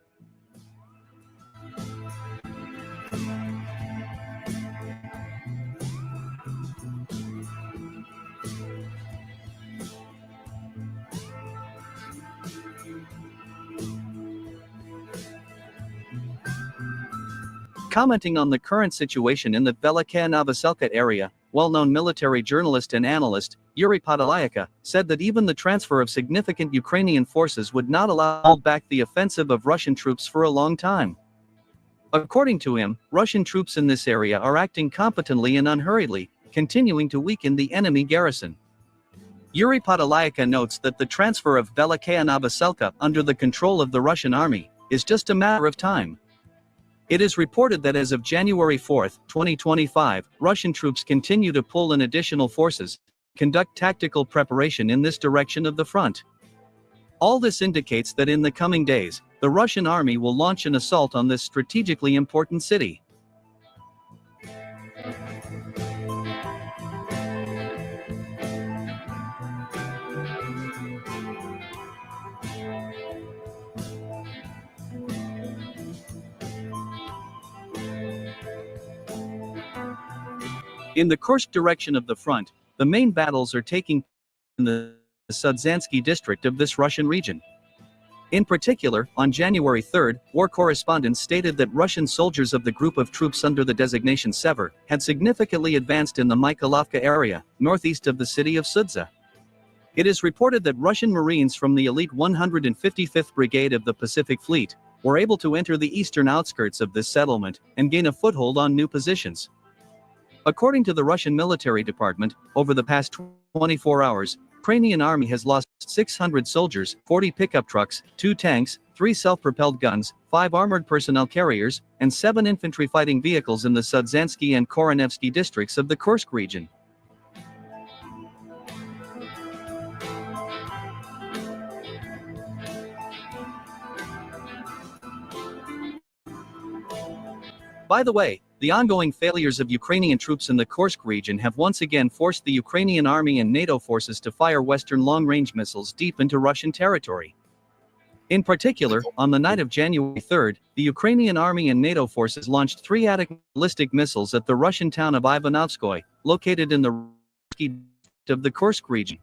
Commenting on the current situation in the Velikaya Novoselka area, well-known military journalist and analyst, Yuri Podolyaka, said that even the transfer of significant Ukrainian forces would not allow hold back the offensive of Russian troops for a long time. According to him, Russian troops in this area are acting competently and unhurriedly, continuing to weaken the enemy garrison. Yuri Podolyaka notes that the transfer of Velikaya Novoselka under the control of the Russian army is just a matter of time. It is reported that as of January 4, 2025, Russian troops continue to pull in additional forces, conduct tactical preparation in this direction of the front. All this indicates that in the coming days, the Russian army will launch an assault on this strategically important city. In the Kursk direction of the front, the main battles are taking place in the Sudzansky district of this Russian region. In particular, on January 3, war correspondents stated that Russian soldiers of the group of troops under the designation Sever had significantly advanced in the Mykolovka area, northeast of the city of Sudza. It is reported that Russian Marines from the elite 155th Brigade of the Pacific Fleet were able to enter the eastern outskirts of this settlement and gain a foothold on new positions. According to the Russian military department, over the past 24 hours, Ukrainian army has lost 600 soldiers, 40 pickup trucks, 2 tanks, 3 self-propelled guns, 5 armored personnel carriers, and 7 infantry fighting vehicles in the Sudzansky and Koronevsky districts of the Kursk region. By the way, the ongoing failures of Ukrainian troops in the Kursk region have once again forced the Ukrainian army and NATO forces to fire Western long-range missiles deep into Russian territory. In particular, on the night of January 3, the Ukrainian army and NATO forces launched 3 Atacms ballistic missiles at the Russian town of Ivanovskoye, located in the of the Kursk region.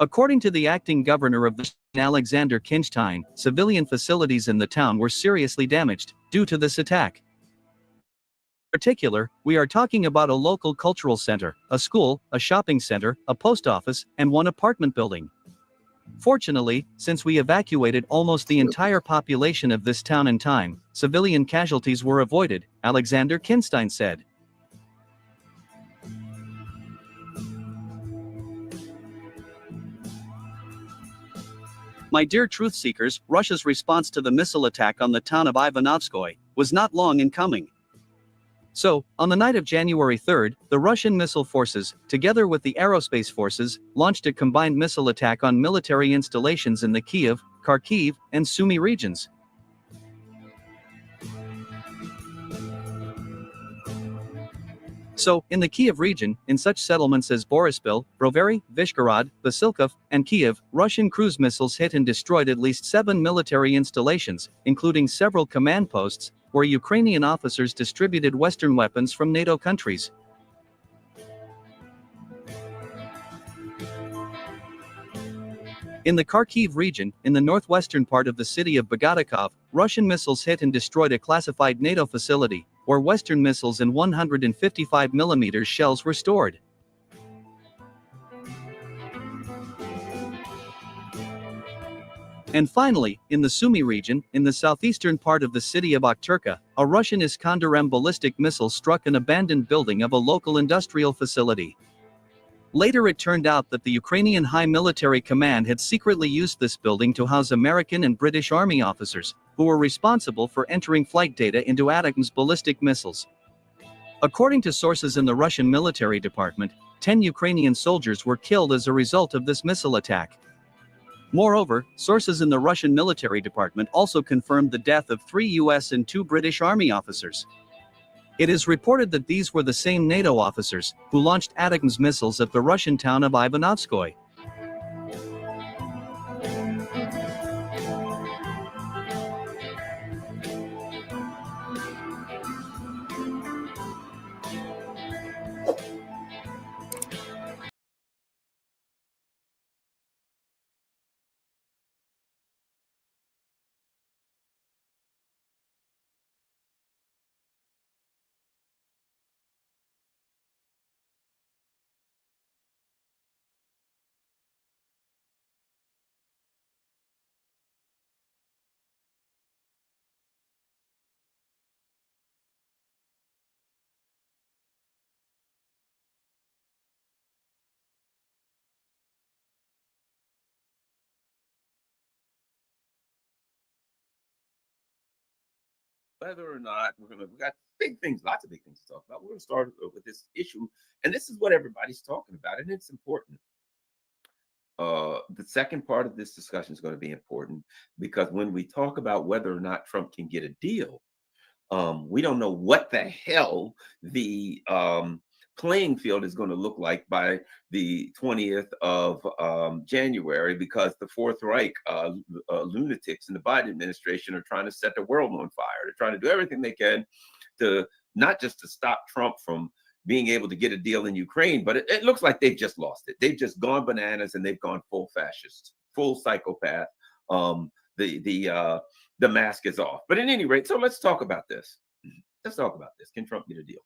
According to the acting governor of the Alexander Kinstein, civilian facilities in the town were seriously damaged due to this attack. In particular, we are talking about a local cultural center, a school, a shopping center, a post office, and 1 apartment building. Fortunately, since we evacuated almost the entire population of this town in time, civilian casualties were avoided, Alexander Kinstein said. My dear truth seekers, Russia's response to the missile attack on the town of Ivanovskoye was not long in coming. So, on the night of January 3rd, the Russian missile forces, together with the aerospace forces, launched a combined missile attack on military installations in the Kyiv, Kharkiv, and Sumy regions. So, in the Kyiv region, in such settlements as Boryspil, Brovary, Vyshgorod, Vasilkov, and Kyiv, Russian cruise missiles hit and destroyed at least 7 military installations, including several command posts, where Ukrainian officers distributed Western weapons from NATO countries. In the Kharkiv region, in the northwestern part of the city of Bogodikov, Russian missiles hit and destroyed a classified NATO facility, where Western missiles and 155mm shells were stored. And finally, in the Sumy region, in the southeastern part of the city of Okhturka, a Russian Iskander-M ballistic missile struck an abandoned building of a local industrial facility. Later it turned out that the Ukrainian High Military Command had secretly used this building to house American and British Army officers, who were responsible for entering flight data into ATACMS ballistic missiles. According to sources in the Russian military department, 10 Ukrainian soldiers were killed as a result of this missile attack. Moreover, sources in the Russian military department also confirmed the death of 3 US and 2 British Army officers. It is reported that these were the same NATO officers who launched ATACMS missiles at the Russian town of Ivanovskoye. Whether or not we got big things, lots of big things to talk about. We're going to start with this issue, and this is what everybody's talking about, and it's important. The second part of this discussion is going to be important because when we talk about whether or not Trump can get a deal, we don't know what the hell the playing field is going to look like by the 20th of January, because the Fourth Reich lunatics in the Biden administration are trying to set the world on fire. They're trying to do everything they can to not just to stop Trump from being able to get a deal in Ukraine, but it looks like they've just lost it. They've just gone bananas and they've gone full fascist, full psychopath. The mask is off. But at any rate, so let's talk about this. Let's talk about this. Can Trump get a deal?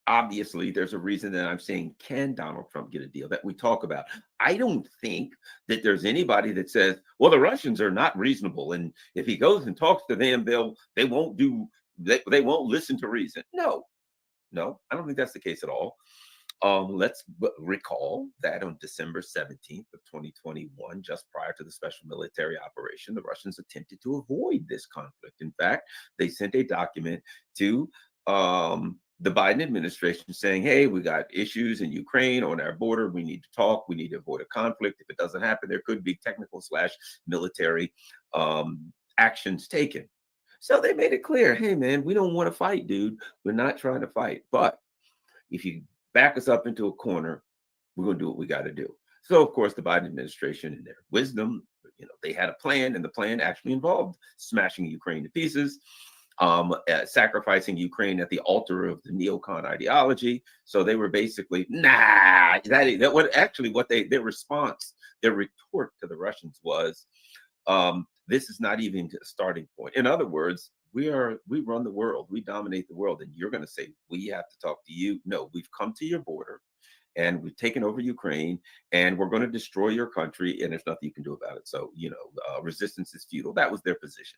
Obviously, there's a reason that I'm saying, can Donald Trump get a deal that we talk about? I don't think that there's anybody that says, well, the Russians are not reasonable, and if he goes and talks to them, they won't listen to reason. No, I don't think that's the case at all. Let's recall that on December 17th of 2021, just prior to the special military operation, the Russians attempted to avoid this conflict. In fact, they sent a document to the Biden administration saying, hey, we got issues in Ukraine on our border. We need to talk. We need to avoid a conflict. If it doesn't happen, there could be technical/military actions taken. So they made it clear, hey, man, we don't want to fight, dude. We're not trying to fight. But if you back us up into a corner, we're going to do what we got to do. So, of course, the Biden administration, in their wisdom, they had a plan, and the plan actually involved smashing Ukraine to pieces, sacrificing Ukraine at the altar of the neocon ideology. So they were basically, their response, their retort to the Russians was, this is not even a starting point. In other words, we run the world, we dominate the world, and you're going to say, we have to talk to you. No, we've come to your border and we've taken over Ukraine and we're going to destroy your country and there's nothing you can do about it. So, resistance is futile. That was their position.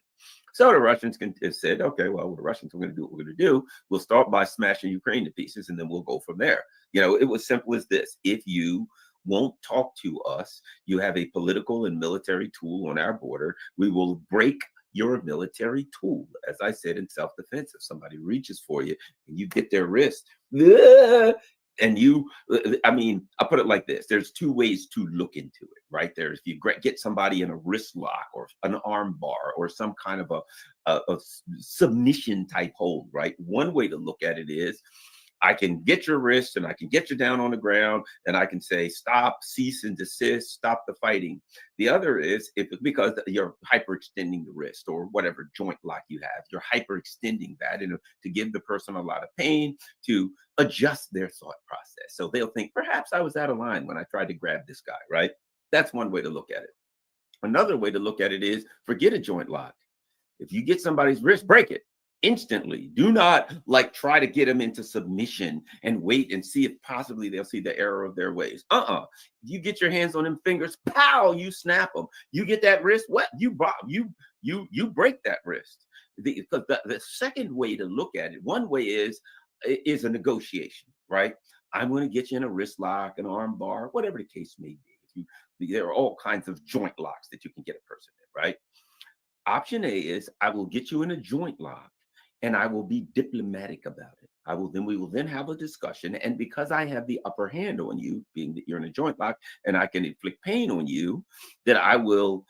So the Russians said, okay, well, the Russians are going to do what we're going to do. We'll start by smashing Ukraine to pieces and then we'll go from there. It was simple as this. If you won't talk to us. You have a political and military tool on our border. We will break your military tool. As I said, in self-defense, if somebody reaches for you and you get their wrist, and you, I mean, I'll put it like this. There's two ways to look into it, right? There's, if you get somebody in a wrist lock or an arm bar or some kind of a submission type hold, right? One way to look at it is, I can get your wrist and I can get you down on the ground and I can say, stop, cease and desist, stop the fighting. The other is because you're hyperextending the wrist or whatever joint lock you have, you're hyperextending that to give the person a lot of pain, to adjust their thought process. So they'll think, perhaps I was out of line when I tried to grab this guy, right? That's one way to look at it. Another way to look at it is, forget a joint lock. If you get somebody's wrist, break it. Instantly. Do not like try to get them into submission and wait and see if possibly they'll see the error of their ways. You get your hands on them fingers, pow, you snap them. You get that wrist, what? You break that wrist. Because the second way to look at it, one way is a negotiation, right? I'm going to get you in a wrist lock, an arm bar, whatever the case may be. There are all kinds of joint locks that you can get a person in, right? Option A is I will get you in a joint lock, and I will be diplomatic about it. We will then have a discussion. And because I have the upper hand on you, being that you're in a joint lock, and I can inflict pain on you, that I will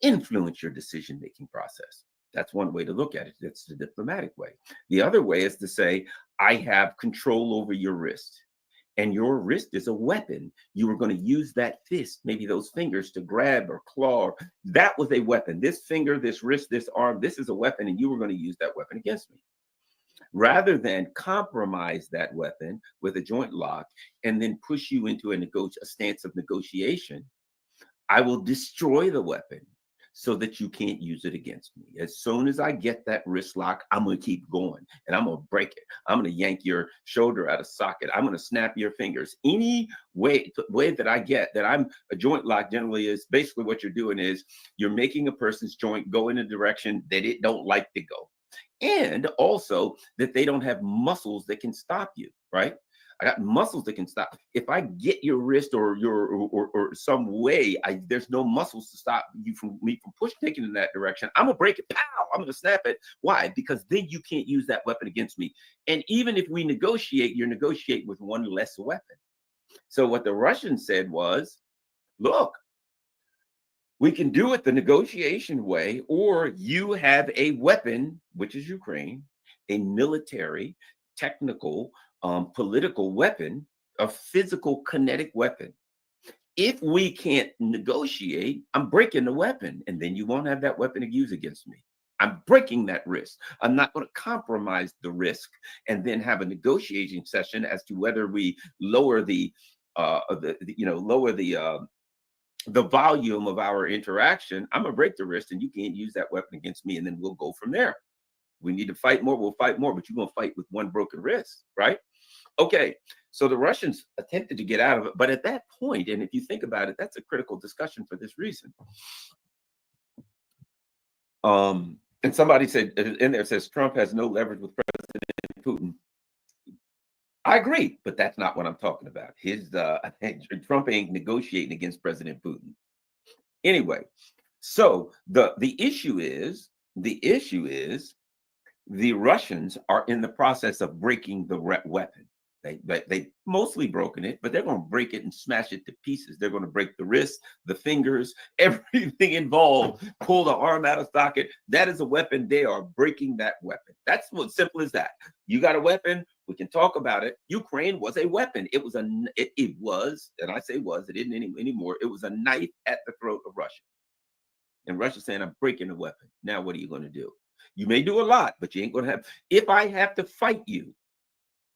influence your decision-making process. That's one way to look at it. That's the diplomatic way. The other way is to say, I have control over your wrist. And your wrist is a weapon. You were going to use that fist, maybe those fingers, to grab or claw. That was a weapon. This finger, this wrist, this arm, this is a weapon, and you were going to use that weapon against me. Rather than compromise that weapon with a joint lock and then push you into a stance of negotiation, I will destroy the weapon so that you can't use it against me. As soon as I get that wrist lock, I'm going to keep going and I'm going to break it. I'm going to yank your shoulder out of socket. I'm going to snap your fingers. Any way that I get that I'm a joint lock generally is basically what you're doing is you're making a person's joint go in a direction that it don't like to go. And also that they don't have muscles that can stop you, right? I got muscles that can stop. If I get your wrist or some way, there's no muscles to stop you from taking in that direction. I'm gonna break it. Pow! I'm gonna snap it. Why? Because then you can't use that weapon against me. And even if we negotiate, you're negotiating with one less weapon. So what the Russians said was, look, we can do it the negotiation way, or you have a weapon, which is Ukraine, a military, technical, political weapon, a physical kinetic weapon. If we can't negotiate, I'm breaking the weapon, and then you won't have that weapon to use against me. I'm breaking that risk. I'm not going to compromise the risk and then have a negotiating session as to whether we lower the volume of our interaction. I'm gonna break the wrist, and you can't use that weapon against me, and then we'll go from there. We need to fight more, we'll fight more, but you're gonna fight with one broken wrist, right? Okay, so the Russians attempted to get out of it, but at that point, and if you think about it, that's a critical discussion for this reason. And somebody said in there, says Trump has no leverage with President Putin. I agree, but that's not what I'm talking about. Trump ain't negotiating against President Putin. Anyway, so the issue is the Russians are in the process of breaking the weapon. They mostly broken it, but they're going to break it and smash it to pieces. They're going to break the wrist, the fingers, everything involved, pull the arm out of socket. That is a weapon. They are breaking that weapon. That's what's simple as that. You got a weapon. We can talk about it. Ukraine was a weapon. It was, and I say was, it isn't anymore. It was a knife at the throat of Russia. And Russia saying, I'm breaking the weapon. Now, what are you going to do? You may do a lot, but you ain't going to have, if I have to fight you.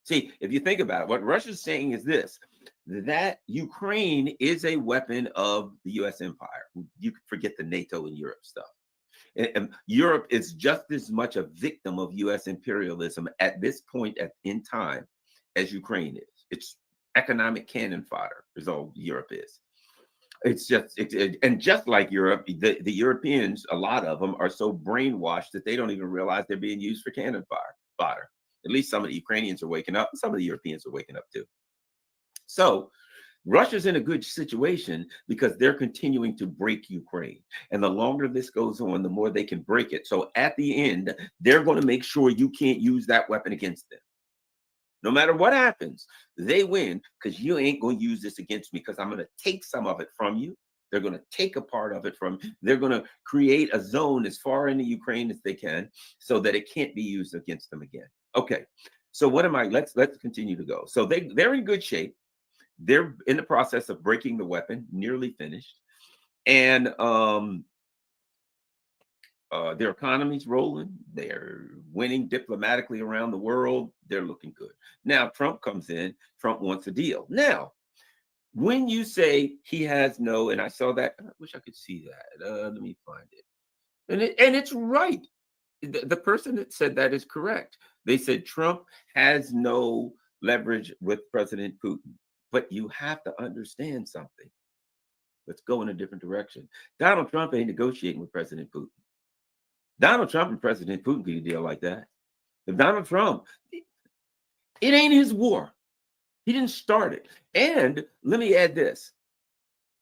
See, if you think about it, what Russia's saying is this, that Ukraine is a weapon of the U.S. empire. You can forget the NATO and Europe stuff. And Europe is just as much a victim of U.S. imperialism at this point in time as Ukraine is. It's economic cannon fodder is all Europe is. It's just, and just like Europe, the Europeans, a lot of them are so brainwashed that they don't even realize they're being used for cannon fodder. At least some of the Ukrainians are waking up, and some of the Europeans are waking up too. So Russia's in a good situation because they're continuing to break Ukraine. And the longer this goes on, the more they can break it. So at the end, they're going to make sure you can't use that weapon against them. No matter what happens, they win because you ain't going to use this against me because I'm going to take some of it from you. They're going to take a part of it from you. They're going to create a zone as far into Ukraine as they can so that it can't be used against them again. Okay. So what am I? Let's continue to go. So they're in good shape. They're in the process of breaking the weapon, nearly finished. And their economy's rolling. They're winning diplomatically around the world. They're looking good. Now, Trump comes in. Trump wants a deal. Now, when you say he has no, and I saw that, I wish I could see that. Let me find it. And it's right. The person that said that is correct. They said Trump has no leverage with President Putin. But you have to understand something. Let's go in a different direction. Donald Trump ain't negotiating with President Putin. Donald Trump and President Putin get a deal like that. If Donald Trump, it ain't his war. He didn't start it. And let me add this.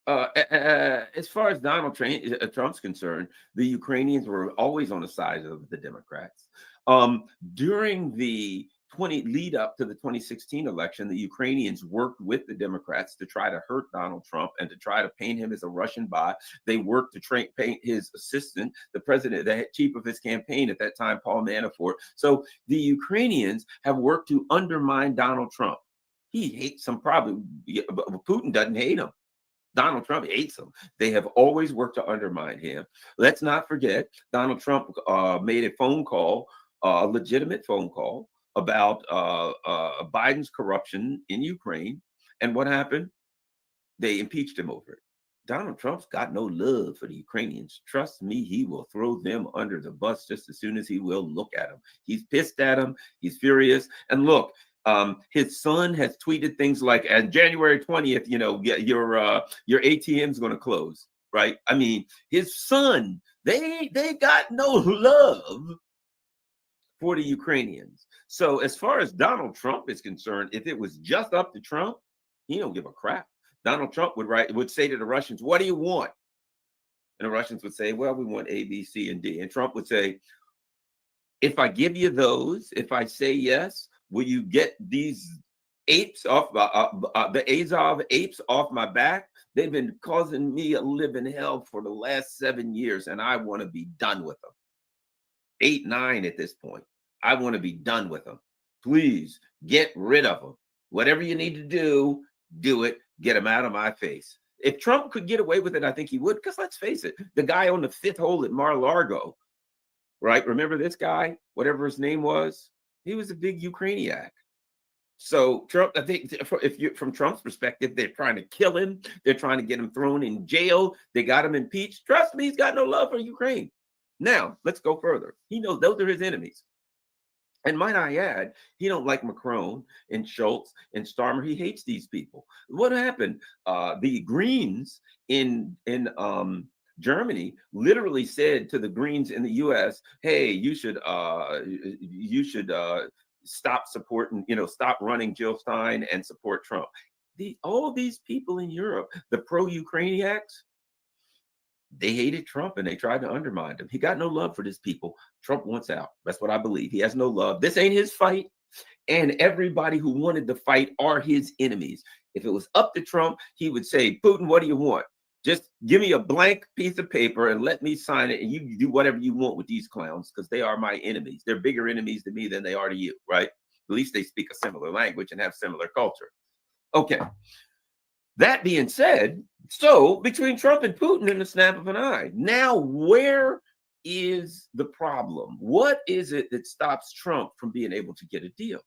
As far as Donald Trump's concerned, the Ukrainians were always on the side of the Democrats. During the lead up to the 2016 election, the Ukrainians worked with the Democrats to try to hurt Donald Trump and to try to paint him as a Russian bot. They worked to paint his assistant, the president, the chief of his campaign at that time, Paul Manafort. So the Ukrainians have worked to undermine Donald Trump. He hates him probably. Putin doesn't hate him. Donald Trump hates him. They have always worked to undermine him. Let's not forget, Donald Trump made a phone call, a legitimate phone call, about Biden's corruption in Ukraine. And what happened? They impeached him over it. Donald Trump's got no love for the Ukrainians. Trust me, he will throw them under the bus just as soon as he will look at them. He's pissed at them. He's furious. And look, his son has tweeted things like, "On January 20th, you know, your ATM's going to close." Right? I mean, his son, they got no love for the Ukrainians. So as far as Donald Trump is concerned, if it was just up to Trump, he don't give a crap. Donald Trump would say to the Russians, "What do you want?" And the Russians would say, "Well, we want A, B, C, and D." And Trump would say, "If I give you those, if I say yes, will you get these apes off the Azov apes off my back? They've been causing me a living hell for the last 7 years, and I want to be done with them. 8, 9 at this point. I want to be done with them. Please get rid of them. Whatever you need to do it. Get them out of my face." If Trump could get away with it, I think he would, because let's face it, the guy on the 5th hole at Mar-a-Lago, right? Remember this guy, whatever his name was? He was a big Ukrainiac. So Trump, I think from Trump's perspective, they're trying to kill him. They're trying to get him thrown in jail. They got him impeached. Trust me, he's got no love for Ukraine. Now, let's go further. He knows those are his enemies. And might I add, he don't like Macron and Schultz and Starmer. He hates these people. What happened? The Greens in Germany literally said to the Greens in the U.S., "Hey, you should stop supporting, stop running Jill Stein and support Trump." All these people in Europe, the pro-Ukrainiacs, they hated Trump and they tried to undermine him. He got no love for these people. Trump wants out. That's what I believe. He has no love. This ain't his fight. And everybody who wanted the fight are his enemies. If it was up to Trump, he would say, "Putin, what do you want? Just give me a blank piece of paper and let me sign it, and you can do whatever you want with these clowns, because they are my enemies. They're bigger enemies to me than they are to you," right? At least they speak a similar language and have similar culture. Okay. That being said, so between Trump and Putin in the snap of an eye, now where is the problem? What is it that stops Trump from being able to get a deal?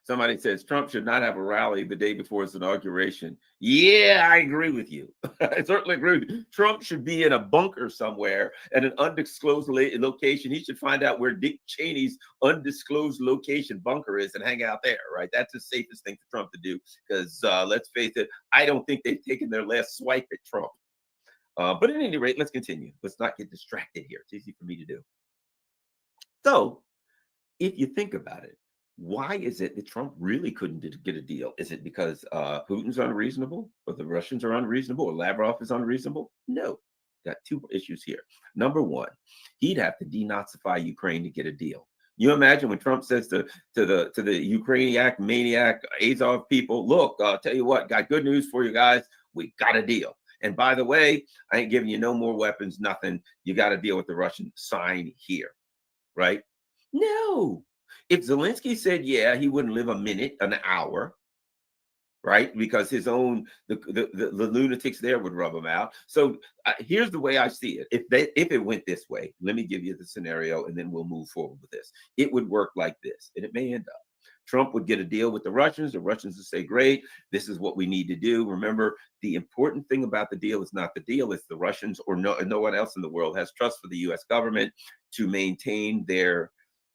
Somebody says Trump should not have a rally the day before his inauguration. Yeah, I agree with you. I certainly agree with you. Trump should be in a bunker somewhere at an undisclosed location. He should find out where Dick Cheney's undisclosed location bunker is and hang out there, right? That's the safest thing for Trump to do, because let's face it, I don't think they've taken their last swipe at Trump. But at any rate, let's continue. Let's not get distracted here. It's easy for me to do. So if you think about it, Why is it that Trump really couldn't get a deal? Is it because Putin's unreasonable, or the Russians are unreasonable, or Lavrov is unreasonable? No. Got two issues here. Number one, he'd have to denazify Ukraine to get a deal. You imagine when Trump says to the Ukrainian maniac Azov people, look, I'll tell you what, got good news for you guys. We got a deal. And by the way, I ain't giving you no more weapons, nothing. You got to deal with the Russians. Sign here, right? No. If Zelensky said, yeah, he wouldn't live a minute, an hour, right? Because his own, the lunatics there would rub him out. So here's the way I see it. If it went this way, let me give you the scenario and then we'll move forward with this. It would work like this, and it may end up. Trump would get a deal with the Russians would say, great, this is what we need to do. Remember, the important thing about the deal is not the deal, it's the Russians or no one else in the world has trust for the US government to maintain their,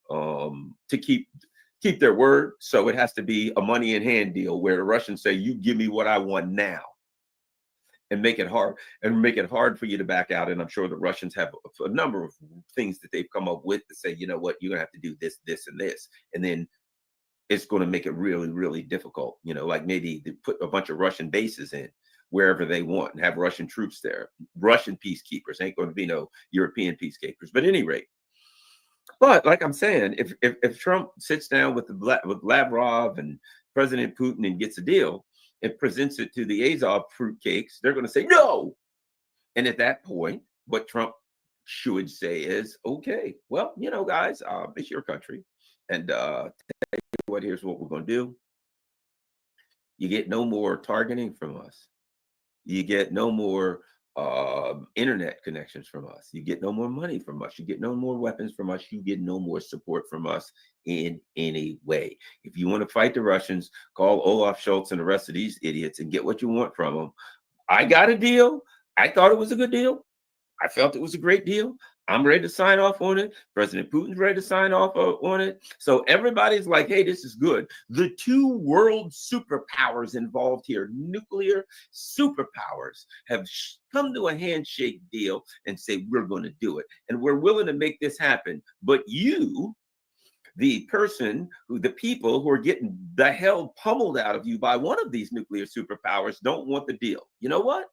to keep their word. So it has to be a money in hand deal where the Russians say, you give me what I want now, and make it hard for you to back out. And I'm sure the Russians have a number of things that they've come up with to say, you know what, you're gonna have to do this, this, and this. And then it's going to make it really, really difficult, like maybe to put a bunch of Russian bases in wherever they want and have Russian troops there. Russian peacekeepers, ain't going to be no European peacekeepers. But at any rate, but like I'm saying, if Trump sits down with Lavrov and President Putin and gets a deal and presents it to the Azov fruitcakes, they're going to say no. And at that point, what Trump should say is, okay, well, guys, it's your country. And what, here's what we're going to do. You get no more targeting from us. You get no more internet connections from us. You get no more money from us. You get no more weapons from us. You get no more support from us in any way. If you want to fight the Russians, call Olaf Scholz and the rest of these idiots and get what you want from them. I got a deal. I thought it was a good deal. I felt it was a great deal. I'm ready to sign off on it. President Putin's ready to sign off on it. So everybody's like, hey, this is good. The two world superpowers involved here, nuclear superpowers, have come to a handshake deal and say, we're going to do it. And we're willing to make this happen. But you, the people who are getting the hell pummeled out of you by one of these nuclear superpowers don't want the deal. You know what?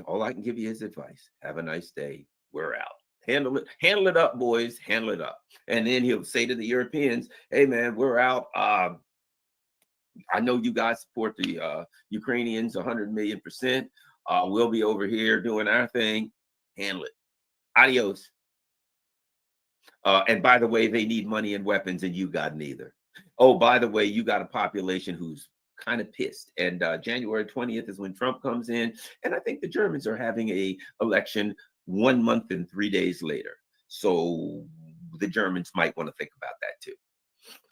All I can give you is advice. Have a nice day. We're out. Handle it up, boys. Handle it up. And then he'll say to the Europeans, hey, man, we're out. I know you guys support the Ukrainians 100 million%. We'll be over here doing our thing. Handle it. Adios. And by the way, they need money and weapons, and you got neither. Oh, by the way, you got a population who's kind of pissed. And January 20th is when Trump comes in. And I think the Germans are having a election 1 month and 3 days later. So the Germans might want to think about that too.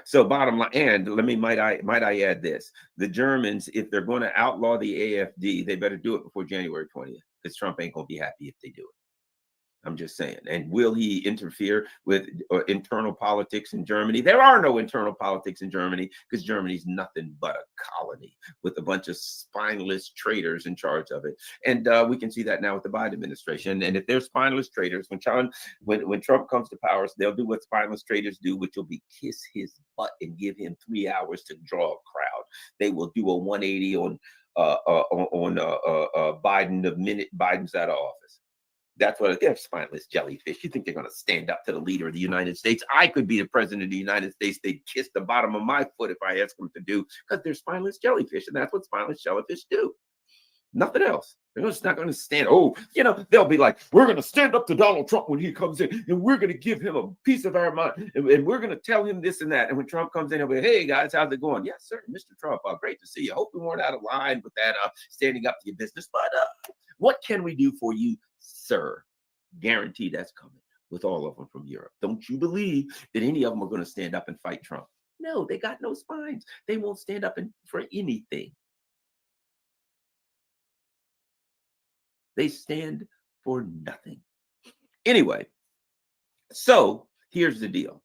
So bottom line, and might I add this, the Germans, if they're going to outlaw the AfD, they better do it before January 20th, because Trump ain't going to be happy if they do it. I'm just saying. And will he interfere with internal politics in Germany? There are no internal politics in Germany, because Germany's nothing but a colony with a bunch of spineless traitors in charge of it. And we can see that now with the Biden administration. And if they're spineless traitors, when Trump comes to power, they'll do what spineless traitors do, which will be kiss his butt and give him 3 hours to draw a crowd. They will do a 180 on Biden the minute Biden's out of office. That's what they're spineless jellyfish. You think they're going to stand up to the leader of the United States? I could be the president of the United States. They'd kiss the bottom of my foot if I asked them to do, because they're spineless jellyfish, and that's what spineless jellyfish do. Nothing else. They're just not going to stand. They'll be like, we're going to stand up to Donald Trump when he comes in, and we're going to give him a piece of our mind, and we're going to tell him this and that. And when Trump comes in, he'll be, hey, guys, how's it going? Yes, sir, Mr. Trump. Great to see you. Hope we weren't out of line with that standing up to your business. But what can we do for you, sir? Guarantee that's coming with all of them from Europe. Don't you believe that any of them are going to stand up and fight Trump? No, they got no spines. They won't stand up for anything. They stand for nothing. Anyway, so here's the deal.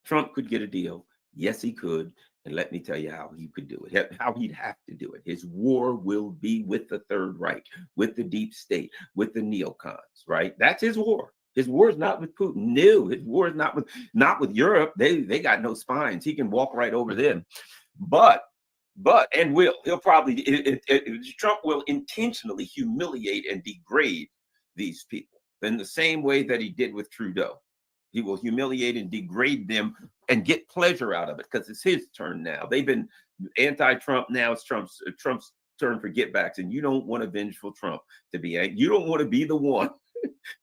Trump could get a deal. Yes, he could. And let me tell you how he could do it, how he'd have to do it. His war will be with the Third Reich, with the deep state, with the neocons, right? That's his war. His war is not with Putin. No, his war is not with Europe. They got no spines. He can walk right over them. But he'll probably Trump will intentionally humiliate and degrade these people in the same way that he did with Trudeau. He will humiliate and degrade them and get pleasure out of it because it's his turn now. They've been anti-Trump. Now it's Trump's turn for getbacks, and you don't want a vengeful Trump to be. You don't want to be the one.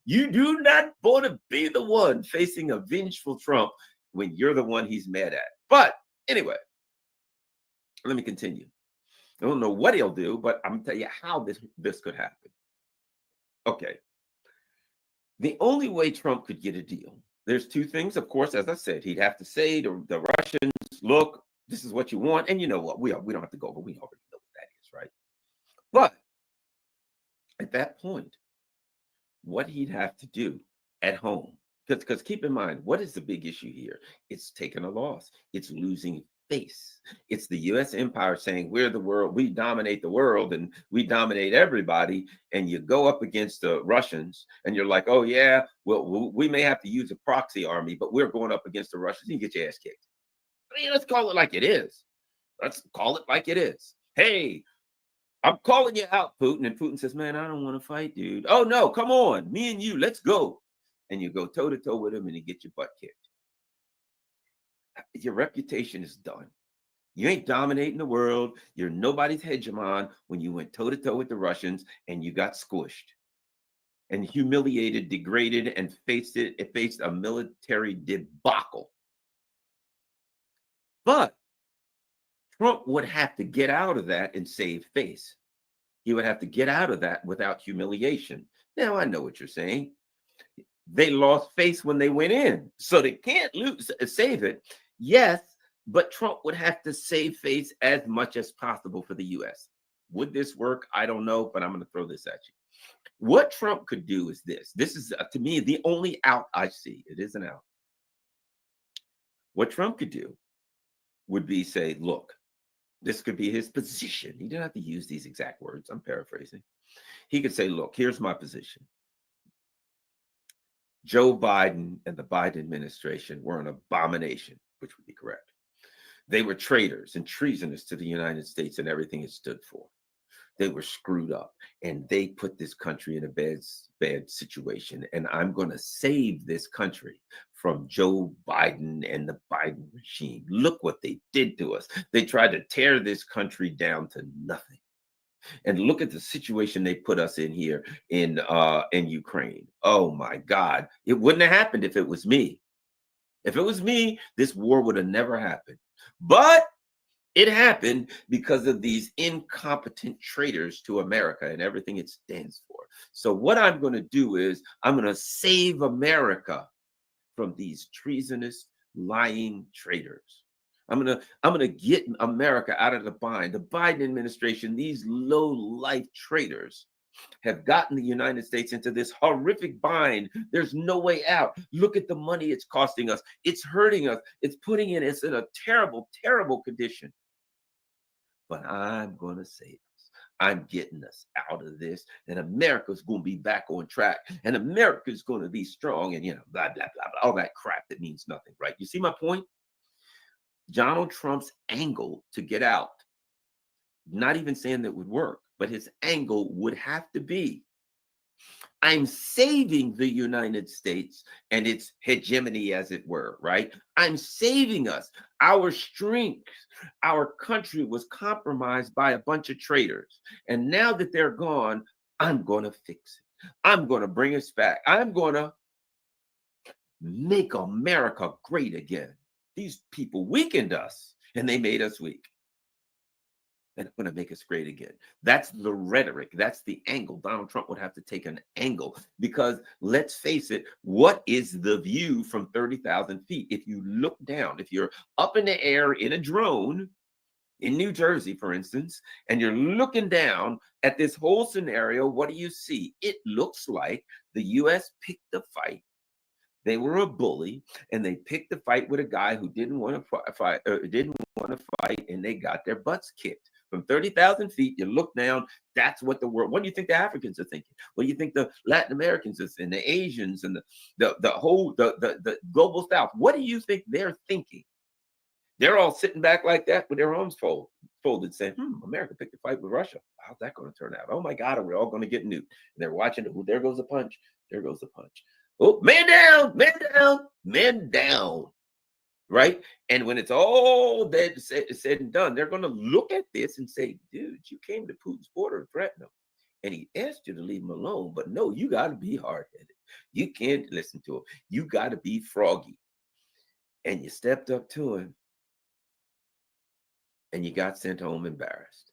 You do not want to be the one facing a vengeful Trump when you're the one he's mad at. But anyway, let me continue. I don't know what he'll do, but I'm going to tell you how this could happen. Okay. The only way Trump could get a deal, there's two things. Of course, as I said, he'd have to say to the Russians, look, this is what you want. And you know what? We don't have to go over. We already know what that is, right? But at that point, what he'd have to do at home, because keep in mind, what is the big issue here? It's taking a loss. It's losing face. It's the U.S. empire saying we're the world, we dominate the world and we dominate everybody. And you go up against the Russians and you're like, oh yeah, well, we may have to use a proxy army, but we're going up against the Russians. You get your ass kicked. I mean, let's call it like it is. Let's call it like it is. Hey, I'm calling you out, Putin. And Putin says, man, I don't want to fight, dude. Oh no, come on, me and you, let's go. And you go toe to toe with him and you get your butt kicked. Your reputation is done. You ain't dominating the world. You're nobody's hegemon when you went toe to toe with the Russians and you got squished and humiliated, degraded, and faced a military debacle. But Trump would have to get out of that and save face. He would have to get out of that without humiliation. Now, I know what you're saying. They lost face when they went in, so they can't save it. Yes, but Trump would have to save face as much as possible for the U.S. Would this work? I don't know, but I'm going to throw this at you. What Trump could do is this. This is, to me, the only out I see. It is an out. What Trump could do would be say, look, this could be his position. He didn't have to use these exact words. I'm paraphrasing. He could say, look, here's my position. Joe Biden and the Biden administration were an abomination, which would be correct. They were traitors and treasonous to the United States and everything it stood for. They were screwed up and they put this country in a bad situation. And I'm going to save this country from Joe Biden and the Biden regime. Look what they did to us. They tried to tear this country down to nothing. And look at the situation they put us in here in Ukraine. Oh my God. It wouldn't have happened if it was me. If it was me, this war would have never happened. But it happened because of these incompetent traitors to America and everything it stands for. So what I'm going to do is I'm going to save America from these treasonous, lying traitors. I'm gonna get America out of the bind. The Biden administration, these low-life traitors, have gotten the United States into this horrific bind. There's no way out. Look at the money it's costing us. It's hurting us. It's putting us in a terrible, terrible condition. But I'm going to save us. I'm getting us out of this. And America's going to be back on track. And America's going to be strong. And, blah, blah, blah, blah, all that crap that means nothing, right? You see my point? Donald Trump's angle to get out, not even saying that would work, but his angle would have to be, I'm saving the United States and its hegemony, as it were, right? I'm saving us. Our strength, our country was compromised by a bunch of traitors. And now that they're gone, I'm going to fix it. I'm going to bring us back. I'm going to make America great again. These people weakened us and they made us weak. And I'm going to make us great again. That's the rhetoric. That's the angle. Donald Trump would have to take an angle because let's face it, what is the view from 30,000 feet? If you look down, if you're up in the air in a drone in New Jersey, for instance, and you're looking down at this whole scenario, what do you see? It looks like the U.S. picked the fight. They were a bully, and they picked the fight with a guy who didn't want to fight, and they got their butts kicked. From 30,000 feet, you look down, that's what the world, what do you think the Africans are thinking? What do you think the Latin Americans are thinking, the Asians and the global South? What do you think they're thinking? They're all sitting back like that with their arms folded, saying, America picked a fight with Russia. How's that going to turn out? Oh my God, are we all going to get nuked? And they're watching it. Oh, there goes the punch. There goes the punch. Oh, man down, man down, man down. Right? And when it's all said and done, they're going to look at this and say, dude, you came to Putin's border and threatened him. And he asked you to leave him alone. But no, you got to be hard-headed. You can't listen to him. You got to be froggy. And you stepped up to him. And you got sent home embarrassed.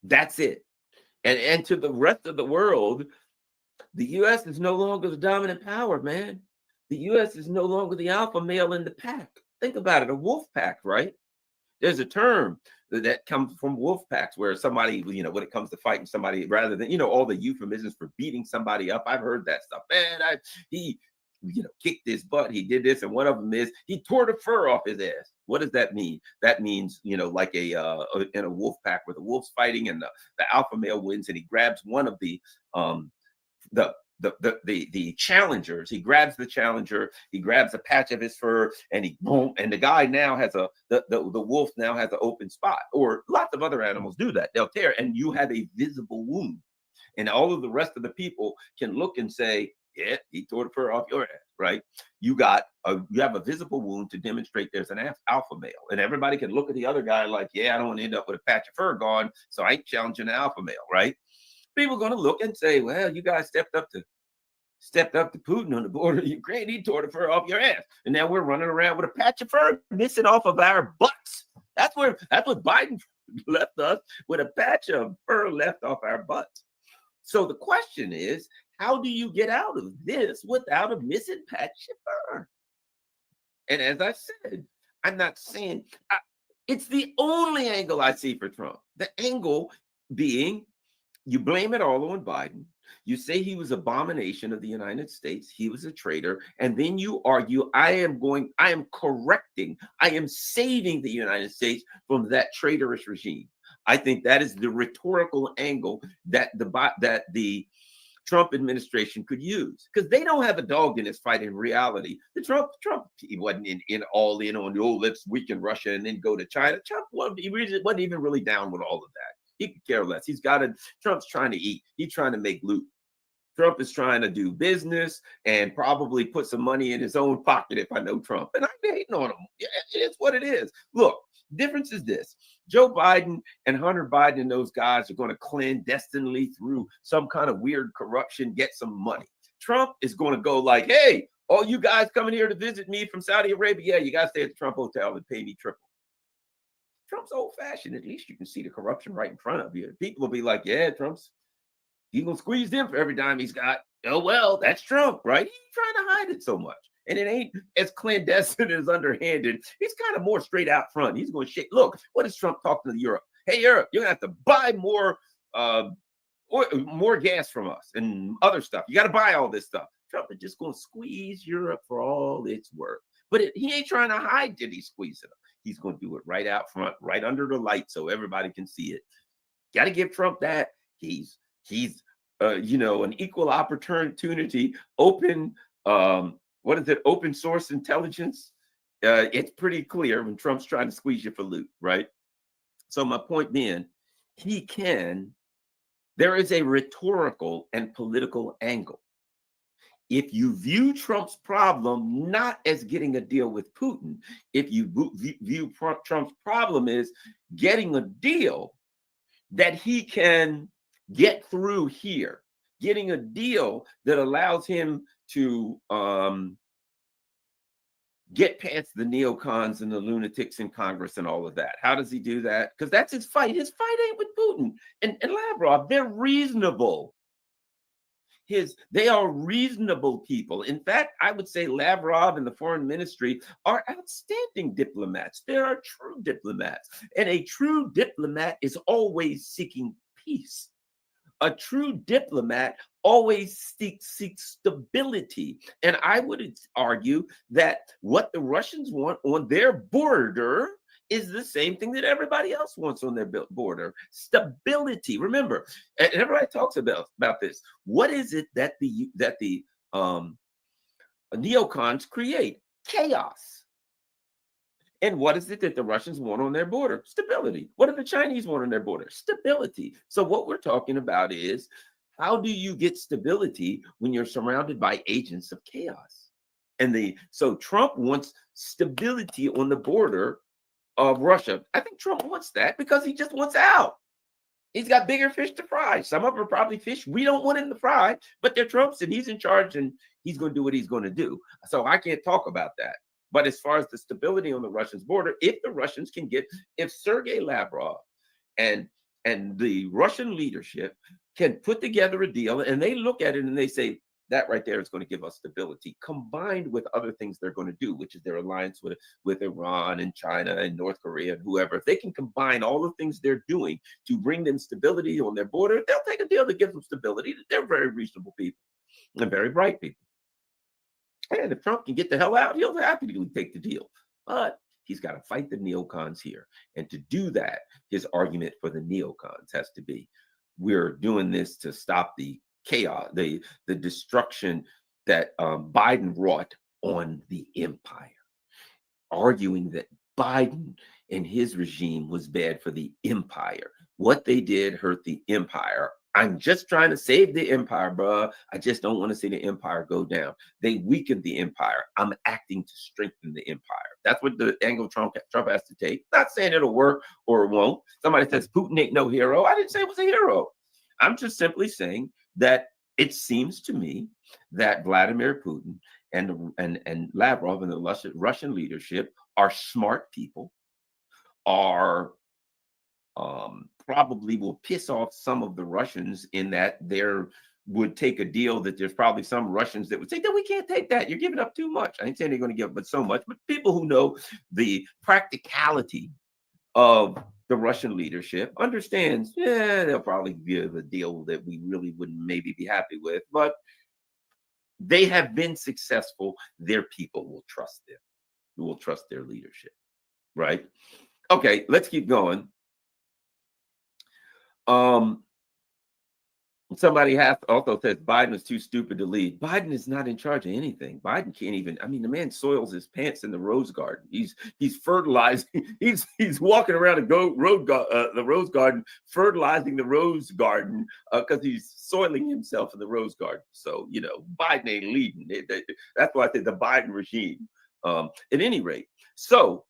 That's it. And to the rest of the world, the U.S. is no longer the dominant power, man. The U.S. is no longer the alpha male in the pack. Think about it, a wolf pack, right? There's a term that comes from wolf packs where somebody, when it comes to fighting somebody, rather than, all the euphemisms for beating somebody up. I've heard that stuff. Man, he kicked his butt. He did this. And one of them is he tore the fur off his ass. What does that mean? That means, like in a wolf pack where the wolf's fighting and the alpha male wins and he grabs one of the challengers. He grabs the challenger, he grabs a patch of his fur, and the guy now has the wolf now has an open spot. Or lots of other animals do that. They'll tear, and you have a visible wound. And all of the rest of the people can look and say, yeah, he tore the fur off your ass, right? You have a visible wound to demonstrate there's an alpha male. And everybody can look at the other guy like, yeah, I don't want to end up with a patch of fur gone, so I ain't challenging the alpha male, right? People are going to look and say, well, you guys stepped up to Putin on the border of Ukraine. He tore the fur off your ass. And now we're running around with a patch of fur missing off of our butts. That's what Biden left us, with a patch of fur left off our butts. So the question is, how do you get out of this without a missing patch of fur? And as I said, I'm not saying it's the only angle I see for Trump. The angle being, you blame it all on Biden. You say he was an abomination of the United States. He was a traitor. And then you argue, I am correcting, I am saving the United States from that traitorous regime. I think that is the rhetorical angle that the Trump administration could use, because they don't have a dog in this fight in reality. The Trump, he wasn't all in on, let's weaken Russia and then go to China. Trump wasn't even really down with all of that. He could care less. Trump's trying to eat. He's trying to make loot. Trump is trying to do business and probably put some money in his own pocket, if I know Trump. And I'm hating on him. Yeah, it is what it is. Look, difference is this. Joe Biden and Hunter Biden and those guys are going to clandestinely, through some kind of weird corruption, get some money. Trump is going to go like, hey, all you guys coming here to visit me from Saudi Arabia, you got to stay at the Trump Hotel and pay me triple. Trump's old-fashioned. At least you can see the corruption right in front of you. People will be like, yeah, he's going to squeeze them for every dime he's got. Oh, well, that's Trump, right? He's trying to hide it so much. And it ain't as clandestine as underhanded. He's kind of more straight out front. He's going to shake. Look, what is Trump talking to Europe? Hey, Europe, you're going to have to buy more gas from us and other stuff. You got to buy all this stuff. Trump is just going to squeeze Europe for all it's worth. But he ain't trying to hide that he's squeezing them. He's going to do it right out front, right under the light, so everybody can see it. Got to give Trump that. He's an equal opportunity, open, open source intelligence. It's pretty clear when Trump's trying to squeeze you for loot, right? So my point being, there is a rhetorical and political angle. If you view Trump's problem not as getting a deal with Putin, if you view Trump's problem as getting a deal that he can get through here, getting a deal that allows him to get past the neocons and the lunatics in Congress and all of that. How does he do that? Because that's his fight. His fight ain't with Putin and Lavrov. They're reasonable. They are reasonable people. In fact, I would say Lavrov and the foreign ministry are outstanding diplomats. They are true diplomats. And a true diplomat is always seeking peace. A true diplomat always seeks stability. And I would argue that what the Russians want on their border is the same thing that everybody else wants on their border. Stability. Remember, and everybody talks about this. What is it that the neocons create? Chaos. And what is it that the Russians want on their border? Stability. What do the Chinese want on their border? Stability. So what we're talking about is, how do you get stability when you're surrounded by agents of chaos? So Trump wants stability on the border of Russia. I think Trump wants that because he just wants out. He's got bigger fish to fry. Some of them are probably fish we don't want him to fry, but they're Trump's and he's in charge and he's going to do what he's going to do. So I can't talk about that. But as far as the stability on the Russians' border, if the Russians can if Sergei Lavrov and the Russian leadership can put together a deal and they look at it and they say, that right there is going to give us stability, combined with other things they're going to do, which is their alliance with Iran and China and North Korea and whoever. If they can combine all the things they're doing to bring them stability on their border, they'll take a deal that gives them stability. They're very reasonable people and very bright people. And if Trump can get the hell out, he'll happily take the deal. But he's got to fight the neocons here. And to do that, his argument for the neocons has to be, we're doing this to stop the chaos, the destruction that Biden wrought on the empire, arguing that Biden and his regime was bad for the empire. What they did hurt the empire. I'm just trying to save the empire, bruh. I just don't want to see the empire go down. They weakened the empire. I'm acting to strengthen the empire. That's what the angle Trump has to take. Not saying it'll work or it won't. Somebody says Putin ain't no hero. I didn't say it was a hero. I'm just simply saying that it seems to me that Vladimir Putin and Lavrov and the Russian leadership are smart people, are probably will piss off some of the Russians in that would take a deal that there's probably some Russians that would say that we can't take that. You're giving up too much. I ain't saying they're going to give up but so much, but people who know the practicality of the Russian leadership understands, they'll probably give a deal that we really wouldn't maybe be happy with, but they have been successful. Their people will trust them. Who will trust their leadership, right? Okay, let's keep going. Somebody also says Biden is too stupid to lead. Biden is not in charge of anything. Biden can't even, I mean, the man soils his pants in the rose garden. He's fertilizing, he's walking around the rose garden, fertilizing the rose garden because he's soiling himself in the rose garden. So, Biden ain't leading. That's why I said the Biden regime. At any rate, so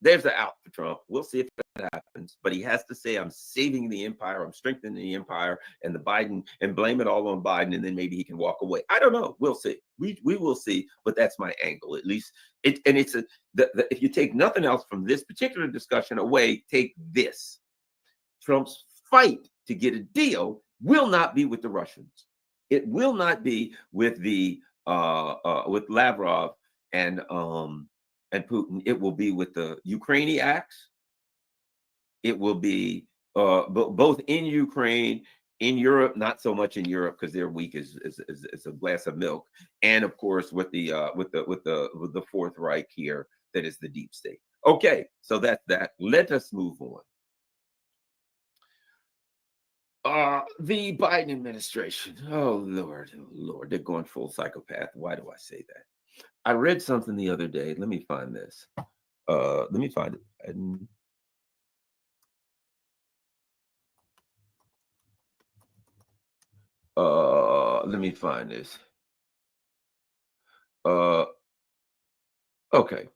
there's the out for Trump. We'll see if that happens. But he has to say, I'm saving the empire, I'm strengthening the empire, and blame it all on Biden, and then maybe he can walk away. I don't know. We'll see. We will see. But that's my angle, at least. If you take nothing else from this particular discussion away, take this: Trump's fight to get a deal will not be with the Russians. It will not be with with Lavrov and Putin. It will be with the Ukrainians. It will be both in Ukraine, in Europe, not so much in Europe because they're weak as a glass of milk, and of course with the Fourth Reich here, that is the deep state. Okay, so that's that. Let us move on. The Biden administration. Oh Lord, they're going full psychopath. Why do I say that? I read something the other day. Let me find this. Let me find it. Let me find this. Okay.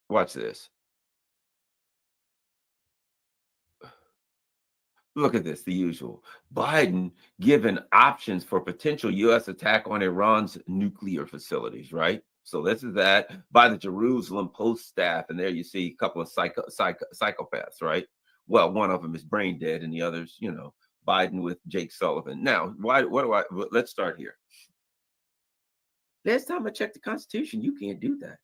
Watch this. Look at this, the usual. Biden given options for potential U.S. attack on Iran's nuclear facilities, right? So this is that by the Jerusalem Post staff. And there you see a couple of psychopaths, right? Well, one of them is brain dead and the others, Biden with Jake Sullivan. Now, let's start here. Last time I checked the Constitution, you can't do that.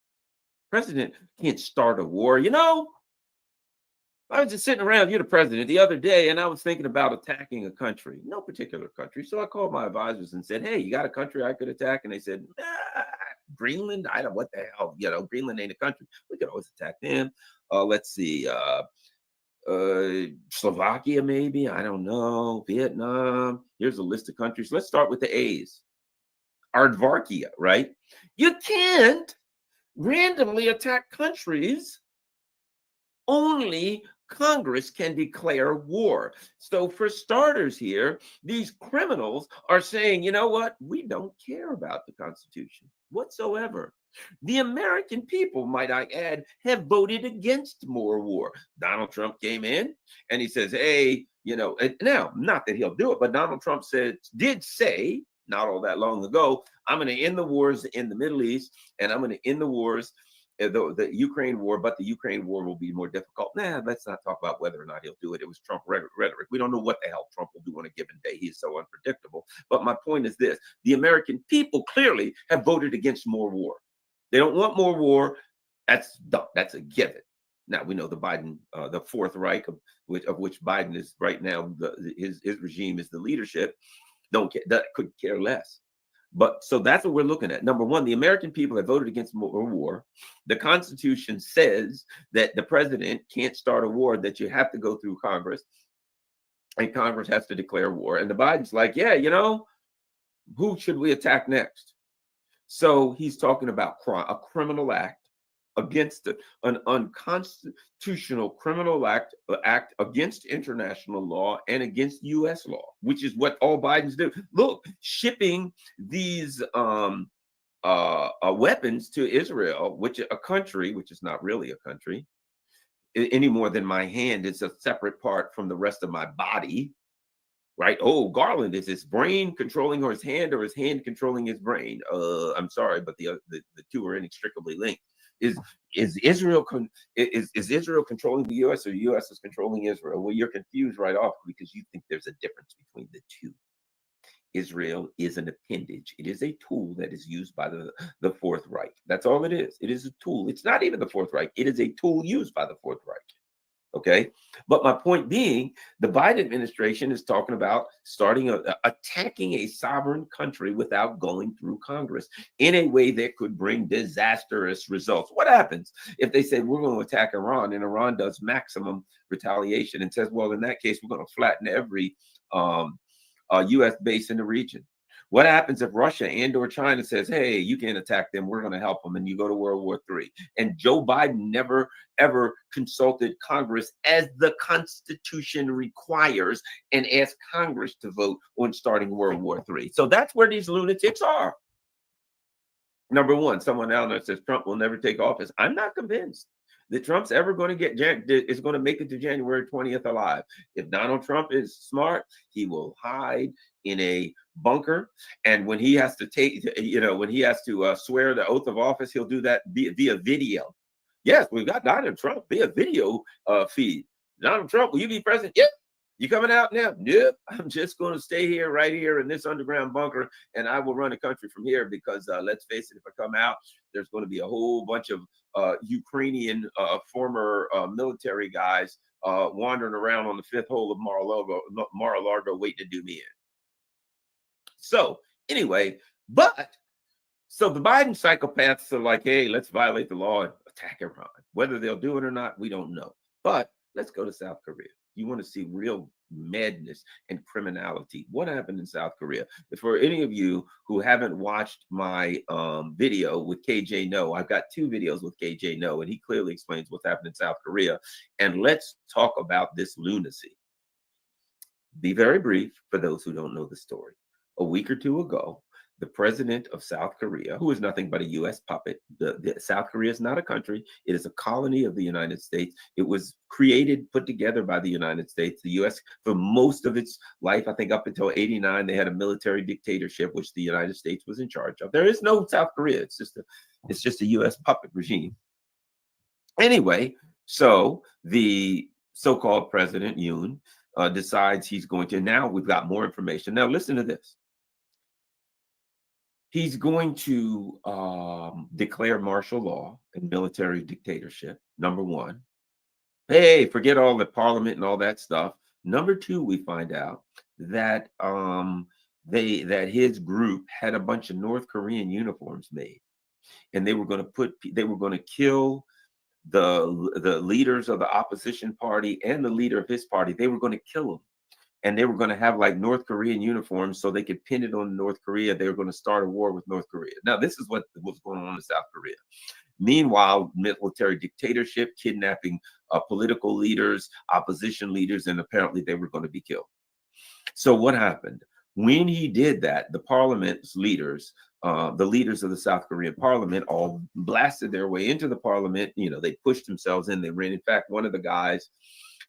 President can't start a war, I was just sitting around, you're the president, the other day, and I was thinking about attacking a country, no particular country. So I called my advisors and said, hey, you got a country I could attack? And they said, Greenland. I don't know what the hell, Greenland ain't a country. We could always attack them. Let's see, Slovakia, maybe, I don't know, Vietnam. Here's a list of countries. Let's start with the A's. Aardvarkia, right? You can't randomly attack countries. Only Congress can declare war. So for starters here, these criminals are saying, you know what? We don't care about the Constitution whatsoever. The American people, might I add, have voted against more war. Donald Trump came in and he says, hey, now, not that he'll do it, but Donald Trump did say, not all that long ago, I'm going to end the wars in the Middle East, and I'm going to end the wars, the Ukraine war, but the Ukraine war will be more difficult. Let's not talk about whether or not he'll do it. It was Trump rhetoric. We don't know what the hell Trump will do on a given day. He's so unpredictable. But my point is this: the American people clearly have voted against more war. They don't want more war. That's a given. Now we know the Biden, the Fourth Reich, of which Biden is right now, his regime is the leadership. Could care less. But so that's what we're looking at. Number one, the American people have voted against more war. The Constitution says that the president can't start a war, that you have to go through Congress, and Congress has to declare war. And the Biden's like, yeah, who should we attack next? So he's talking about a criminal act against an unconstitutional criminal act against international law and against U.S. law, which is what all Bidens do. Look, shipping these weapons to Israel, which a country, which is not really a country, any more than my hand is a separate part from the rest of my body, right? Oh, Garland, is his brain controlling his hand, or his hand controlling his brain? I'm sorry, but the two are inextricably linked. Is Israel controlling the U.S. or the U.S. is controlling Israel? Well, you're confused right off because you think there's a difference between the two. Israel is an appendage. It is a tool that is used by the Fourth Reich. That's all it is. It is a tool. It's not even the Fourth Reich. It is a tool used by the Fourth Reich. Okay, but my point being, the Biden administration is talking about attacking a sovereign country without going through Congress in a way that could bring disastrous results. What happens if they say we're going to attack Iran, and Iran does maximum retaliation and says, well, in that case, we're going to flatten every U.S. base in the region? What happens if Russia and/or China says, hey, you can't attack them, we're going to help them, and you go to World War III? And Joe Biden never, ever consulted Congress as the Constitution requires and asked Congress to vote on starting World War III. So that's where these lunatics are. Number one, someone down there says Trump will never take office. I'm not convinced that Trump's ever going to is going to make it to January 20th alive. If Donald Trump is smart, he will hide in a bunker, and when he has to swear the oath of office, he'll do that via video. Yes, we've got Donald Trump via video feed. Donald Trump, will you be president? Yep. You coming out now? Nope. I'm just going to stay here, right here in this underground bunker, and I will run the country from here because let's face it, if I come out, there's going to be a whole bunch of Ukrainian former military guys wandering around on the fifth hole of Mar-a-Lago waiting to do me in. So anyway, so the Biden psychopaths are like, hey, let's violate the law and attack Iran. Whether they'll do it or not, we don't know. But let's go to South Korea. You want to see real madness and criminality. What happened in South Korea? For any of you who haven't watched my video with KJ No, I've got 2 videos with KJ No, and he clearly explains what's happened in South Korea. And let's talk about this lunacy. Be very brief for those who don't know the story. A week or 2 ago, the president of South Korea, who is nothing but a U.S. puppet, South Korea is not a country. It is a colony of the United States. It was put together by the United States. The U.S., for most of its life, I think up until '89, they had a military dictatorship, which the United States was in charge of. There is no South Korea. It's just a U.S. puppet regime. Anyway, so the so-called President Yoon decides he's going to, now we've got more information. Now listen to this. He's going to declare martial law and military dictatorship, number one. Hey, forget all the parliament and all that stuff. Number 2, we find out that that his group had a bunch of North Korean uniforms made. and they were going to kill the leaders of the opposition party and the leader of his party. They were going to kill them, and they were going to have like North Korean uniforms so they could pin it on North Korea. They were going to start a war with North Korea. Now, this is what was going on in South Korea. Meanwhile, military dictatorship, kidnapping political leaders, opposition leaders, and apparently they were going to be killed. So what happened? When he did that, the parliament's leaders, the leaders of the South Korean parliament, all blasted their way into the parliament. You know, they pushed themselves in. They ran. In fact, one of the guys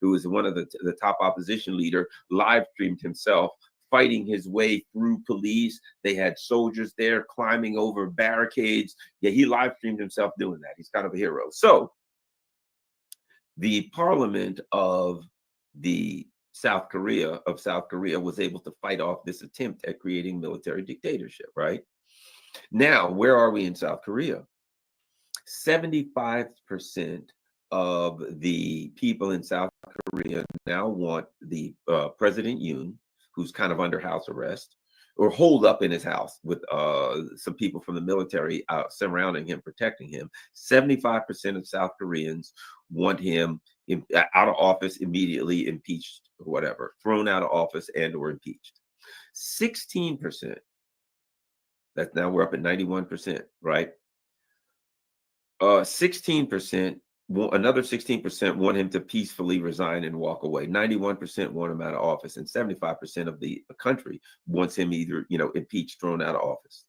who was one of the top opposition leader live streamed himself fighting his way through police. They had soldiers there climbing over barricades. Yeah, he live streamed himself doing that. He's kind of a hero. So the parliament of South Korea was able to fight off this attempt at creating military dictatorship, right? Now, where are we in South Korea? 75% of the people in South Korea now want the President Yoon, who's kind of under house arrest, or holed up in his house with some people from the military surrounding him, protecting him. 75% of South Koreans want him out of office immediately, impeached, or whatever, thrown out of office and or impeached. 16%, that's now we're up at 91%, right? 16%, another 16% want him to peacefully resign and walk away. 91% want him out of office, and 75% of the country wants him either, impeached, thrown out of office.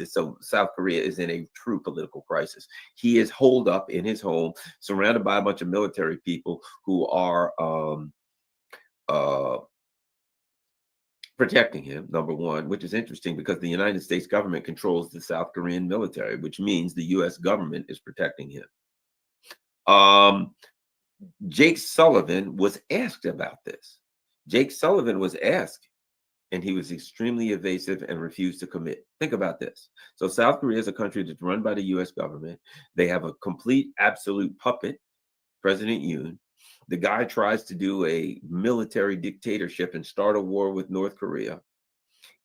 So South Korea is in a true political crisis. He is holed up in his home, surrounded by a bunch of military people who are protecting him, number one, which is interesting because the United States government controls the South Korean military, which means the U.S. government is protecting him. Jake Sullivan was asked about this. Jake Sullivan was asked, and he was extremely evasive and refused to commit. Think about this. So South Korea is a country that's run by the U.S. government. They have a complete, absolute puppet, President Yoon. The guy tries to do a military dictatorship and start a war with North Korea.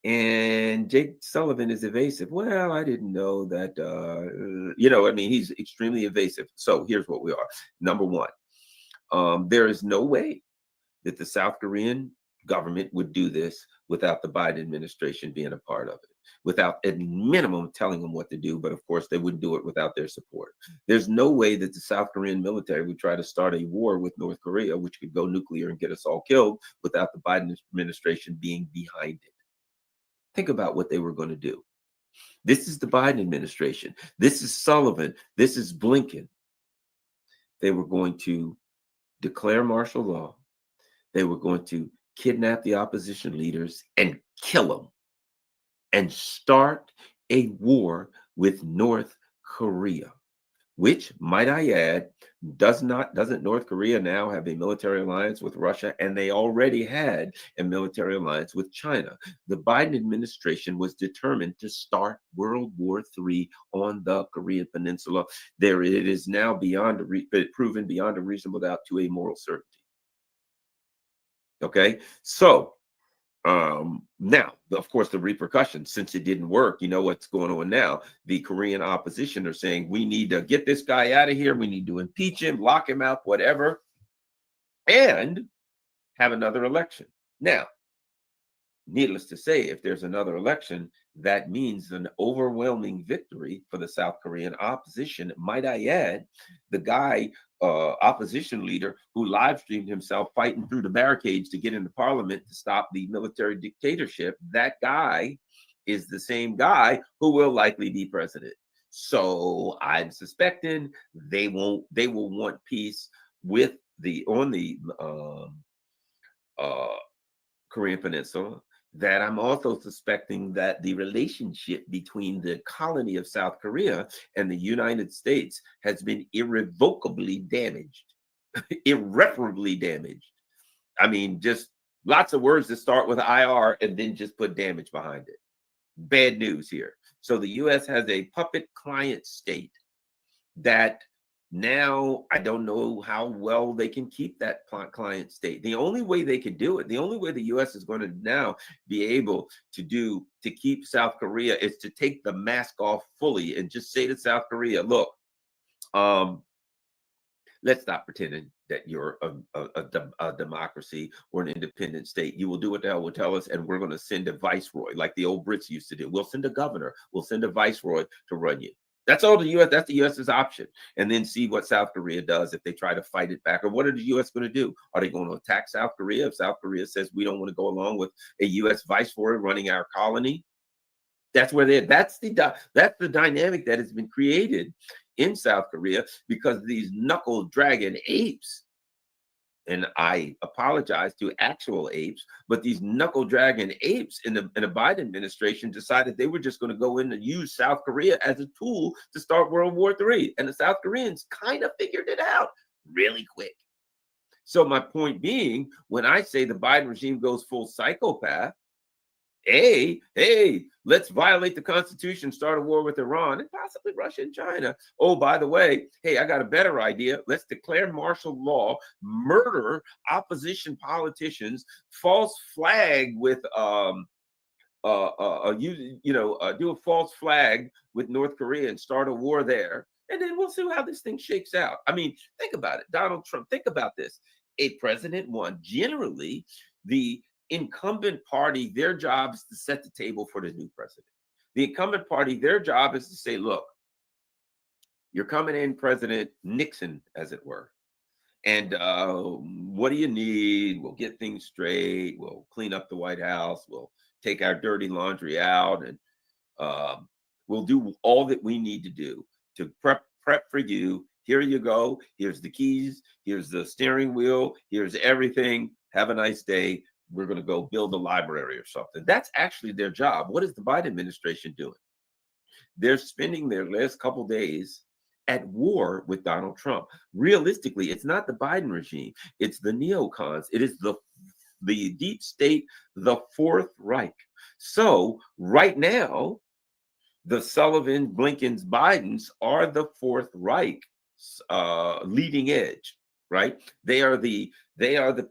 And Jake Sullivan is evasive. Well, I didn't know that, he's extremely evasive. So here's what we are. Number one, there is no way that the South Korean government would do this without the Biden administration being a part of it, without at minimum telling them what to do. But of course, they wouldn't do it without their support. There's no way that the South Korean military would try to start a war with North Korea, which could go nuclear and get us all killed, without the Biden administration being behind it. Think about what they were going to do. This is the Biden administration. This is Sullivan. This is Blinken. They were going to declare martial law. They were going to kidnap the opposition leaders and kill them and start a war with North Korea, which, might I add, doesn't North Korea now have a military alliance with Russia? And they already had a military alliance with China. The Biden administration was determined to start World War III on the Korean Peninsula. It is now proven beyond a reasonable doubt to a moral certainty. Okay, so now, of course, the repercussions, since it didn't work, you know what's going on now. The Korean opposition are saying, we need to get this guy out of here. We need to impeach him, lock him out, whatever, and have another election. Now, needless to say, if there's another election, that means an overwhelming victory for the South Korean opposition. Might I add, the guy, opposition leader who live streamed himself fighting through the barricades to get into parliament to stop the military dictatorship, that guy is the same guy who will likely be president. So I'm suspecting they will want peace on the Korean Peninsula. That I'm also suspecting that the relationship between the colony of South Korea and the United States has been irrevocably damaged, irreparably damaged. I mean, just lots of words that start with IR and then just put damage behind it. Bad news here. So the U.S. has a puppet client state that Now, I don't know how well they can keep that client state. The only way they could do it, the only way the U.S. is going to now be able to keep South Korea is to take the mask off fully and just say to South Korea, look, let's stop pretending that you're a democracy or an independent state. You will do what the hell will tell us, and we're going to send a viceroy like the old Brits used to do. We'll send a governor. We'll send a viceroy to run you. That's all the U.S. That's the U.S.'s option. And then see what South Korea does if they try to fight it back. Or what are the U.S. going to do? Are they going to attack South Korea if South Korea says we don't want to go along with a U.S. viceroy running our colony? That's where that's the dynamic that has been created in South Korea because these knuckle dragging apes. And I apologize to actual apes, but these knuckle dragging apes in the Biden administration decided they were just going to go in and use South Korea as a tool to start World War III. And the South Koreans kind of figured it out really quick. So my point being, when I say the Biden regime goes full psychopath, hey, let's violate the Constitution, start a war with Iran and possibly Russia and China. Oh, by the way, hey, I got a better idea. Let's declare martial law, murder opposition politicians, false flag with do a false flag with North Korea and start a war there. And then we'll see how this thing shakes out. I mean, think about it. Donald Trump, think about this. A president won. Generally, the incumbent party, their job is to set the table for the new president. The incumbent party, their job is to say, look, you're coming in President Nixon, as it were. And what do you need? We'll get things straight. We'll clean up the White House. We'll take our dirty laundry out. And we'll do all that we need to do to prep for you. Here you go. Here's the keys. Here's the steering wheel. Here's everything. Have a nice day. We're going to go build a library or something. That's actually their job. What is the Biden administration doing? They're spending their last couple days at war with Donald Trump. Realistically, it's not the Biden regime. It's the neocons. It is the deep state, the Fourth Reich. So right now, the Sullivan, Blinkens, Bidens are the Fourth Reich leading edge, right? They are the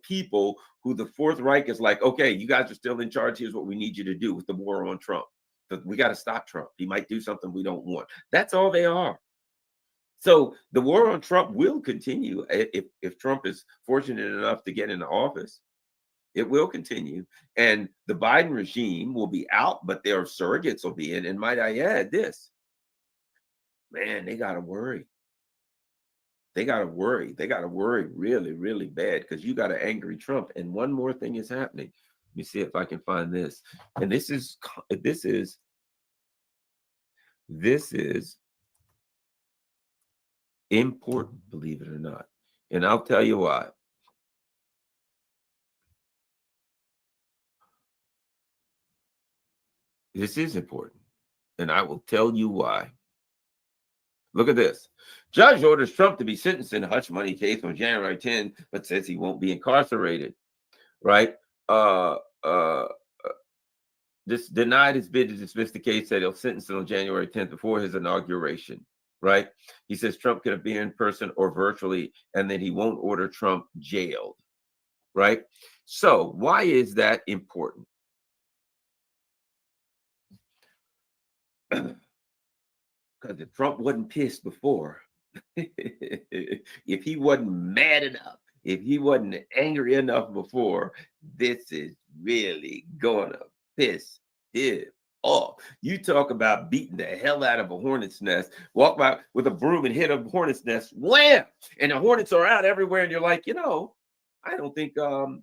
people who the Fourth Reich is like, okay, you guys are still in charge. Here's what we need you to do with the war on Trump. But we got to stop Trump. He might do something we don't want. That's all they are. So the war on Trump will continue if Trump is fortunate enough to get into office. It will continue. And the Biden regime will be out, but their surrogates will be in. And might I add this, man, they got to worry. They got to worry. They got to worry really, really bad because you got an angry Trump. And one more thing is happening. Let me see if I can find this. And this is important, believe it or not. And I'll tell you why. This is important. And I will tell you why. Look at this. Judge orders Trump to be sentenced in a hush money case on January 10, but says he won't be incarcerated. Right? This denied his bid to dismiss the case, said he'll sentence him on January 10th before his inauguration. Right? He says Trump can appear in person or virtually, and then he won't order Trump jailed. Right? So why is that important? Because if Trump wasn't pissed before, if he wasn't mad enough, if he wasn't angry enough before, this is really gonna piss him off. You talk about beating the hell out of a hornet's nest, walk by with a broom and hit a hornet's nest, wham! And the hornets are out everywhere, and you're like, I don't think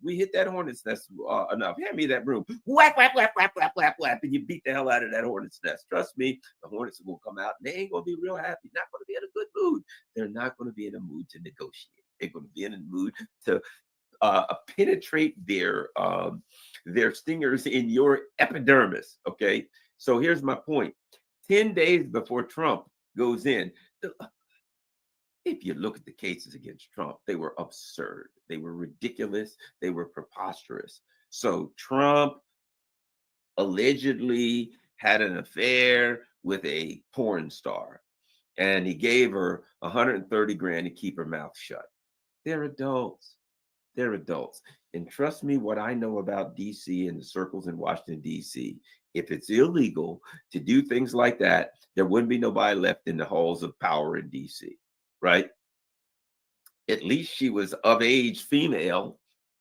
we hit that hornet's nest enough. Hand me that broom. Whap, whap, whap, whap, whap, whap, whap. And you beat the hell out of that hornet's nest. Trust me, the hornets will come out and they ain't going to be real happy. Not going to be in a good mood. They're not going to be in a mood to negotiate. They're going to be in a mood to penetrate their stingers in your epidermis. Okay. So here's my point. 10 days before Trump goes in, if you look at the cases against Trump, they were absurd. They were ridiculous. They were preposterous. So Trump allegedly had an affair with a porn star. And he gave her 130 grand to keep her mouth shut. They're adults. They're adults. And trust me, what I know about DC and the circles in Washington, DC, if it's illegal to do things like that, there wouldn't be nobody left in the halls of power in DC, right? At least she was of age female.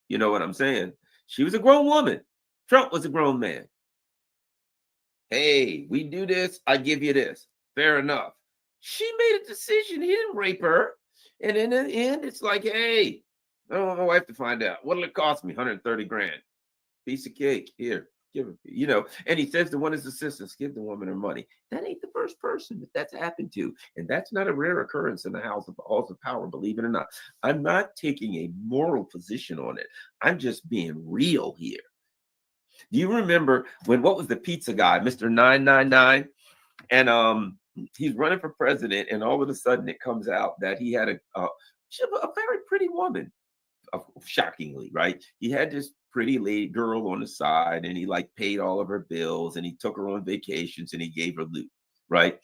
You know what I'm saying? She was a grown woman. Trump was a grown man. Hey, we do this, I give you this. Fair enough. She made a decision. He didn't rape her. And in the end, it's like, hey, I don't want my wife to find out. What'll it cost me? 130 grand. Piece of cake. Here, give it. You know, and he says to one of his assistants, give the woman her money. That ain't the first person that that's happened to. And that's not a rare occurrence in the halls of power, believe it or not. I'm not taking a moral position on it. I'm just being real here. Do you remember when, what was the pizza guy, Mr. 999? And he's running for president, and all of a sudden it comes out that he had a very pretty woman, shockingly, right? He had this pretty lady girl on the side, and he like paid all of her bills, and he took her on vacations, and he gave her loot, right?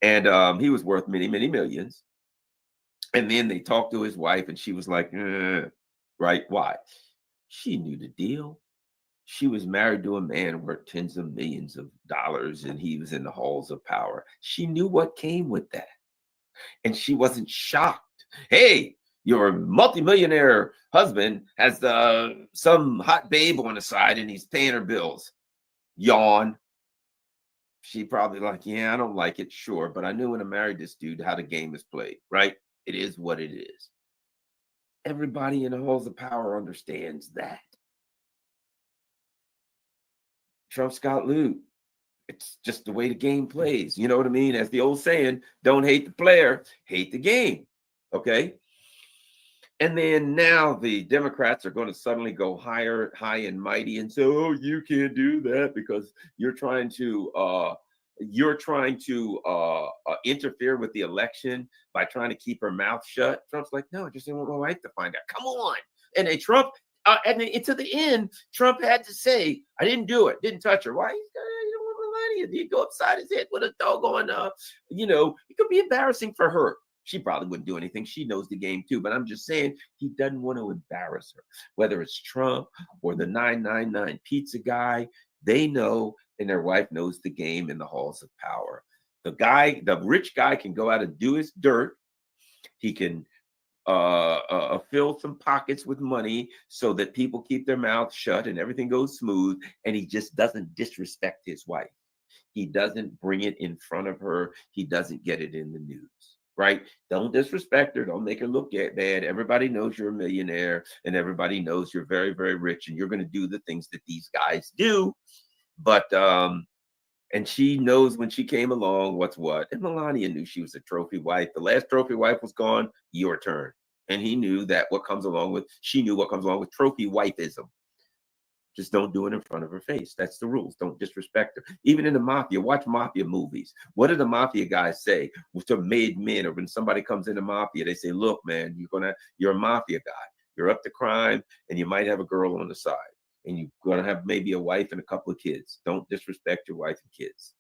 And he was worth many, many millions. And then they talked to his wife, and she was like, right? Why? She knew the deal. She was married to a man worth tens of millions of dollars, and he was in the halls of power. She knew what came with that. And she wasn't shocked. Hey, your multimillionaire husband has some hot babe on the side, and he's paying her bills. Yawn. She probably like, yeah, I don't like it, sure. But I knew when I married this dude how the game is played, right? It is what it is. Everybody in the halls of power understands that. Trump's got loot. It's just the way the game plays. You know what I mean? As the old saying, don't hate the player, hate the game. Okay. And then now the Democrats are going to suddenly go high and mighty and say, oh, you can't do that because you're trying to interfere with the election by trying to keep her mouth shut. Trump's like, no, I just didn't want my wife to find out. Come on. And then Trump, and then to the end, Trump had to say, I didn't do it, didn't touch her. Why? You don't want Melania. He'd go upside his head with a doggone, it could be embarrassing for her. She probably wouldn't do anything. She knows the game too. But I'm just saying, he doesn't want to embarrass her. Whether it's Trump or the 999 pizza guy, they know, and their wife knows the game in the halls of power. The rich guy can go out and do his dirt. He can fill some pockets with money so that people keep their mouths shut and everything goes smooth. And he just doesn't disrespect his wife. He doesn't bring it in front of her. He doesn't get it in the news. Right? Don't disrespect her. Don't make her look bad. Everybody knows you're a millionaire, and everybody knows you're very, very rich, and you're going to do the things that these guys do. But and she knows when she came along what's what. And Melania knew she was a trophy wife. The last trophy wife was gone. Your turn. And he knew that she knew what comes along with trophy wifeism. Just don't do it in front of her face. That's the rules. Don't disrespect her. Even in the mafia, watch mafia movies. What do the mafia guys say to made men, or when somebody comes into mafia, they say, look, man, you're a mafia guy. You're up to crime, and you might have a girl on the side, and you're going to have maybe a wife and a couple of kids. Don't disrespect your wife and kids.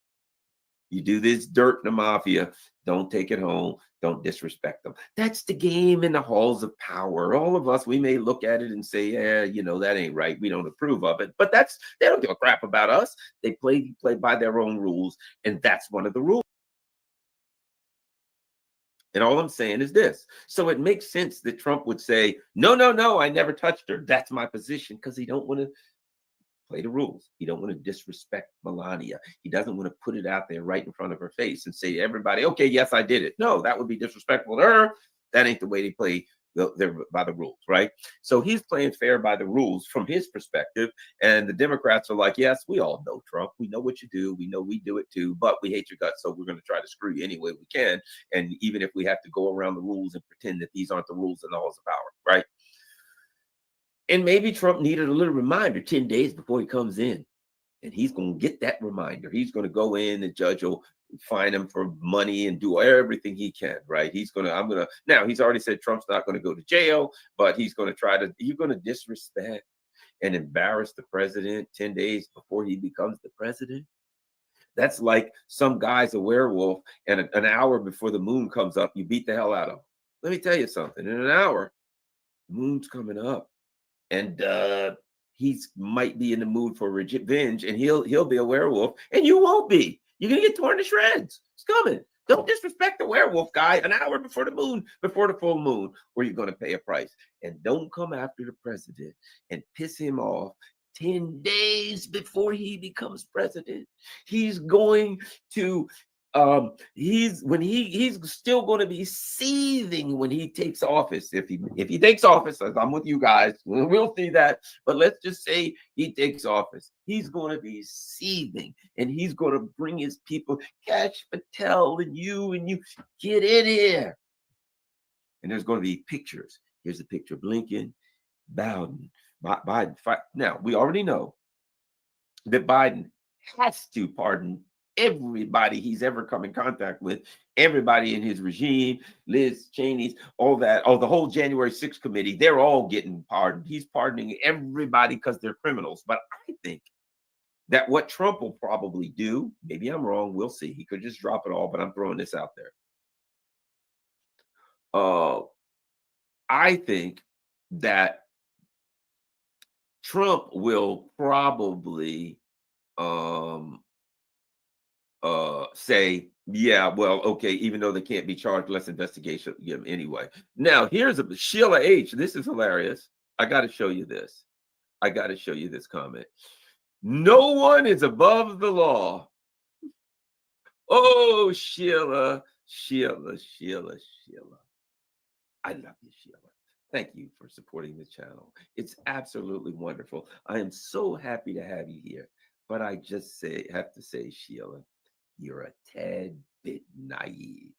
You do this dirt in the mafia, don't take it home. Don't disrespect them. That's the game in the halls of power. All of us, we may look at it and say, yeah, that ain't right. We don't approve of it. But they don't give a crap about us. They play by their own rules. And that's one of the rules. And all I'm saying is this. So it makes sense that Trump would say, no, I never touched her. That's my position, because he don't want to play the rules. He don't want to disrespect Melania. He doesn't want to put it out there right in front of her face and say to everybody, okay, yes, I did it. No, that would be disrespectful to her. That ain't the way they play by the rules, right? So he's playing fair by the rules from his perspective. And the Democrats are like, yes, we all know Trump. We know what you do. We know we do it too, but we hate your guts. So we're going to try to screw you any way we can. And even if we have to go around the rules and pretend that these aren't the rules in the halls of power, right? And maybe Trump needed a little reminder 10 days before he comes in. And he's going to get that reminder. He's going to go in, the judge will fine him for money and do everything he can, right? Now he's already said Trump's not going to go to jail, but he's going to disrespect and embarrass the president 10 days before he becomes the president. That's like some guy's a werewolf, and an hour before the moon comes up, you beat the hell out of him. Let me tell you something. In an hour, the moon's coming up, and he's might be in the mood for revenge, and he'll be a werewolf, and you won't be. You're gonna get torn to shreds. It's coming. Don't disrespect the werewolf guy an hour before the moon, before the full moon, or you're gonna pay a price. And don't come after the president and piss him off 10 days before he becomes president. He's going to he's still going to be seething when he takes office. If he takes office, as I'm with you guys, we'll see that. But let's just say he takes office. He's going to be seething, and he's going to bring his people, Cash Patel and you get in here. And there's going to be pictures. Here's a picture of Lincoln, Biden. Now, we already know that Biden has to pardon everybody he's ever come in contact with, everybody in his regime, Liz Cheney's, all that, the whole January 6th committee, they're all getting pardoned. He's pardoning everybody because they're criminals. But I think that what Trump will probably do, maybe I'm wrong, we'll see. He could just drop it all, but I'm throwing this out there. I think that Trump will probably say, yeah, well, okay, even though they can't be charged, let's investigate him anyway. Now, here's Sheila H. This is hilarious. I got to show you this. I got to show you this comment. No one is above the law. Oh, Sheila. I love you, Sheila. Thank you for supporting the channel. It's absolutely wonderful. I am so happy to have you here. But I just have to say, Sheila, you're a tad bit naive.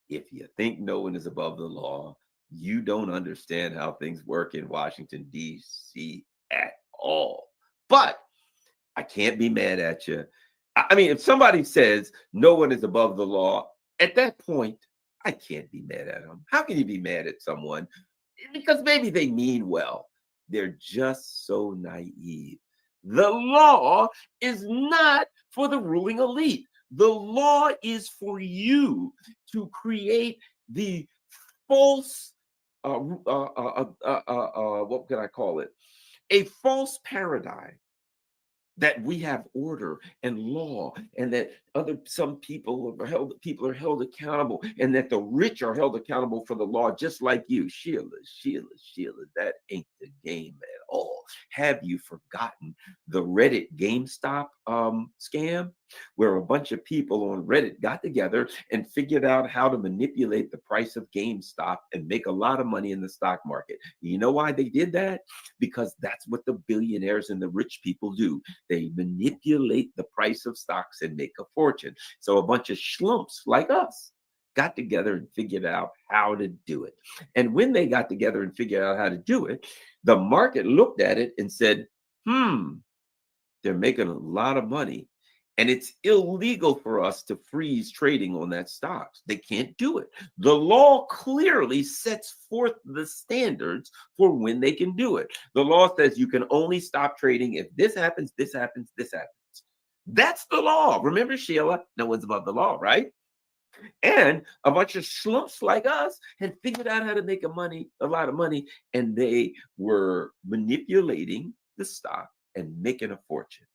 If you think no one is above the law, you don't understand how things work in Washington, D.C. at all. But I can't be mad at you. I mean, if somebody says no one is above the law, at that point, I can't be mad at them. How can you be mad at someone? Because maybe they mean well. They're just so naive. The law is not for the ruling elite. The law is for you to create the false, what can I call it? A false paradigm that we have order and law, and that some people are held accountable, and that the rich are held accountable for the law, just like you. Sheila, that ain't the game at all. Have you forgotten the Reddit GameStop scam, where a bunch of people on Reddit got together and figured out how to manipulate the price of GameStop and make a lot of money in the stock market? You know why they did that? Because that's what the billionaires and the rich people do. They manipulate the price of stocks and make a fortune. So a bunch of schlumps like us got together and figured out how to do it. And when they got together and figured out how to do it, the market looked at it and said, they're making a lot of money. And it's illegal for us to freeze trading on that stocks. They can't do it. The law clearly sets forth the standards for when they can do it. The law says you can only stop trading if this happens, this happens, this happens. That's the law. Remember, Sheila, no one's above the law, right? And a bunch of schlumps like us had figured out how to make a lot of money, and they were manipulating the stock and making a fortune.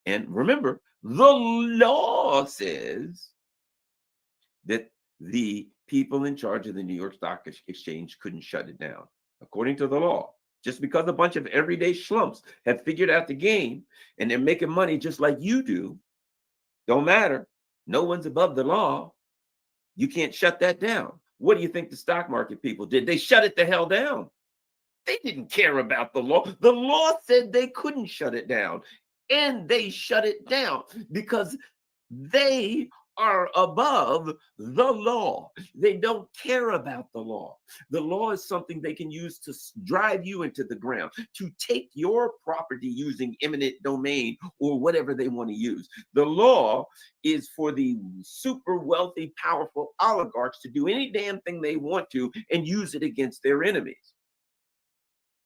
And remember, the law says that the people in charge of the New York Stock Exchange couldn't shut it down, according to the law. Just because a bunch of everyday schlumps have figured out the game and they're making money just like you do, don't matter. No one's above the law. You can't shut that down. What do you think the stock market people did? They shut it the hell down. They didn't care about the law. The law said they couldn't shut it down. And they shut it down because they are above the law. They don't care about the law. The law is something they can use to drive you into the ground, to take your property using eminent domain or whatever they want to use. The law is for the super wealthy, powerful oligarchs to do any damn thing they want to and use it against their enemies.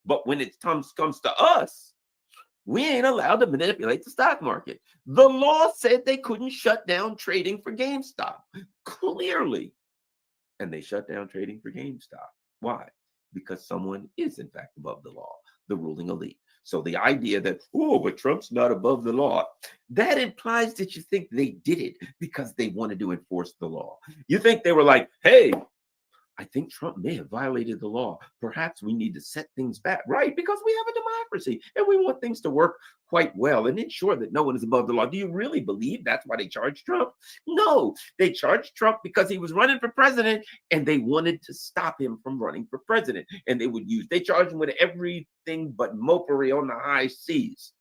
But when it comes to us, We ain't allowed to manipulate the stock market. The law said they couldn't shut down trading for GameStop, clearly. And they shut down trading for GameStop. Why? Because someone is, in fact, above the law, the ruling elite. So the idea that, oh, but Trump's not above the law, that implies that you think they did it because they wanted to enforce the law. You think they were like, hey, I think Trump may have violated the law. Perhaps we need to set things back, right? Because we have a democracy and we want things to work quite well and ensure that no one is above the law. Do you really believe that's why they charged Trump? No, they charged Trump because he was running for president and they wanted to stop him from running for president. And they charged him with everything but mopery on the high seas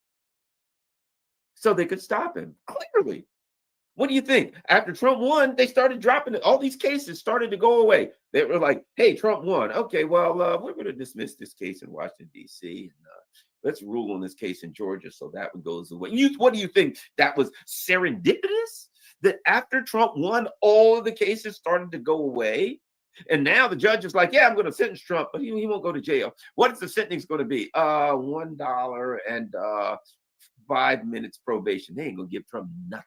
so they could stop him, clearly. What do you think? After Trump won, they started dropping it. All these cases started to go away. They were like, hey, Trump won. Okay, well, we're going to dismiss this case in Washington, D.C. And let's rule on this case in Georgia so that one goes away. What do you think? That was serendipitous? That after Trump won, all of the cases started to go away? And now the judge is like, yeah, I'm going to sentence Trump, but he won't go to jail. What is the sentence going to be? $1 and 5 minutes probation. They ain't going to give Trump nothing.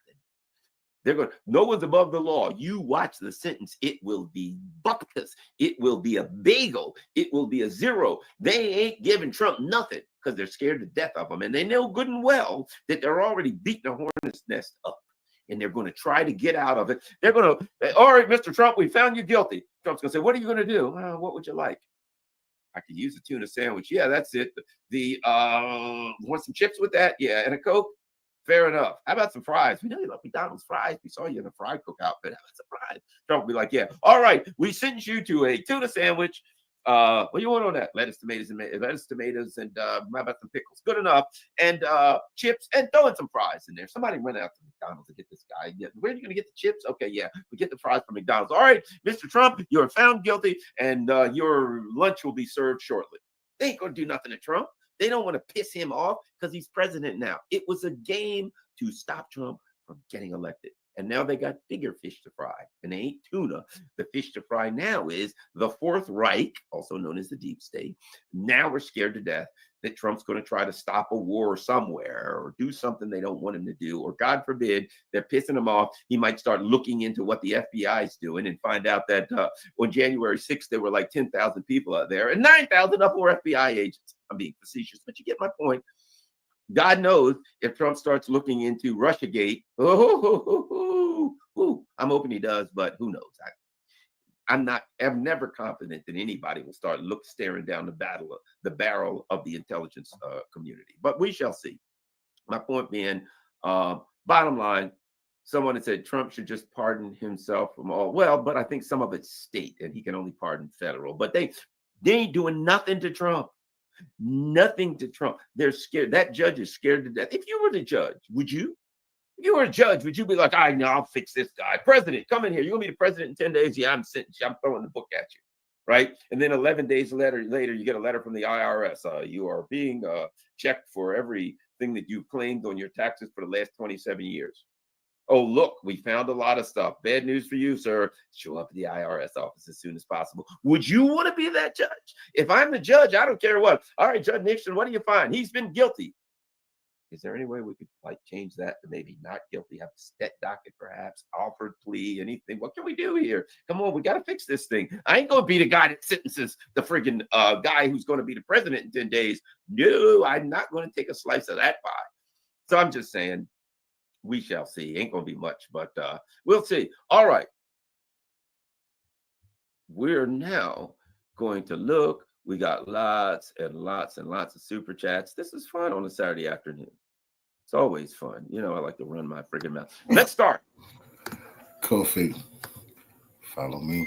No one's above the law. You watch the sentence. It will be buckpuss. It will be a bagel. It will be a zero. They ain't giving Trump nothing because they're scared to death of him. And they know good and well that they're already beating a hornet's nest up. And they're going to try to get out of it. They're going to, all right, Mr. Trump, we found you guilty. Trump's going to say, what are you going to do? What would you like? I could use a tuna sandwich. Yeah, that's it. Want some chips with that? Yeah, and a Coke? Fair enough. How about some fries? We know you love McDonald's fries. We saw you in a fry cook outfit. How about some fries? Trump will be like, yeah, all right, we sent you to a tuna sandwich. What do you want on that? Lettuce, tomatoes, and how about some pickles? Good enough. And chips, and throw in some fries in there. Somebody went out to McDonald's to get this guy. Yeah, where are you going to get the chips? Okay, yeah, we get the fries from McDonald's. All right, Mr. Trump, you are found guilty, and your lunch will be served shortly. They ain't going to do nothing to Trump. They don't want to piss him off because he's president now. It was a game to stop Trump from getting elected. And now they got bigger fish to fry. And they ain't tuna. The fish to fry now is the Fourth Reich, also known as the Deep State. Now we're scared to death that Trump's going to try to stop a war somewhere or do something they don't want him to do. Or God forbid, they're pissing him off. He might start looking into what the FBI is doing and find out that on January 6th, there were like 10,000 people out there and 9,000 of them were FBI agents. I'm being facetious, but you get my point. God knows if Trump starts looking into Russiagate, I'm hoping he does, but who knows? I'm never confident that anybody will start staring down the barrel of the intelligence community, but we shall see. My point being, bottom line, someone had said Trump should just pardon himself from all. Well, but I think some of it's state and he can only pardon federal, but they ain't doing nothing to Trump. Nothing to Trump. They're scared. That judge is scared to death. If you were the judge, would you? If you were a judge, would you be like, I know, I'll fix this guy. President, come in here. You're going to be the president in 10 days. Yeah, I'm sentenced. I'm throwing the book at you. Right? And then 11 days later, you get a letter from the IRS. You are being checked for everything that you've claimed on your taxes for the last 27 years. Oh, look, we found a lot of stuff. Bad news for you, sir. Show up at the IRS office as soon as possible. Would you want to be that judge? If I'm the judge, I don't care what. All right, Judge Nixon, what do you find? He's been guilty. Is there any way we could change that to maybe not guilty, have a stet docket perhaps, offered plea, anything? What can we do here? Come on, we got to fix this thing. I ain't going to be the guy that sentences the friggin' guy who's going to be the president in 10 days. No, I'm not going to take a slice of that pie. So I'm just saying, we shall see. Ain't going to be much, but we'll see. All right. We're now going to look. We got lots and lots and lots of super chats. This is fun on a Saturday afternoon. It's always fun. You know, I like to run my friggin' mouth. Let's start. Kofi, follow me.